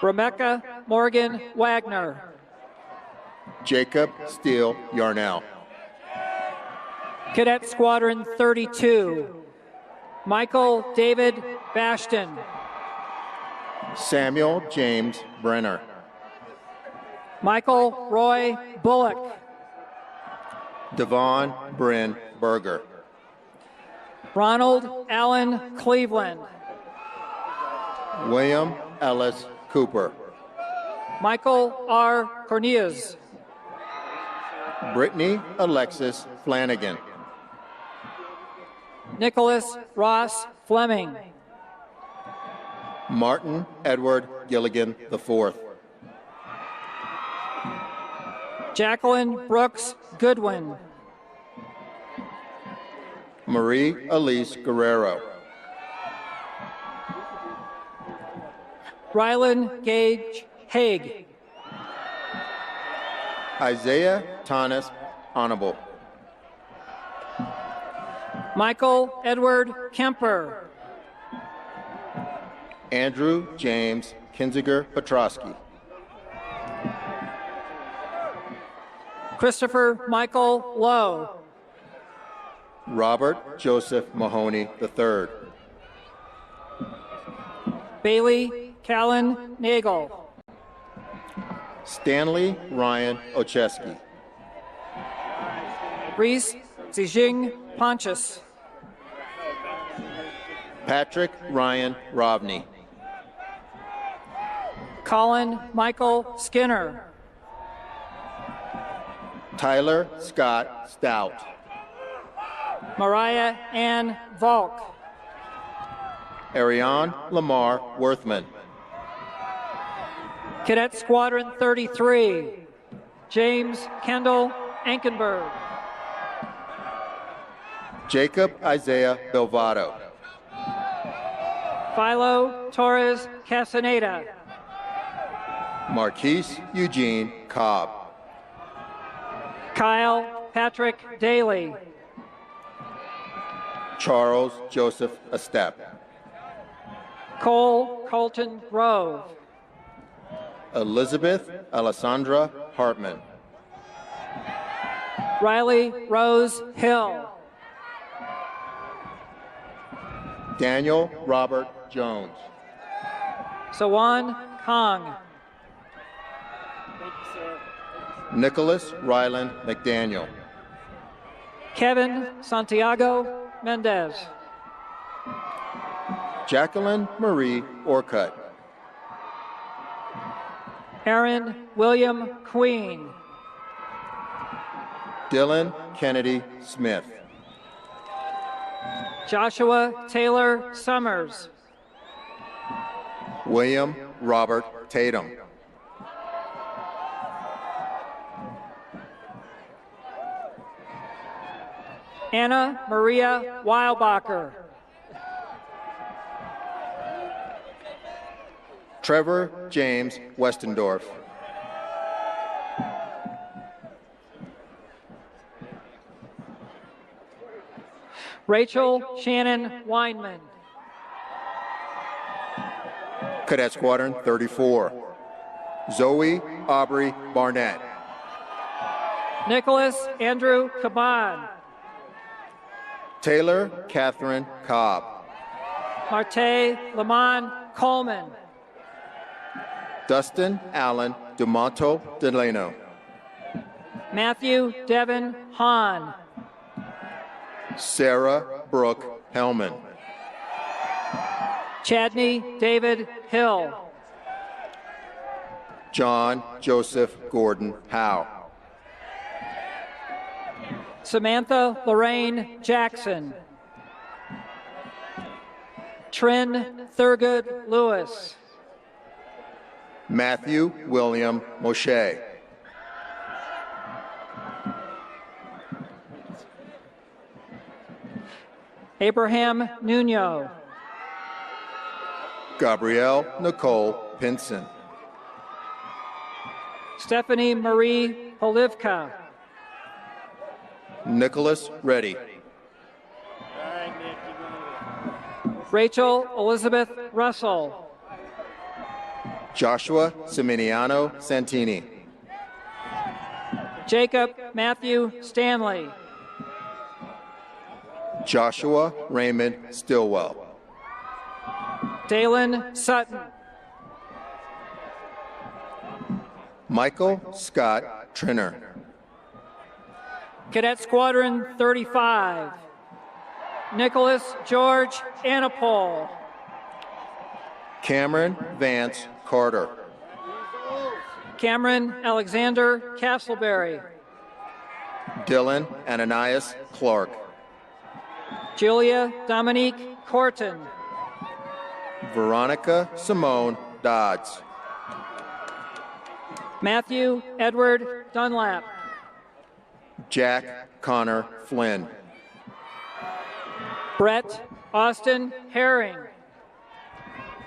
Speaker 10: Rebecca Morgan Wagner.
Speaker 11: Jacob Steele Yarnell.
Speaker 10: Cadet Squadron 32. Michael David Bashton.
Speaker 11: Samuel James Brenner.
Speaker 10: Michael Roy Bullock.
Speaker 11: Devon Bryn Berger.
Speaker 10: Ronald Allen Cleveland.
Speaker 11: William Ellis Cooper.
Speaker 10: Michael R. Cornelius.
Speaker 11: Brittany Alexis Flanagan.
Speaker 10: Nicholas Ross Fleming.
Speaker 11: Martin Edward Gilligan IV.
Speaker 10: Jacqueline Brooks Goodwin.
Speaker 11: Marie Elise Guerrero.
Speaker 10: Rylan Gage Haig.
Speaker 11: Isaiah Thomas Honorable.
Speaker 10: Michael Edward Kemper.
Speaker 11: Andrew James Kinziger Petrosky.
Speaker 10: Christopher Michael Lowe.
Speaker 11: Robert Joseph Mahoney III.
Speaker 10: Bailey Callan Nagel.
Speaker 11: Stanley Ryan Ocheski.
Speaker 10: Reese Zijing Pontius.
Speaker 11: Patrick Ryan Rovney.
Speaker 10: Colin Michael Skinner.
Speaker 11: Tyler Scott Stout.
Speaker 10: Mariah Ann Volk.
Speaker 11: Ariane Lamar Worthman.
Speaker 10: Cadet Squadron 33, James Kendall Ankenberg.
Speaker 11: Jacob Isaiah Belvado.
Speaker 10: Philo Torres Casaneda.
Speaker 11: Marquise Eugene Cobb.
Speaker 10: Kyle Patrick Daly.
Speaker 11: Charles Joseph Estep.
Speaker 10: Cole Colton Grove.
Speaker 11: Elizabeth Alessandra Hartman.
Speaker 10: Riley Rose Hill.
Speaker 11: Daniel Robert Jones.
Speaker 10: Sawan Kong.
Speaker 11: Nicholas Ryland McDaniel.
Speaker 10: Kevin Santiago Mendez.
Speaker 11: Jacqueline Marie Orcutt.
Speaker 10: Aaron William Queen.
Speaker 11: Dylan Kennedy Smith.
Speaker 10: Joshua Taylor Summers.
Speaker 11: William Robert Tatum.
Speaker 10: Anna Maria Weilbacher.
Speaker 11: Trevor James Westendorf.
Speaker 10: Rachel Shannon Weinman.
Speaker 11: Cadet Squadron 34. Zoe Aubrey Barnett.
Speaker 10: Nicholas Andrew Caban.
Speaker 11: Taylor Catherine Cobb.
Speaker 10: Marte Lamont Coleman.
Speaker 11: Dustin Allen DeMonto Delano.
Speaker 10: Matthew Devin Hahn.
Speaker 11: Sarah Brooke Hellman.
Speaker 10: Chadney David Hill.
Speaker 11: John Joseph Gordon Howe.
Speaker 10: Samantha Lorraine Jackson. Trin Thurgood Lewis.
Speaker 11: Matthew William Moshe.
Speaker 10: Abraham Nuno.
Speaker 11: Gabrielle Nicole Pinson.
Speaker 10: Stephanie Marie Polivka.
Speaker 11: Nicholas Reddy.
Speaker 10: Rachel Elizabeth Russell.
Speaker 11: Joshua Siminiano Santini.
Speaker 10: Jacob Matthew Stanley.
Speaker 11: Joshua Raymond Stillwell.
Speaker 10: Dalen Sutton.
Speaker 11: Michael Scott Trinner.
Speaker 10: Cadet Squadron 35. Nicholas George Anapol.
Speaker 11: Cameron Vance Carter.
Speaker 10: Cameron Alexander Castleberry.
Speaker 11: Dylan Ananias Clark.
Speaker 10: Julia Dominique Corton.
Speaker 11: Veronica Simone Dodds.
Speaker 10: Matthew Edward Dunlap.
Speaker 11: Jack Connor Flynn.
Speaker 10: Brett Austin Herring.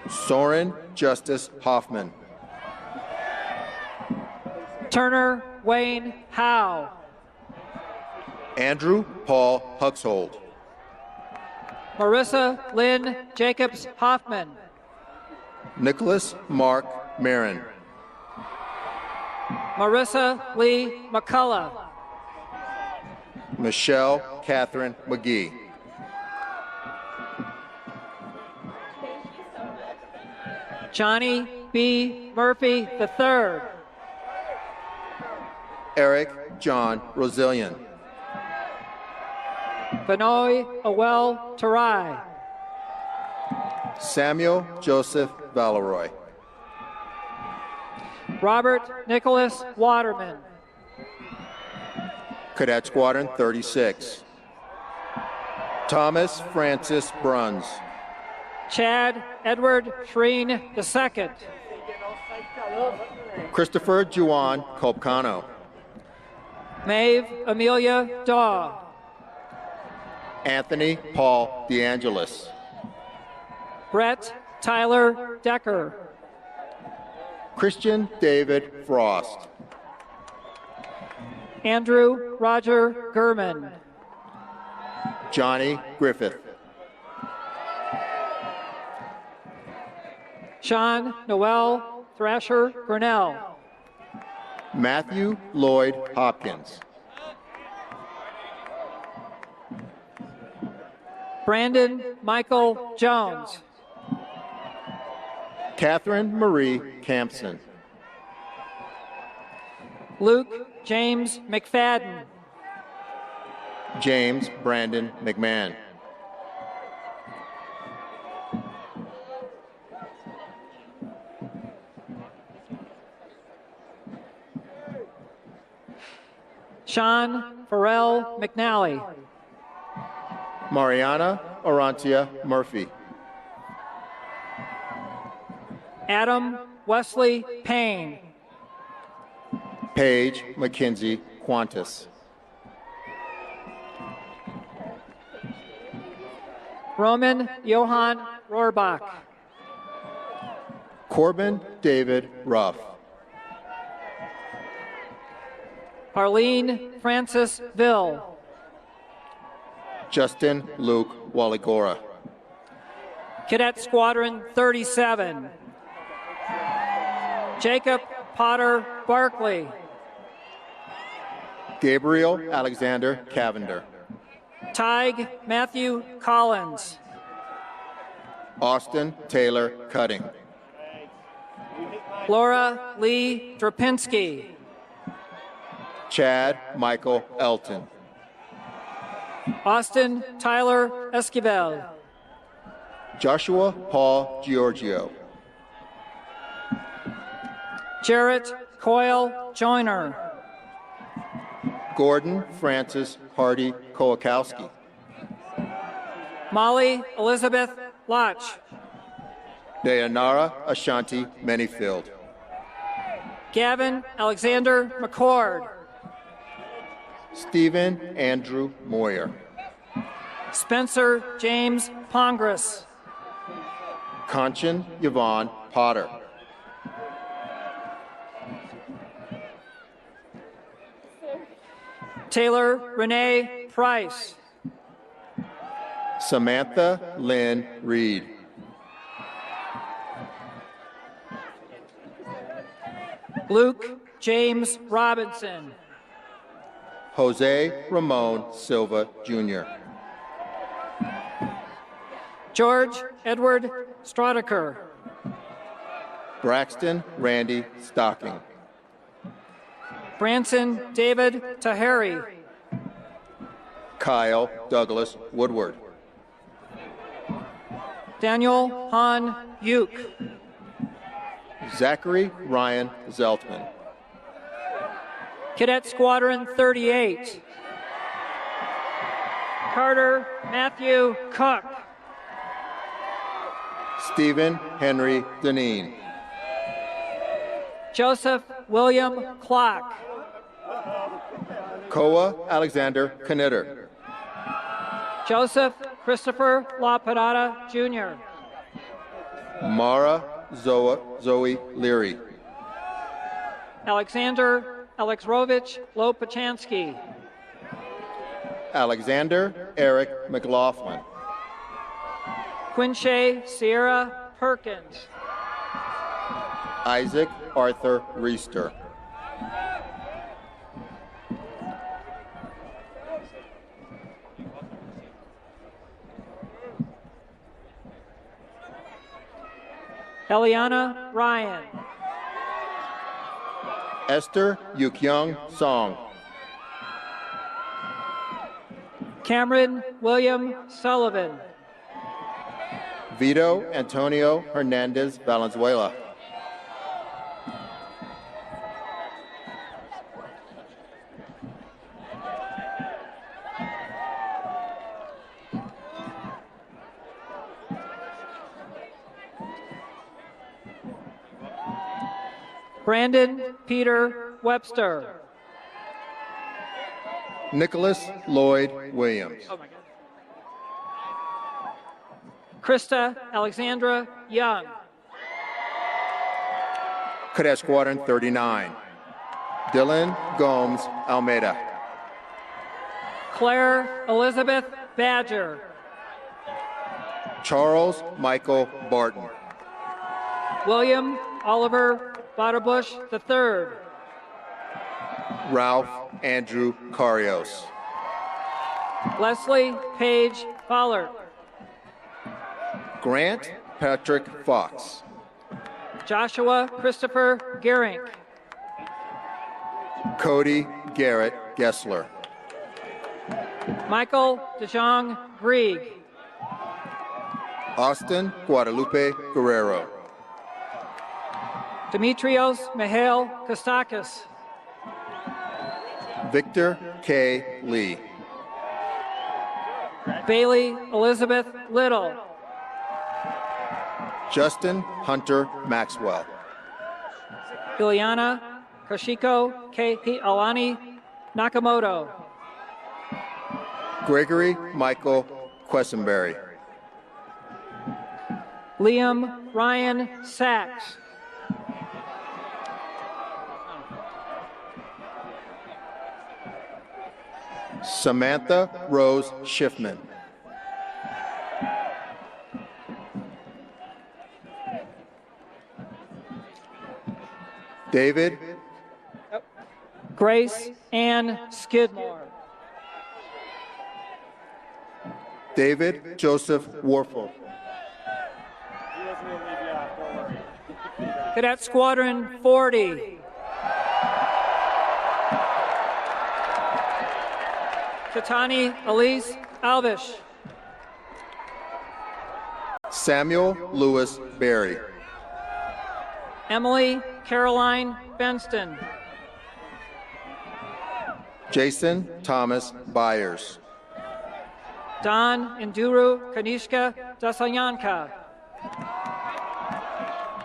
Speaker 11: Soren Justice Hoffman.
Speaker 10: Turner Wayne Howe.
Speaker 11: Andrew Paul Huxhold.
Speaker 10: Marissa Lynn Jacobs Hoffman.
Speaker 11: Nicholas Mark Marin.
Speaker 10: Marissa Lee McCullough.
Speaker 11: Michelle Catherine McGee.
Speaker 10: Johnny B. Murphy III.
Speaker 11: Eric John Rosillian.
Speaker 10: Benoy Awel Tarai.
Speaker 11: Samuel Joseph Valeroy.
Speaker 10: Robert Nicholas Waterman.
Speaker 11: Cadet Squadron 36. Thomas Francis Bruns.
Speaker 10: Chad Edward Shreen II.
Speaker 11: Christopher Juan Colpcano.
Speaker 10: Maeve Amelia Daw.
Speaker 11: Anthony Paul DeAngelis.
Speaker 10: Brett Tyler Decker.
Speaker 11: Christian David Frost.
Speaker 10: Andrew Roger Gurman.
Speaker 11: Johnny Griffith.
Speaker 10: Sean Noel Thrasher Grinnell.
Speaker 11: Matthew Lloyd Hopkins.
Speaker 10: Brandon Michael Jones.
Speaker 11: Catherine Marie Campson.
Speaker 10: Luke James McFadden.
Speaker 11: James Brandon McMahon.
Speaker 10: Sean Farrell McNally.
Speaker 11: Mariana Orantia Murphy.
Speaker 10: Adam Wesley Payne.
Speaker 11: Paige McKenzie Qantas.
Speaker 10: Roman Johann Rohrbach.
Speaker 11: Corbin David Ruff.
Speaker 10: Arlene Francis Ville.
Speaker 11: Justin Luke Walligora.
Speaker 10: Cadet Squadron 37. Jacob Potter Barkley.
Speaker 11: Gabriel Alexander Cavender.
Speaker 10: Tig Matthew Collins.
Speaker 11: Austin Taylor Cutting.
Speaker 10: Laura Lee Drapinski.
Speaker 11: Chad Michael Elton.
Speaker 10: Austin Tyler Esquivel.
Speaker 11: Joshua Paul Giorgio.
Speaker 10: Jarrett Coyle Joyner.
Speaker 11: Gordon Francis Hardy Koakowski.
Speaker 10: Molly Elizabeth Lotch.
Speaker 11: Dayanara Ashanti Manyfield.
Speaker 10: Gavin Alexander McCord.
Speaker 11: Stephen Andrew Moyer.
Speaker 10: Spencer James Pongras.
Speaker 11: Kanchan Yvonne Potter.
Speaker 10: Taylor Renee Price.
Speaker 11: Samantha Lynn Reed.
Speaker 10: Luke James Robinson.
Speaker 11: Jose Ramon Silva Jr.
Speaker 10: George Edward Stradaker.
Speaker 11: Braxton Randy Stocking.
Speaker 10: Branson David Taheri.
Speaker 11: Kyle Douglas Woodward.
Speaker 10: Daniel Han Uke.
Speaker 11: Zachary Ryan Zeltman.
Speaker 10: Cadet Squadron 38. Carter Matthew Cook.
Speaker 11: Stephen Henry Deneen.
Speaker 10: Joseph William Clock.
Speaker 11: Koa Alexander Knitter.
Speaker 10: Joseph Christopher LaPadada Jr.
Speaker 11: Mara Zoe Leary.
Speaker 10: Alexander Alexrovich Lopachansky.
Speaker 11: Alexander Eric McLaughlin.
Speaker 10: Quinche Sierra Perkins.
Speaker 11: Isaac Arthur Reister.
Speaker 10: Eliana Ryan.
Speaker 11: Esther Yukyung Song.
Speaker 10: Cameron William Sullivan.
Speaker 11: Vito Antonio Hernandez Valenzuela.
Speaker 10: Brandon Peter Webster.
Speaker 11: Nicholas Lloyd Williams.
Speaker 10: Krista Alexandra Young.
Speaker 11: Cadet Squadron 39. Dylan Gomes Almeida.
Speaker 10: Claire Elizabeth Badger.
Speaker 11: Charles Michael Barton.
Speaker 10: William Oliver Butterbush III.
Speaker 11: Ralph Andrew Carios.
Speaker 10: Leslie Page Follert.
Speaker 11: Grant Patrick Fox.
Speaker 10: Joshua Christopher Gehring.
Speaker 11: Cody Garrett Gessler.
Speaker 10: Michael DeJong Grieg.
Speaker 11: Austin Guadalupe Guerrero.
Speaker 10: Demetrios Mihail Kostakis.
Speaker 11: Victor K. Lee.
Speaker 10: Bailey Elizabeth Little.
Speaker 11: Justin Hunter Maxwell.
Speaker 10: Ileana Koshiko K. Alani Nakamoto.
Speaker 11: Gregory Michael Quessenberry.
Speaker 10: Liam Ryan Sachs.
Speaker 11: Samantha Rose Schiffman. David
Speaker 10: Grace Ann Skidmore.
Speaker 11: David Joseph Warfel.
Speaker 10: Cadet Squadron 40. Katani Elise Alvish.
Speaker 11: Samuel Lewis Berry.
Speaker 10: Emily Caroline Benston.
Speaker 11: Jason Thomas Byers.
Speaker 10: Don Induru Kanishka Dasayanka.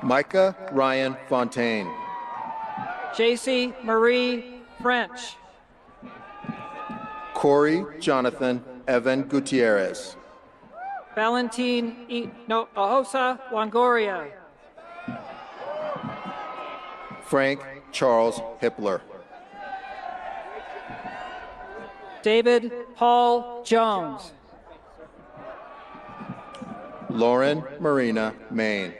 Speaker 11: Micah Ryan Fontaine.
Speaker 10: JC Marie French.
Speaker 11: Corey Jonathan Evan Gutierrez.
Speaker 10: Valentin Ahosa Longoria.
Speaker 11: Frank Charles Hippler.
Speaker 10: David Paul Jones.
Speaker 11: Lauren Marina Main.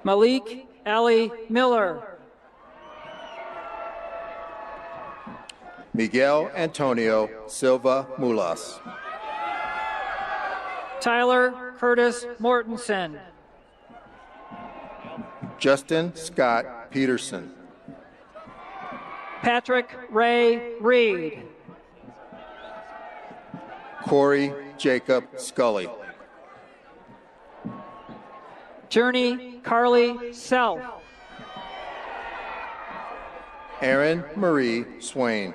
Speaker 10: Malik Ali Miller.
Speaker 11: Miguel Antonio Silva Mulas.
Speaker 10: Tyler Curtis Mortensen.
Speaker 11: Justin Scott Peterson.
Speaker 10: Patrick Ray Reed.
Speaker 11: Corey Jacob Scully.
Speaker 10: Journey Carly Self.
Speaker 11: Aaron Marie Swain.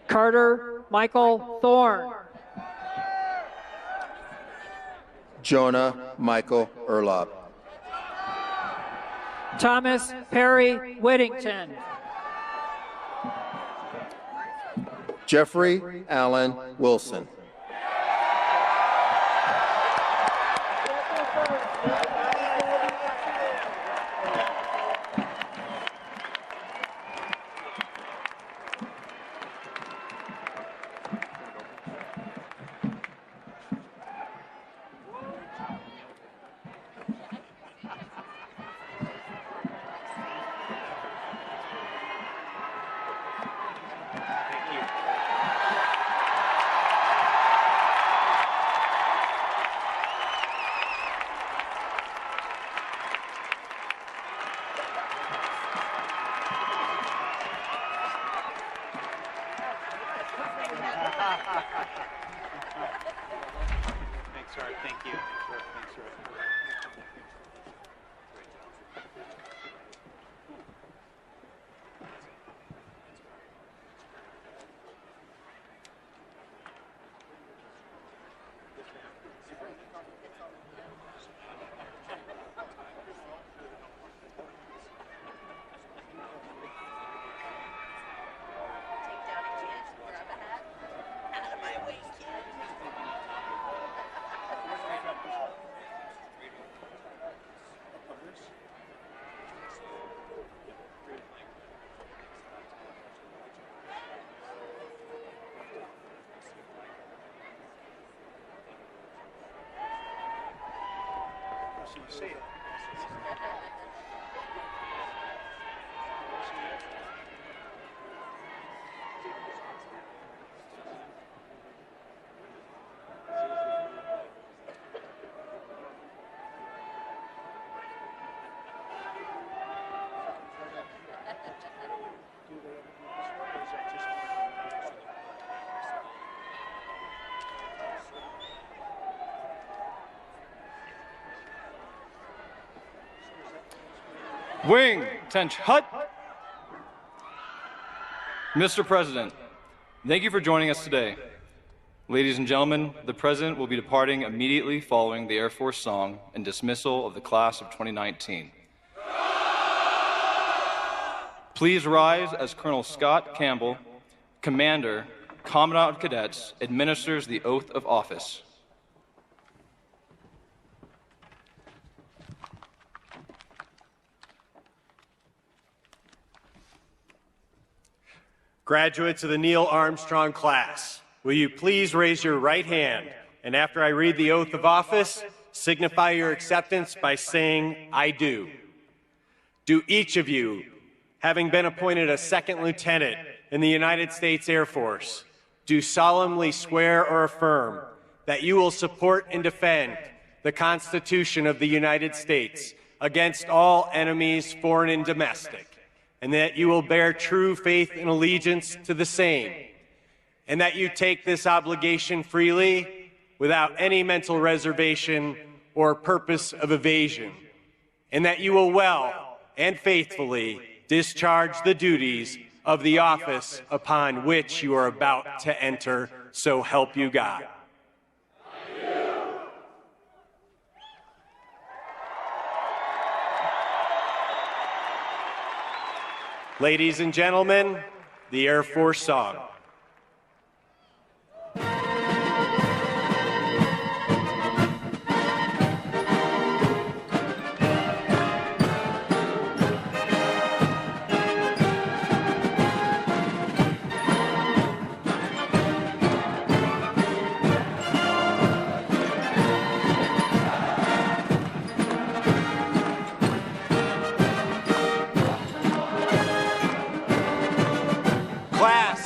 Speaker 10: Carter Michael Thorne.
Speaker 11: Jonah Michael Erlop.
Speaker 10: Thomas Perry Whittington.
Speaker 11: Jeffrey Allen Wilson.
Speaker 3: Thanks, Art. Thank you. Thanks, Art.
Speaker 2: See it.
Speaker 1: Wing Tench Hut. Mr. President, thank you for joining us today. Ladies and gentlemen, the President will be departing immediately following the Air Force song and dismissal of the class of 2019. Please rise as Colonel Scott Campbell, Commander, Commandant of Cadets, administers the oath of office.
Speaker 13: Graduates of the Neil Armstrong class, will you please raise your right hand, and after I read the oath of office, signify your acceptance by saying, "I do." Do each of you, having been appointed a second lieutenant in the United States Air Force, do solemnly swear or affirm that you will support and defend the Constitution of the United States against all enemies, foreign and domestic, and that you will bear true faith and allegiance to the same, and that you take this obligation freely without any mental reservation or purpose of evasion, and that you will well and faithfully discharge the duties of the office upon which you are about to enter, so help you God. Ladies and gentlemen, the Air Force song.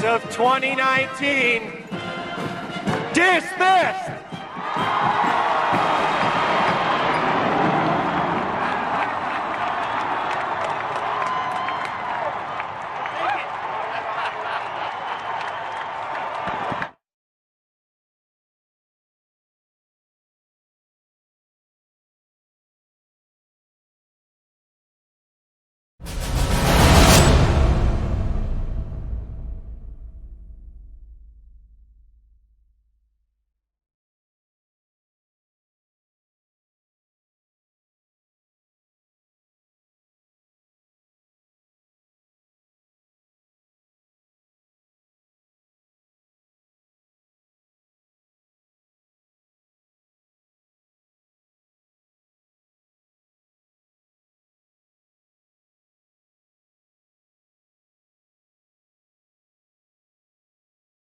Speaker 13: Of 2019, dismissed!